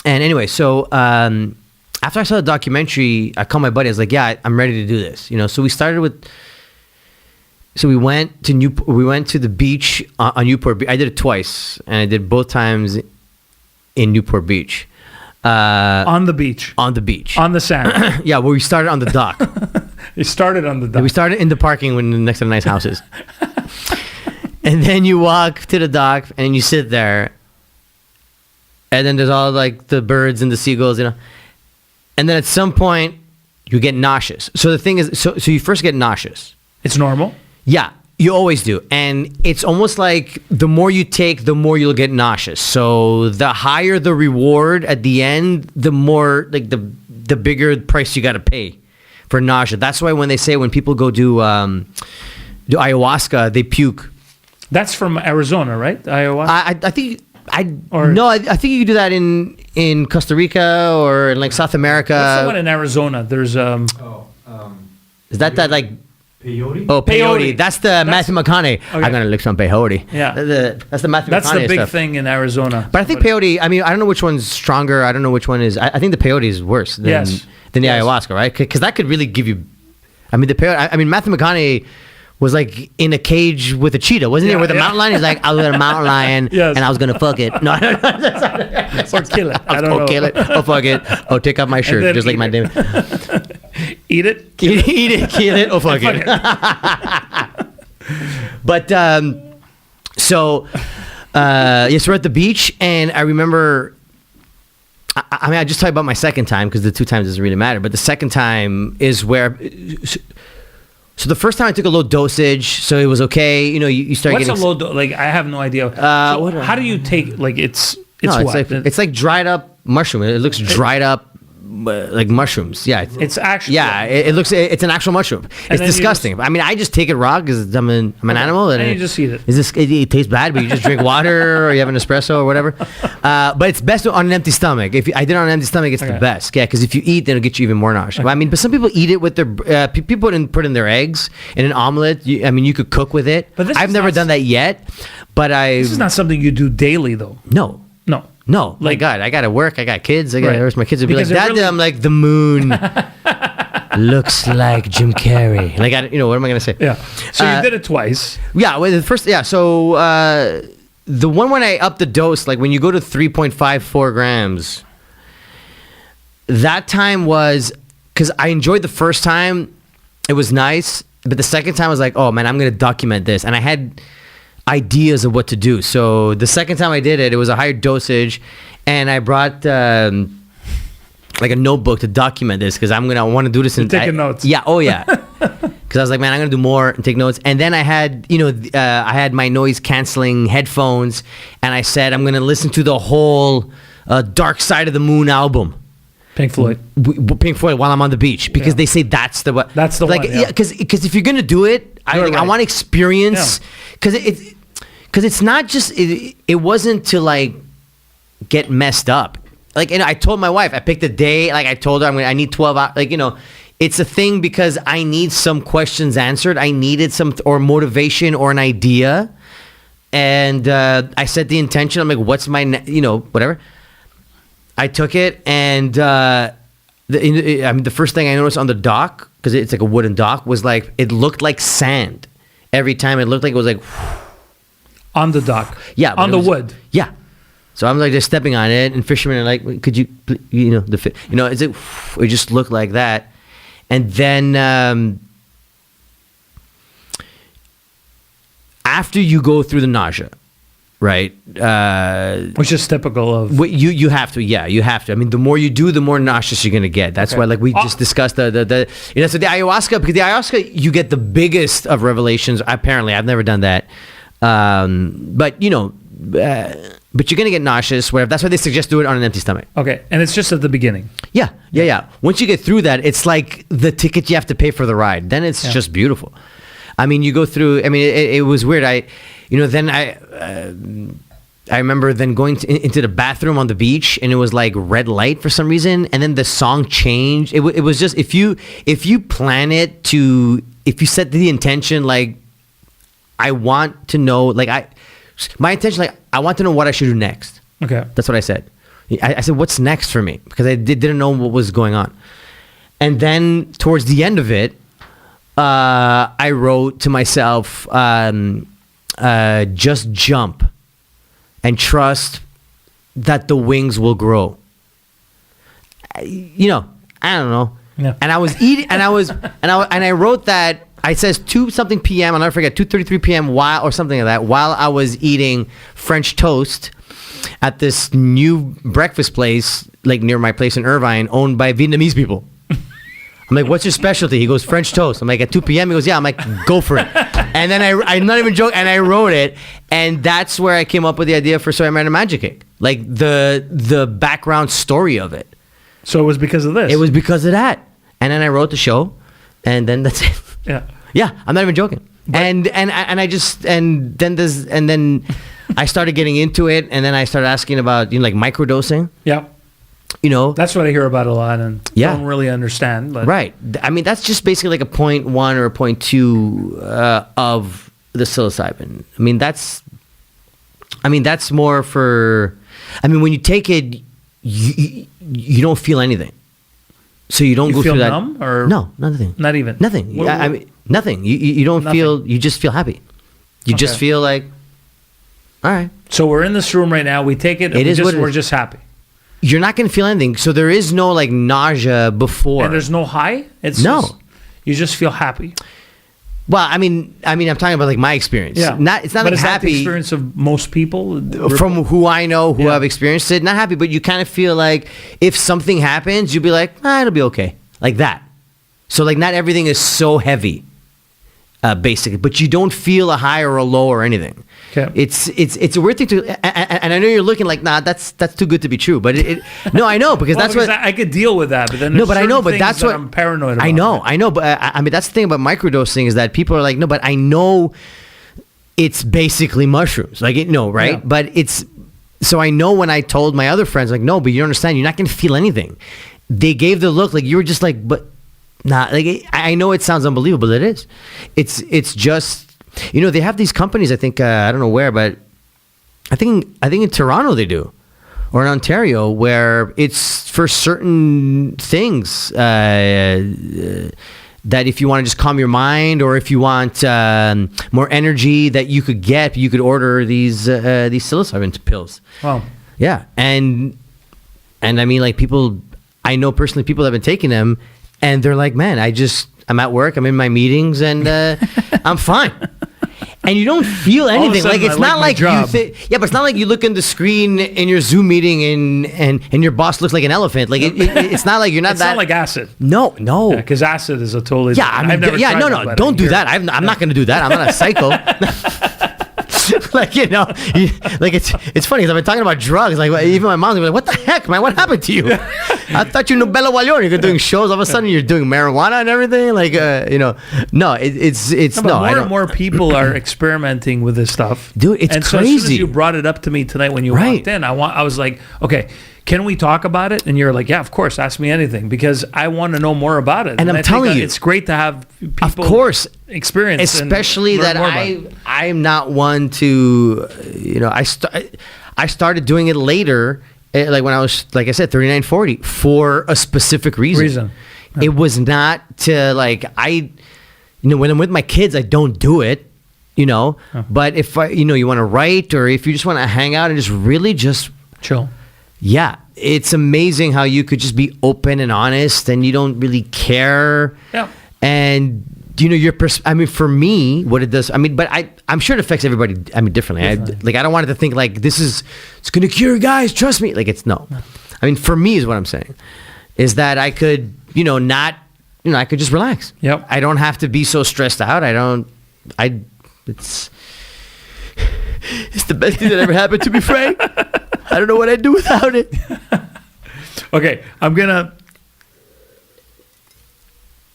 And anyway, so after I saw the documentary, I called my buddy. I was like, "Yeah, I'm ready to do this." You know, so we started with. So we went to the beach on Newport Beach. I did it twice, and I did both times in Newport Beach. On the beach, On the beach. on the sand. Yeah, well, we started on the dock. You started on the dock. We started in the parking when next to the nice houses. And then you walk to the dock and you sit there. And then there's all like the birds and the seagulls, you know. And then at some point you get nauseous. So the thing is, so you first get nauseous. It's normal. Yeah, you always do. And it's almost like the more you take, the more you'll get nauseous. So the higher the reward at the end, the more, like the bigger price you got to pay for nausea. That's why when they say when people go do ayahuasca, they puke. That's from Arizona, right? Ayahuasca. I think I think you can do that in Costa Rica or in like South America. What's the one in Arizona? There's Is that like? Peyote? Oh, peyote. Peyote. That's the Matthew McConaughey. Okay. I'm gonna lick some peyote. Yeah. That's the Matthew That's McConaughey the big stuff. thing in Arizona. But I think peyote. I mean, I don't know which one's stronger. I don't know which one is. I think the peyote is worse than Yes. the Yes. ayahuasca, right? Because that could really give you. I mean, the peyote. I mean, Matthew McConaughey was like in a cage with a cheetah, wasn't he? With a mountain lion. He's like, I was with a mountain lion, Yes. and I was gonna fuck it. No, Or kill it. I don't know. kill it. Oh, fuck it. Oh, take off my shirt, then just like eat my it. name. Eat it. Eat it, kill it. Oh, fuck it. But so yes, we're at the beach, and I remember. I mean, I just talk about my second time because the 2 times doesn't really matter. But the second time is where. So the first time I took a low dosage, so it was okay. You know, you start What's getting. a low dose? Like, I have no idea. How do you take, like, it's No, what? it's like dried up mushroom. It looks dried up like mushrooms. Yeah, It's actually. yeah. It looks. It's an actual mushroom. It's then you disgusting. I mean, I just take it raw because I'm an animal, And you just eat it. It tastes bad, but you just drink water or you have an espresso or whatever. But it's best on an empty stomach. If I did it on an empty stomach, it's the best. Yeah, because if you eat, then it'll get you even more nauseous. I mean, but some people eat it with their people put in their eggs in an omelet. I mean, you could cook with it. But this I've is never not- done that yet. But This is not something you do daily, though. no. No. No, my Like- God, I gotta work. I got kids. I got. Right. Where's my kids? Would be like, Because it Dad, really- I'm like, the moon looks like Jim Carrey. Like, what am I gonna say? Yeah. So you did it twice. Yeah. Well, the first. Yeah. So the one when I upped the dose, like when you go to 3.54 grams, that time was because I enjoyed the first time. It was nice, but the second time I was like, oh man, I'm gonna document this, and I had ideas of what to do. So the second time I did it, it was a higher dosage, and I brought like a notebook to document this because I want to do this. You're taking notes. Yeah. Oh yeah. Because I was like, man, I'm gonna do more and take notes. And then I had, I had my noise canceling headphones, and I said I'm gonna listen to the whole Dark Side of the Moon album. Pink Floyd. Pink Floyd while I'm on the beach because Yeah. they say that's the one. That's the like, one, yeah. Because if you're gonna do it, I You're right. want to experience because it's not just it wasn't to like get messed up. Like, and I told my wife I picked a day. Like I told her I need 12 hours. Like it's a thing because I need some questions answered. I needed some or motivation or an idea, and I set the intention. I'm like, what's my whatever. I took it, and the first thing I noticed on the dock, because it's like a wooden dock, was like it looked like sand. Every time it looked like it was like On the dock. yeah, but On it the was- wood. Yeah, so I'm like just stepping on it, and fishermen are like, "Could you, it just looked like that." And then after you go through the nausea, right? Which is typical of. You have to, you have to. I mean, the more you do, the more nauseous you're gonna get. That's Okay. why, like we just discussed so the ayahuasca, because the ayahuasca you get the biggest of revelations. Apparently, I've never done that, but but you're gonna get nauseous. Whatever. That's why they suggest do it on an empty stomach. Okay. And it's just at the beginning. Yeah. Once you get through that, it's like the ticket you have to pay for the ride. Then it's just beautiful. I mean, you go through. I mean, it was weird. Then I remember then going into the bathroom on the beach, and it was like red light for some reason, and then the song changed. It was just if you plan it to, if you set the intention, like I want to know, my intention, like I want to know what I should do next. Okay. That's what I said. I said, what's next for me? Because I didn't know what was going on. And then towards the end of it, I wrote to myself, just jump and trust that the wings will grow. I don't know. Yeah. And I was eating, and I wrote that. It says 2-something p.m. I'll never forget, 2:33 p.m. while I was eating French toast at this new breakfast place, like near my place in Irvine, owned by Vietnamese people. I'm like, what's your specialty? He goes, French toast. I'm like, at 2 p.m. He goes, yeah. I'm like, go for it. And then I'm not even joking, and I wrote it, and that's where I came up with the idea for So I Married a Mangiacake, like the background story of it. So it was because of this. It was because of that, and then I wrote the show, and then that's it. Yeah. Yeah, I'm not even joking. And then I started getting into it, and then I started asking about like microdosing. Yeah. That's what I hear about a lot and don't really understand. But Right. I mean, that's just basically like a 0.1 or a 0.2 of the psilocybin. I mean, that's more for. I mean, when you take it, you don't feel anything. So you don't You go feel through that. numb or No, nothing. not even? Nothing. What- I mean, Nothing. You don't feel. You just feel happy. You just feel like, all right. So we're in this room right now. We take it. We're just happy. You're not going to feel anything. So there is no like nausea before. And there's no high. You just feel happy. Well, I mean, I'm talking about like my experience. Yeah. It's not but like is happy. That the experience of most people from who I know who have experienced it. Not happy, but you kind of feel like if something happens, you'll be like, it'll be okay, like that. So like not everything is so heavy, basically, but you don't feel a high or a low or anything. Okay. It's a weird thing to, and I know you're looking like, that's too good to be true, but no, I know because that's what I could deal with that, but then that's what I'm paranoid about. I know, but I mean that's the thing about microdosing is that people are like, no, but I know it's basically mushrooms, like right? Yeah. But so I know when I told my other friends like, no, but you don't understand, you're not going to feel anything. They gave the look like you were just like, but nah, like I know it sounds unbelievable, it is. It's just. They have these companies, I think, I don't know where, but I think in Toronto they do, or in Ontario, where it's for certain things that if you want to just calm your mind or if you want more energy that you could order these psilocybin pills. Wow. Yeah. And I mean, like I know personally people that have been taking them and they're like, man, I'm at work, I'm in my meetings and I'm fine. And you don't feel anything. Like it's not like you think. Yeah, but it's not like you look in the screen in your Zoom meeting and your boss looks like an elephant. Like it's not like you're not it's that. It's not like acid. No. Because acid is a totally. Yeah, I've never tried no. Don't do that. I'm not going to do that. I'm not a psycho. Like it's funny because I've been talking about drugs. Like even my mom's like, "What the heck, man? What happened to you? I thought you knew Bella Guaglione. You're doing shows. All of a sudden, you're doing marijuana and everything. Like no, it's no. More and more people are experimenting with this stuff, dude. It's and crazy. So as soon as you brought it up to me tonight when you walked in, I was like, okay. Can we talk about it? And you're like, yeah, of course. Ask me anything because I want to know more about it. And I'm telling you, it's great to have people, of course, experience, especially that I'm not one to, I started doing it later, like when I was, like I said, 39, 40, for a specific reason. Yeah. It was not to like when I'm with my kids, I don't do it. But if you want to write or if you just want to hang out and just really just chill. Yeah, it's amazing how you could just be open and honest and you don't really care. Yeah. And, for me, what it does, but I'm sure it affects everybody, differently. I don't want it to think like it's going to cure guys, trust me. Like no. For me is what I'm saying is that I could, I could just relax. Yep. I don't have to be so stressed out. It's the best thing that ever happened to me, Frank. I don't know what I'd do without it. Okay, I'm going to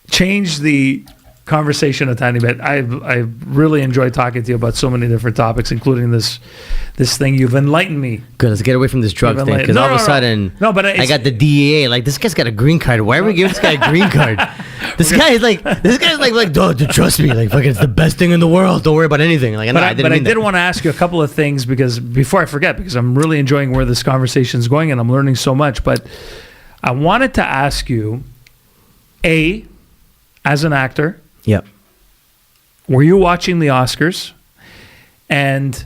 change the conversation a tiny bit. I really enjoyed talking to you about so many different topics, including this thing. You've enlightened me. Good, let's get away from this drug thing, because all of a sudden, I got the DEA. Like, this guy's got a green card. Why are we giving this guy a green card? This guy's like, dude, trust me. Like, fucking, it's the best thing in the world. Don't worry about anything. Like, I did want to ask you a couple of things before I forget, because I'm really enjoying where this conversation is going and I'm learning so much. But I wanted to ask you, as an actor, yep, were you watching the Oscars? And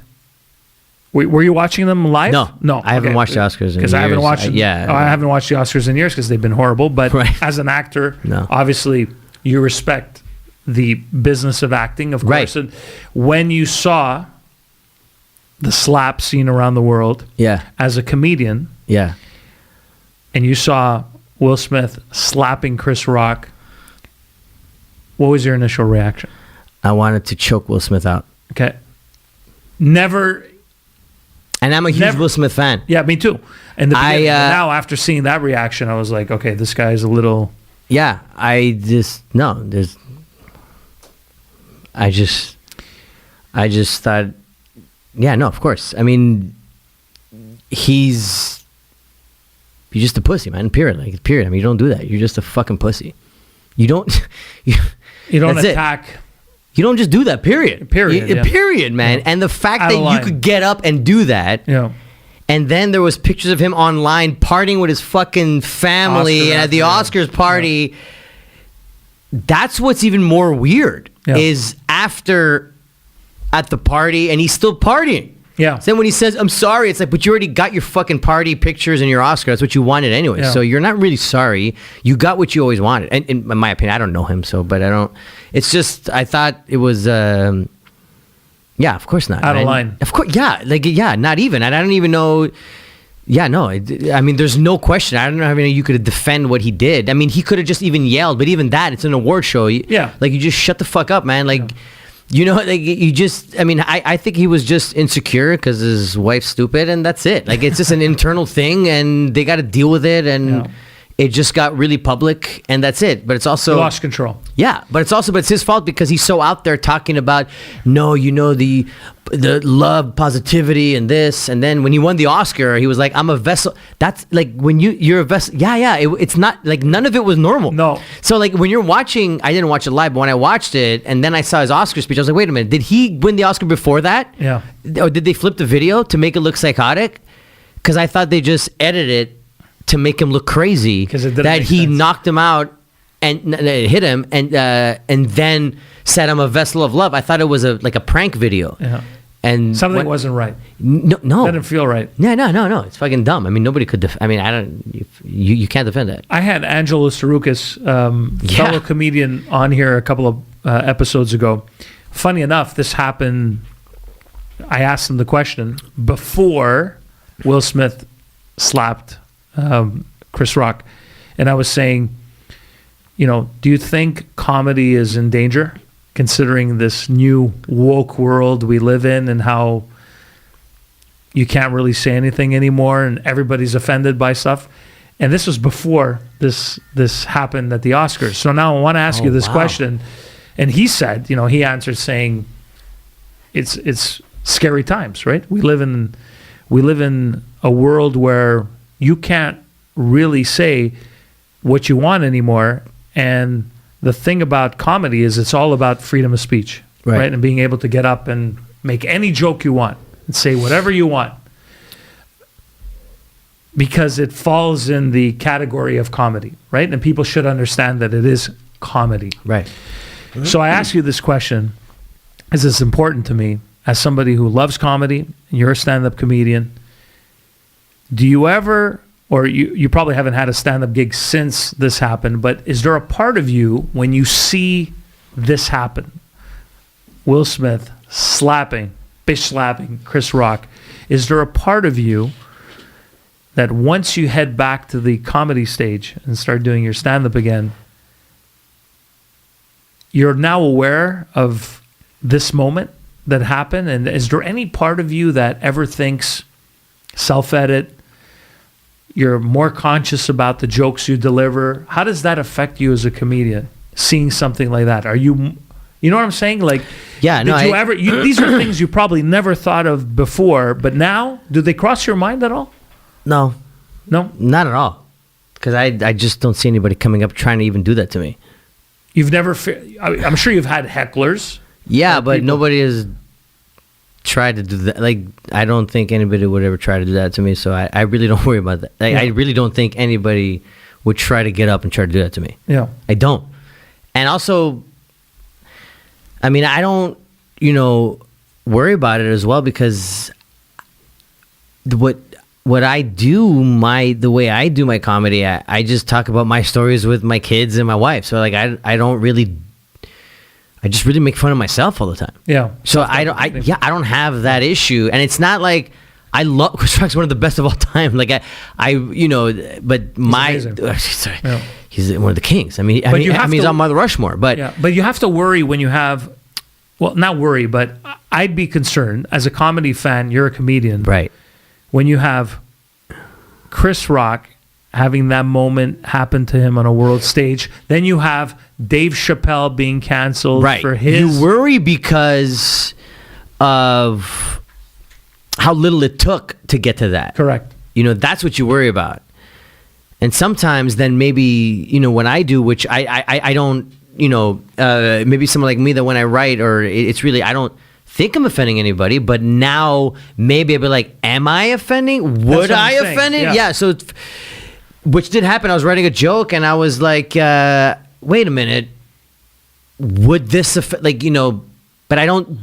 were you watching them live? No. I haven't watched the Oscars in years. Because I haven't watched. I haven't watched the Oscars in years because they've been horrible. But as an actor, obviously you respect the business of acting, of course. Right. And when you saw the slap scene around the world, as a comedian, and you saw Will Smith slapping Chris Rock, what was your initial reaction? I wanted to choke Will Smith out. Okay. Never. And I'm a huge Will Smith fan. Yeah, me too. And now after seeing that reaction, I was like, okay, this guy is a little. Yeah, I just thought, yeah, no, of course. I mean, you're just a pussy, man. Period. Like, period. I mean, you don't do that. You're just a fucking pussy. You don't attack. You don't just do that. Period. Period, man. Yeah. And the fact that you could get up and do that. Yeah. And then there was pictures of him online partying with his fucking family and at the Oscars party. Yeah. That's what's even more weird. is after at the party, and he's still partying. Yeah. So then when he says, I'm sorry, it's like, but you already got your fucking party pictures and your Oscar. That's what you wanted anyway. Yeah. So you're not really sorry. You got what you always wanted. And in my opinion, I don't know him, but I don't. It's just, I thought it was, yeah, of course not. Out of line. Of course, yeah. Not even. And I don't even know. Yeah, no. I mean, there's no question. I don't know how you could defend what he did. I mean, he could have just even yelled, but even that, it's an award show. Yeah. Like, you just shut the fuck up, man. Like, you know, like you just, I mean, I think he was just insecure because his wife's stupid, and that's it. Like, it's just an internal thing, and they got to deal with it, and it just got really public, and that's it. But it's also... He lost control. Yeah, but it's his fault because he's so out there talking about, no, you know, the love, positivity, and this. And then when he won the Oscar, he was like, I'm a vessel. That's like, when you're a vessel. Yeah. It's not, like, none of it was normal. No. So, like, when you're watching, I didn't watch it live, but when I watched it, and then I saw his Oscar speech, I was like, wait a minute, did he win the Oscar before that? Yeah. Or did they flip the video to make it look psychotic? Because I thought they just edited it to make him look crazy. Because it didn't that make he sense. knocked him out and hit him, and then said, I'm a vessel of love. I thought it was a prank video. Yeah. And Something wasn't right. No. Didn't feel right. No. It's fucking dumb. I mean, nobody could. You can't defend it. I had Angelo Saroukas, fellow comedian, on here a couple of episodes ago. Funny enough, this happened. I asked him the question before Will Smith slapped Chris Rock, and I was saying, you know, do you think comedy is in danger, considering this new woke world we live in, and how you can't really say anything anymore and everybody's offended by stuff? And this was before this happened at the Oscars. So now I want to ask you this question. And he said, you know, he answered saying, it's scary times, right? We live in a world where you can't really say what you want anymore. And the thing about comedy is it's all about freedom of speech, right? And being able to get up and make any joke you want and say whatever you want, because it falls in the category of comedy, right? And people should understand that it is comedy. Right. So I ask you this question, because it's important to me as somebody who loves comedy, and you're a stand-up comedian. Do you ever, or you probably haven't had a stand-up gig since this happened, but is there a part of you when you see this happen, Will Smith bitch slapping Chris Rock, is there a part of you that once you head back to the comedy stage and start doing your stand-up again, you're now aware of this moment that happened? And is there any part of you that ever thinks, self-edit, you're more conscious about the jokes you deliver? How does that affect you as a comedian, seeing something like that? Are you know what I'm saying? Like, yeah, no, these are things you probably never thought of before, but now, do they cross your mind at all? No, not at all. Because I just don't see anybody coming up trying to even do that to me. You've never, I'm sure you've had hecklers. Yeah, but nobody has tried to do that. Like, I don't think anybody would ever try to do that to me, so I really don't worry about that. Like, I really don't think anybody would try to get up and try to do that to me. Yeah. I don't. And also, I mean, I don't, worry about it as well, because what I do, the way I do my comedy, I just talk about my stories with my kids and my wife. So, like, I just really make fun of myself all the time. Yeah. So I don't have that issue, and it's not like I love Chris Rock's one of the best of all time. Like but sorry, he's one of the kings. I mean, he's on Mount Rushmore. But you have to worry when you have, well, not worry, but I'd be concerned as a comedy fan. You're a comedian, right? When you have Chris Rock having that moment happen to him on a world stage, then you have Dave Chappelle being canceled for his... You worry because of how little it took to get to that. Correct. That's what you worry about. And sometimes then maybe, when I do, which I don't, maybe someone like me that when I write, or it's really, I don't think I'm offending anybody, but now maybe I'll be like, am I offending? Would I offend it? Yeah. So, which did happen. I was writing a joke and I was like, wait a minute. would this affect, like, but I don't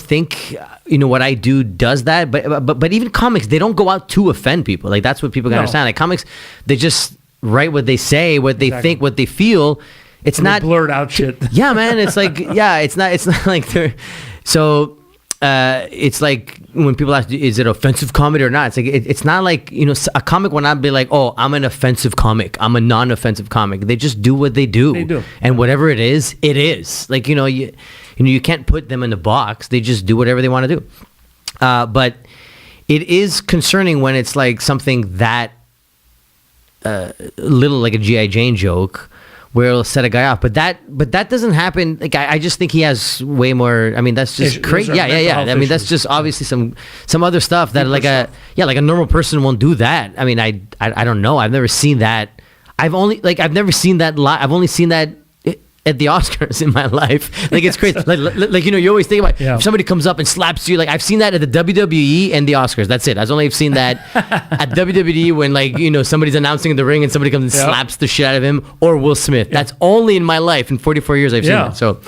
think what I do does that. But even comics, they don't go out to offend people. Like, that's what people gotta understand. Like, comics, they just write what they say, what they think, what they feel. It's not blurred out shit. Yeah, man. It's like, it's not like they're so. It's like when people ask, is it offensive comedy or not? It's like it's not like a comic will not be like, oh, I'm an offensive comic, I'm a non-offensive comic. They just do what they do. They do, and whatever it is, it is. Like you can't put them in a box. They just do whatever they want to do. But it is concerning when it's like something that little, like a G.I. Jane joke, where it'll set a guy off, but that doesn't happen. Like I just think he has way more. I mean, that's just crazy. Yeah. I mean, that's just obviously some other stuff that like a normal person won't do that. I mean, I don't know. I've never seen that. I've never seen that live. I've only seen that at the Oscars in my life. Like, it's crazy. like you always think about if somebody comes up and slaps you. Like, I've seen that at the WWE and the Oscars. That's it. I've only seen that at WWE when somebody's announcing in the ring and somebody comes and slaps the shit out of him, or Will Smith. That's only in my life. In 44 years I've seen it. So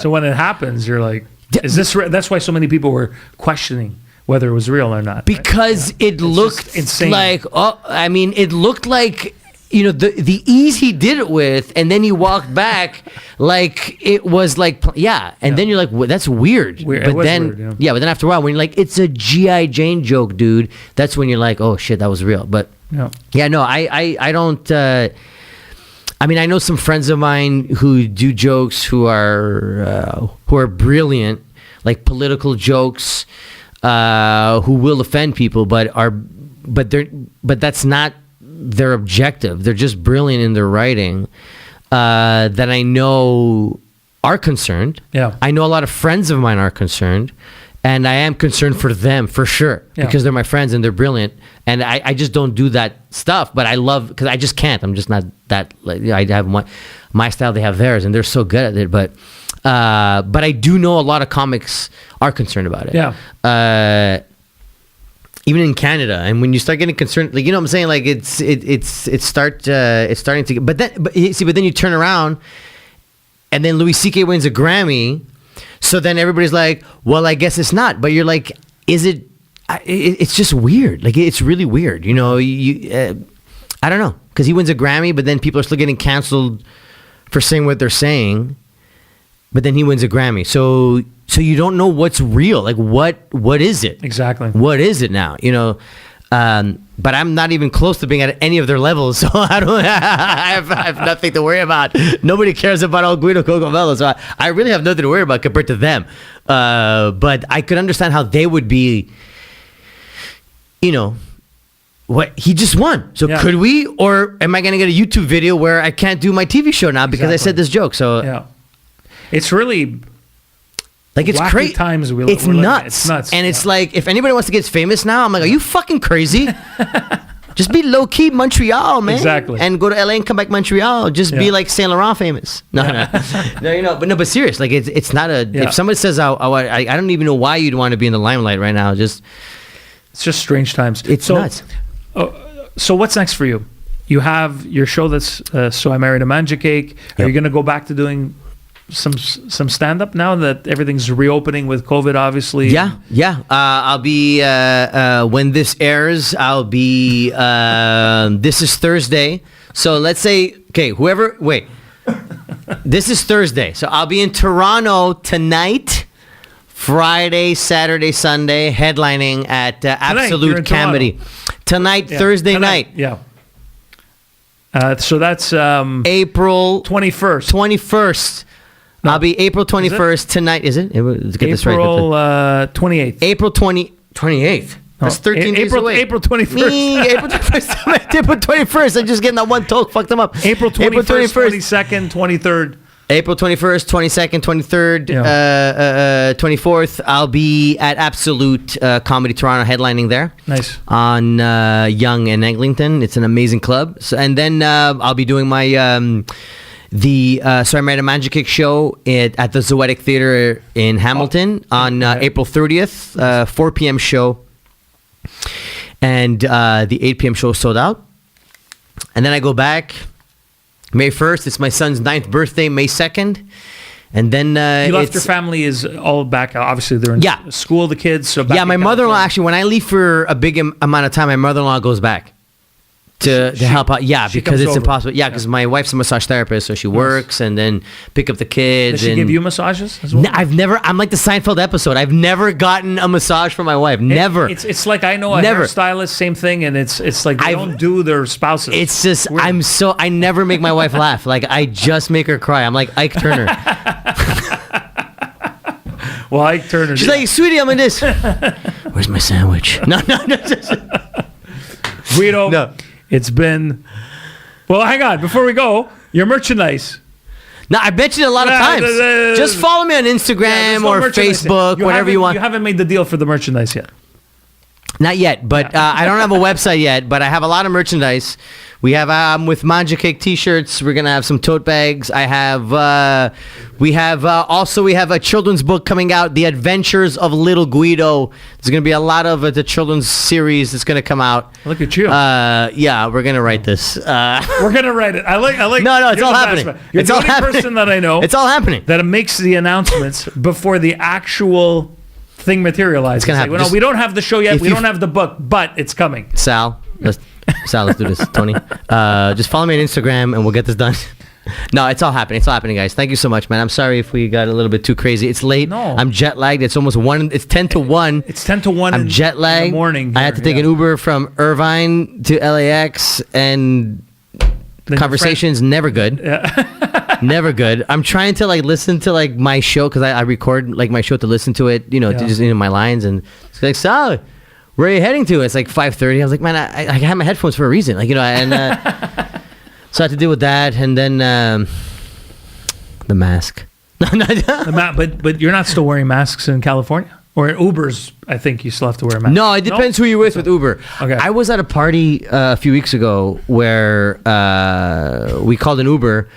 when it happens, you're like, is this that's why so many people were questioning whether it was real or not, because it looked insane. Like, it looked like the ease he did it with, and then he walked back like it was like, and then you're like, well, that's weird. But then, but then after a while, when you're like, it's a G.I. Jane joke, dude, that's when you're like, oh shit, that was real. But I don't. I know some friends of mine who do jokes who are brilliant, like political jokes, who will offend people, but that's not their objective. They're just brilliant in their writing, that I know are concerned. I know a lot of friends of mine are concerned, and I am concerned for them for sure, because they're my friends and they're brilliant, and I just don't do that stuff. But I love, because I just can't. I'm just not that. I have my style, they have theirs, and they're so good at it. But I do know a lot of comics are concerned about it. Even in Canada, and when you start getting concerned, like, what I'm saying, like it's starting to. But then you turn around, and then Louis C.K. wins a Grammy, so then everybody's like, well, I guess it's not. But you're like, is it? It's just weird. Like, it's really weird. I don't know, because he wins a Grammy, but then people are still getting canceled for saying what they're saying. But then he wins a Grammy, so you don't know what's real. Like, what is it exactly? What is it now? But I'm not even close to being at any of their levels, so I have nothing to worry about. Nobody cares about all Guido Cocomello, so I really have nothing to worry about compared to them. But I could understand how they would be. What he just won. So could we, or am I going to get a YouTube video where I can't do my TV show now because I said this joke? So it's really. Like, it's crazy. Times it's nuts. It's nuts. And it's like, if anybody wants to get famous now, I'm like, are you fucking crazy? Just be low key Montreal, man. Exactly. And go to LA and come back Montreal. Just be like Saint Laurent famous. No. But serious. Like, it's not a. If somebody says, I don't even know why you'd want to be in the limelight right now. It's just strange times. It's nuts. So what's next for you? You have your show that's So I Married a Mangiacake. Are you going to go back to doing some stand-up now that everything's reopening with COVID, obviously? I'll be when this airs, I'll be this is Thursday, so let's say, this is Thursday, so I'll be in Toronto tonight, Friday, Saturday, Sunday, headlining at Absolute Comedy tonight. Thursday night. So that's April 21st. No. I'll be April 21st tonight. Is it? Let's get this right. April 28th. April 28th. That's 13 days away. April 21st. April 21st. April 21st. I'm just getting that one talk. Fucked them up. April 21st, 22nd, 23rd. April 21st, 22nd, 23rd, 24th. I'll be at Absolute Comedy Toronto, headlining there. Nice. On Yonge and Eglinton. It's an amazing club. So, and then I'll be doing my... So I Married a Mangiacake show at the Zoetic Theatre in Hamilton on April 30th, 4 p.m. show. And the 8 p.m. show sold out. And then I go back May 1st. It's my son's 9th birthday, May 2nd. And then you left your family is all back. Obviously, they're in school, the kids. So back my mother-in-law, actually, when I leave for a big amount of time, my mother-in-law goes back to help out. Yeah, because it's impossible. Yeah, because my wife's a massage therapist, so she works and then pick up the kids. Does she give you massages as well? I'm like the Seinfeld episode. I've never gotten a massage from my wife. Never. It's like I know a hairstylist, same thing, and it's like they don't do their spouses. It's just, I never make my wife laugh. Like, I just make her cry. I'm like Ike Turner. Well, Ike Turner. She's like, sweetie, I'm in this. Where's my sandwich? No. Guido, no. It's been... Well, hang on. Before we go, your merchandise. No, I mentioned it a lot of times. Just follow me on Instagram or Facebook, whatever you want. You haven't made the deal for the merchandise yet. Not yet, but I don't have a website yet, but I have a lot of merchandise. We have with Mangiacake t-shirts. We're gonna have some tote bags. We have a children's book coming out, The Adventures of Little Guido. There's gonna be a lot of the children's series that's gonna come out. Look at you. Yeah, we're gonna write this. We're gonna write it. I like. No, it's all happening. You're it's the all only happening. person that I know. It's all happening. That makes the announcements before the actual thing materializes. It's gonna happen. We don't have the show yet. We don't have the book, but it's coming. Sal, let's do this. Tony, just follow me on Instagram and we'll get this done. No, it's all happening. It's all happening, guys. Thank you so much, man. I'm sorry if we got a little bit too crazy. It's late. No. I'm jet lagged. It's almost 1. It's 10 to 1. It's 10 to 1. I'm jet lagged. In the morning. I had to take an Uber from Irvine to LAX, and conversation's never good. Yeah. Never good. I'm trying to listen to my show because I record my show to listen to it. To just my lines, and it's like, Sal, where are you heading to? It's like 5:30. I was like, man, I have my headphones for a reason. So I had to deal with that, and then the mask. But you're not still wearing masks in California? Or in Ubers, I think you still have to wear a mask. No, it depends who you're with Uber. Okay. I was at a party a few weeks ago where we called an Uber,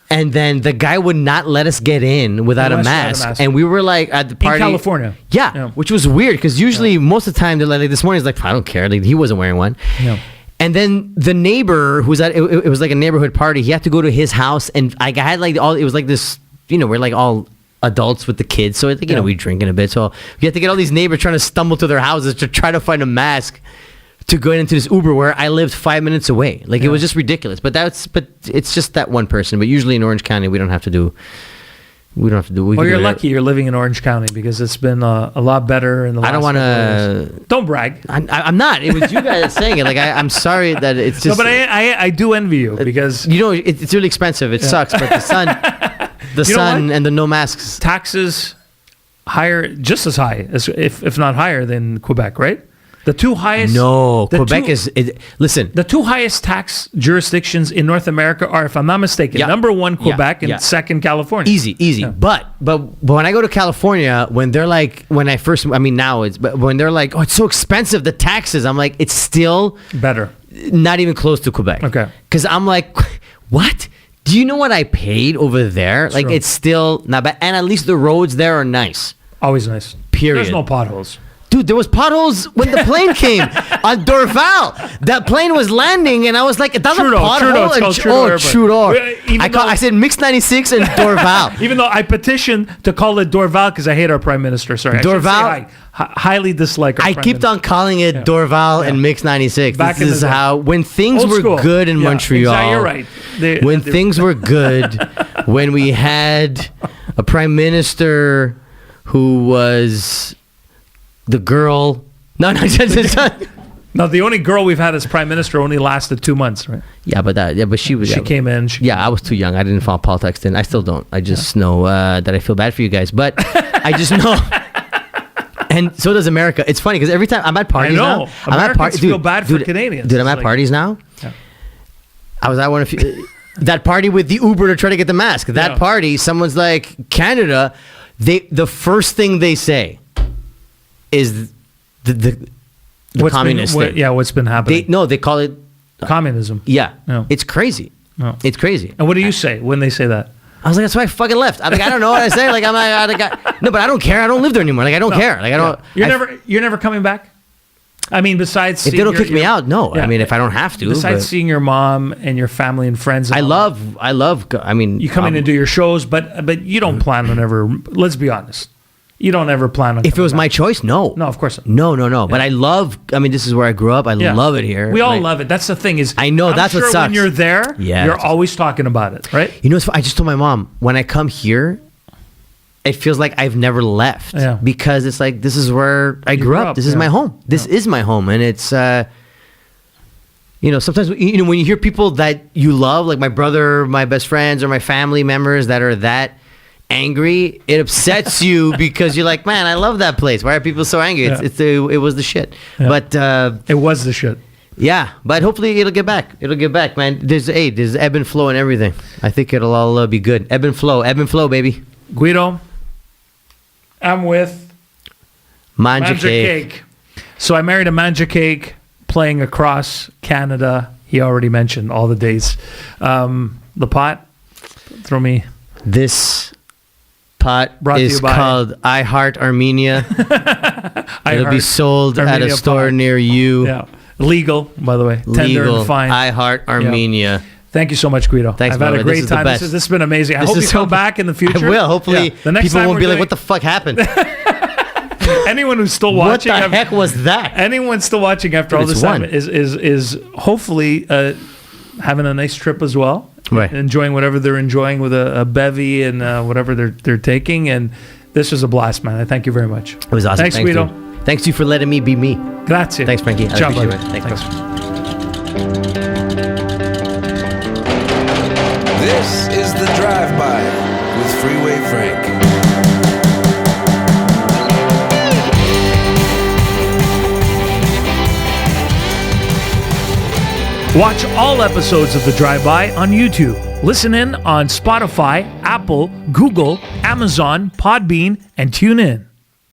and then the guy would not let us get in without a mask. And we were at the party. In California. Yeah, which was weird because usually most of the time, they're this morning, he's I don't care. He wasn't wearing one. Yeah. And then the neighbor who was at it was like a neighborhood party. He had to go to his house, and I had it was like this. We're all adults with the kids, so we drinking a bit. So you have to get all these neighbors trying to stumble to their houses to try to find a mask to go into this Uber where I lived 5 minutes away. It was just ridiculous. But it's just that one person. But usually in Orange County, we don't have to do. Well, you're lucky you're living in Orange County because it's been a lot better in the last. I don't want to. Don't brag. I'm not. It was you guys saying it. I'm sorry that it's just. No, but I do envy you because it's really expensive. It sucks, but the sun and the no masks. Taxes higher, just as high as if not higher than Quebec, right? The two highest. No, Quebec listen. The two highest tax jurisdictions in North America are, if I'm not mistaken, number one Quebec and second California. Easy. Yeah. But when I go to California, when they're when they're oh, it's so expensive, the taxes. I'm like, it's still better. Not even close to Quebec. Okay. Because I'm like, what? Do you know what I paid over there? True. It's still not bad, and at least the roads there are nice. Always nice. Period. There's no potholes. Dude, there was potholes when the plane came on Dorval. That plane was landing, and I was like, "That's a pothole." It's called Trudeau. I said Mix 96 and Dorval. Even though I petitioned to call it Dorval because I hate our prime minister. Sorry, Dorval. Highly dislike. I kept on calling it Dorval and Mix 96. Back this is how when things Old were school. good in Montreal. Exactly, you're right. When things were good, when we had a prime minister who was. The girl. No, the only girl we've had as prime minister only lasted 2 months, right? Yeah, but she was. She came in. I was too young. I didn't follow politics then. I still don't. I just know that I feel bad for you guys, but I just know. And so does America. It's funny because every time I'm at parties now, Americans feel bad for Canadians. Dude, I'm at parties now. Yeah. I was at one of that party with the Uber to try to get the mask. That party, someone's like, Canada. The first thing they say. Is the communist thing. What's been happening? They call it communism. Yeah. It's crazy. No. It's crazy. And what do you say when they say that? I was like, that's why I fucking left. I'm like, I don't know what I say. No, but I don't care. I don't live there anymore. I don't care. I don't. You're never coming back? I mean, besides If seeing they don't your- kick me your- out, no. Yeah. I mean, if I don't have to. Besides but seeing your mom and your family and friends, and I all love. I mean, you come in and do your shows, but you don't plan on ever. Let's be honest, you don't ever plan on. If it coming was my back. choice, no. No, of course not. No. But I love. I mean, this is where I grew up. I Yeah. love it here. We all Like, love it. That's the thing is. I know, I'm that's what sure sucks. When you're there, Yeah. you're always talking about it, right? You know, I just told my mom when I come here, it feels like I've never left. Yeah. Because it's like this is where I grew up. This is yeah. my home. This is my home, and it's. You know, sometimes you know when you hear people that you love, like my brother, my best friends, or my family members that are that angry, it upsets you because you're like, man, I love that place. Why are people so angry? Yeah. It was the shit. Yeah. But It was the shit. yeah, but hopefully it'll get back. It'll get back, man. There's ebb and flow and everything. I think it'll all be good. Ebb and flow, baby. Guido, I'm with Mangiacake. Mangiacake. So I married a Mangiacake playing across Canada. He already mentioned all the dates. The pot, throw me. This pot Brought to is you by- called I Heart Armenia. It'll be sold at a Armenia store pot. near you. Yeah, legal, by the way. Tender Legal. and fine. I Heart Armenia. Thank you so much, Guido. Thanks, I've had brother. a This great is the time. best. This has been amazing. I This hope you is come so- back in the future. I will. Hopefully, Yeah. The next people time won't we're be like, doing- "What the fuck happened? Anyone who's still What watching, the heck was that?" anyone still watching after But all it's this time one. is hopefully having a nice trip as well, Right. Enjoying whatever they're enjoying with a bevy and whatever they're taking. And this was a blast, man. I thank you very much. It was awesome. Thanks, Guido. dude. Thanks to you for letting me be me. Grazie. Thanks, Frankie. I Ciao, appreciate buddy. it. Thanks, bro. This is the Drive-By with Freeway Frank. Watch all episodes of The Drive-By on YouTube. Listen in on Spotify, Apple, Google, Amazon, Podbean, and tune in.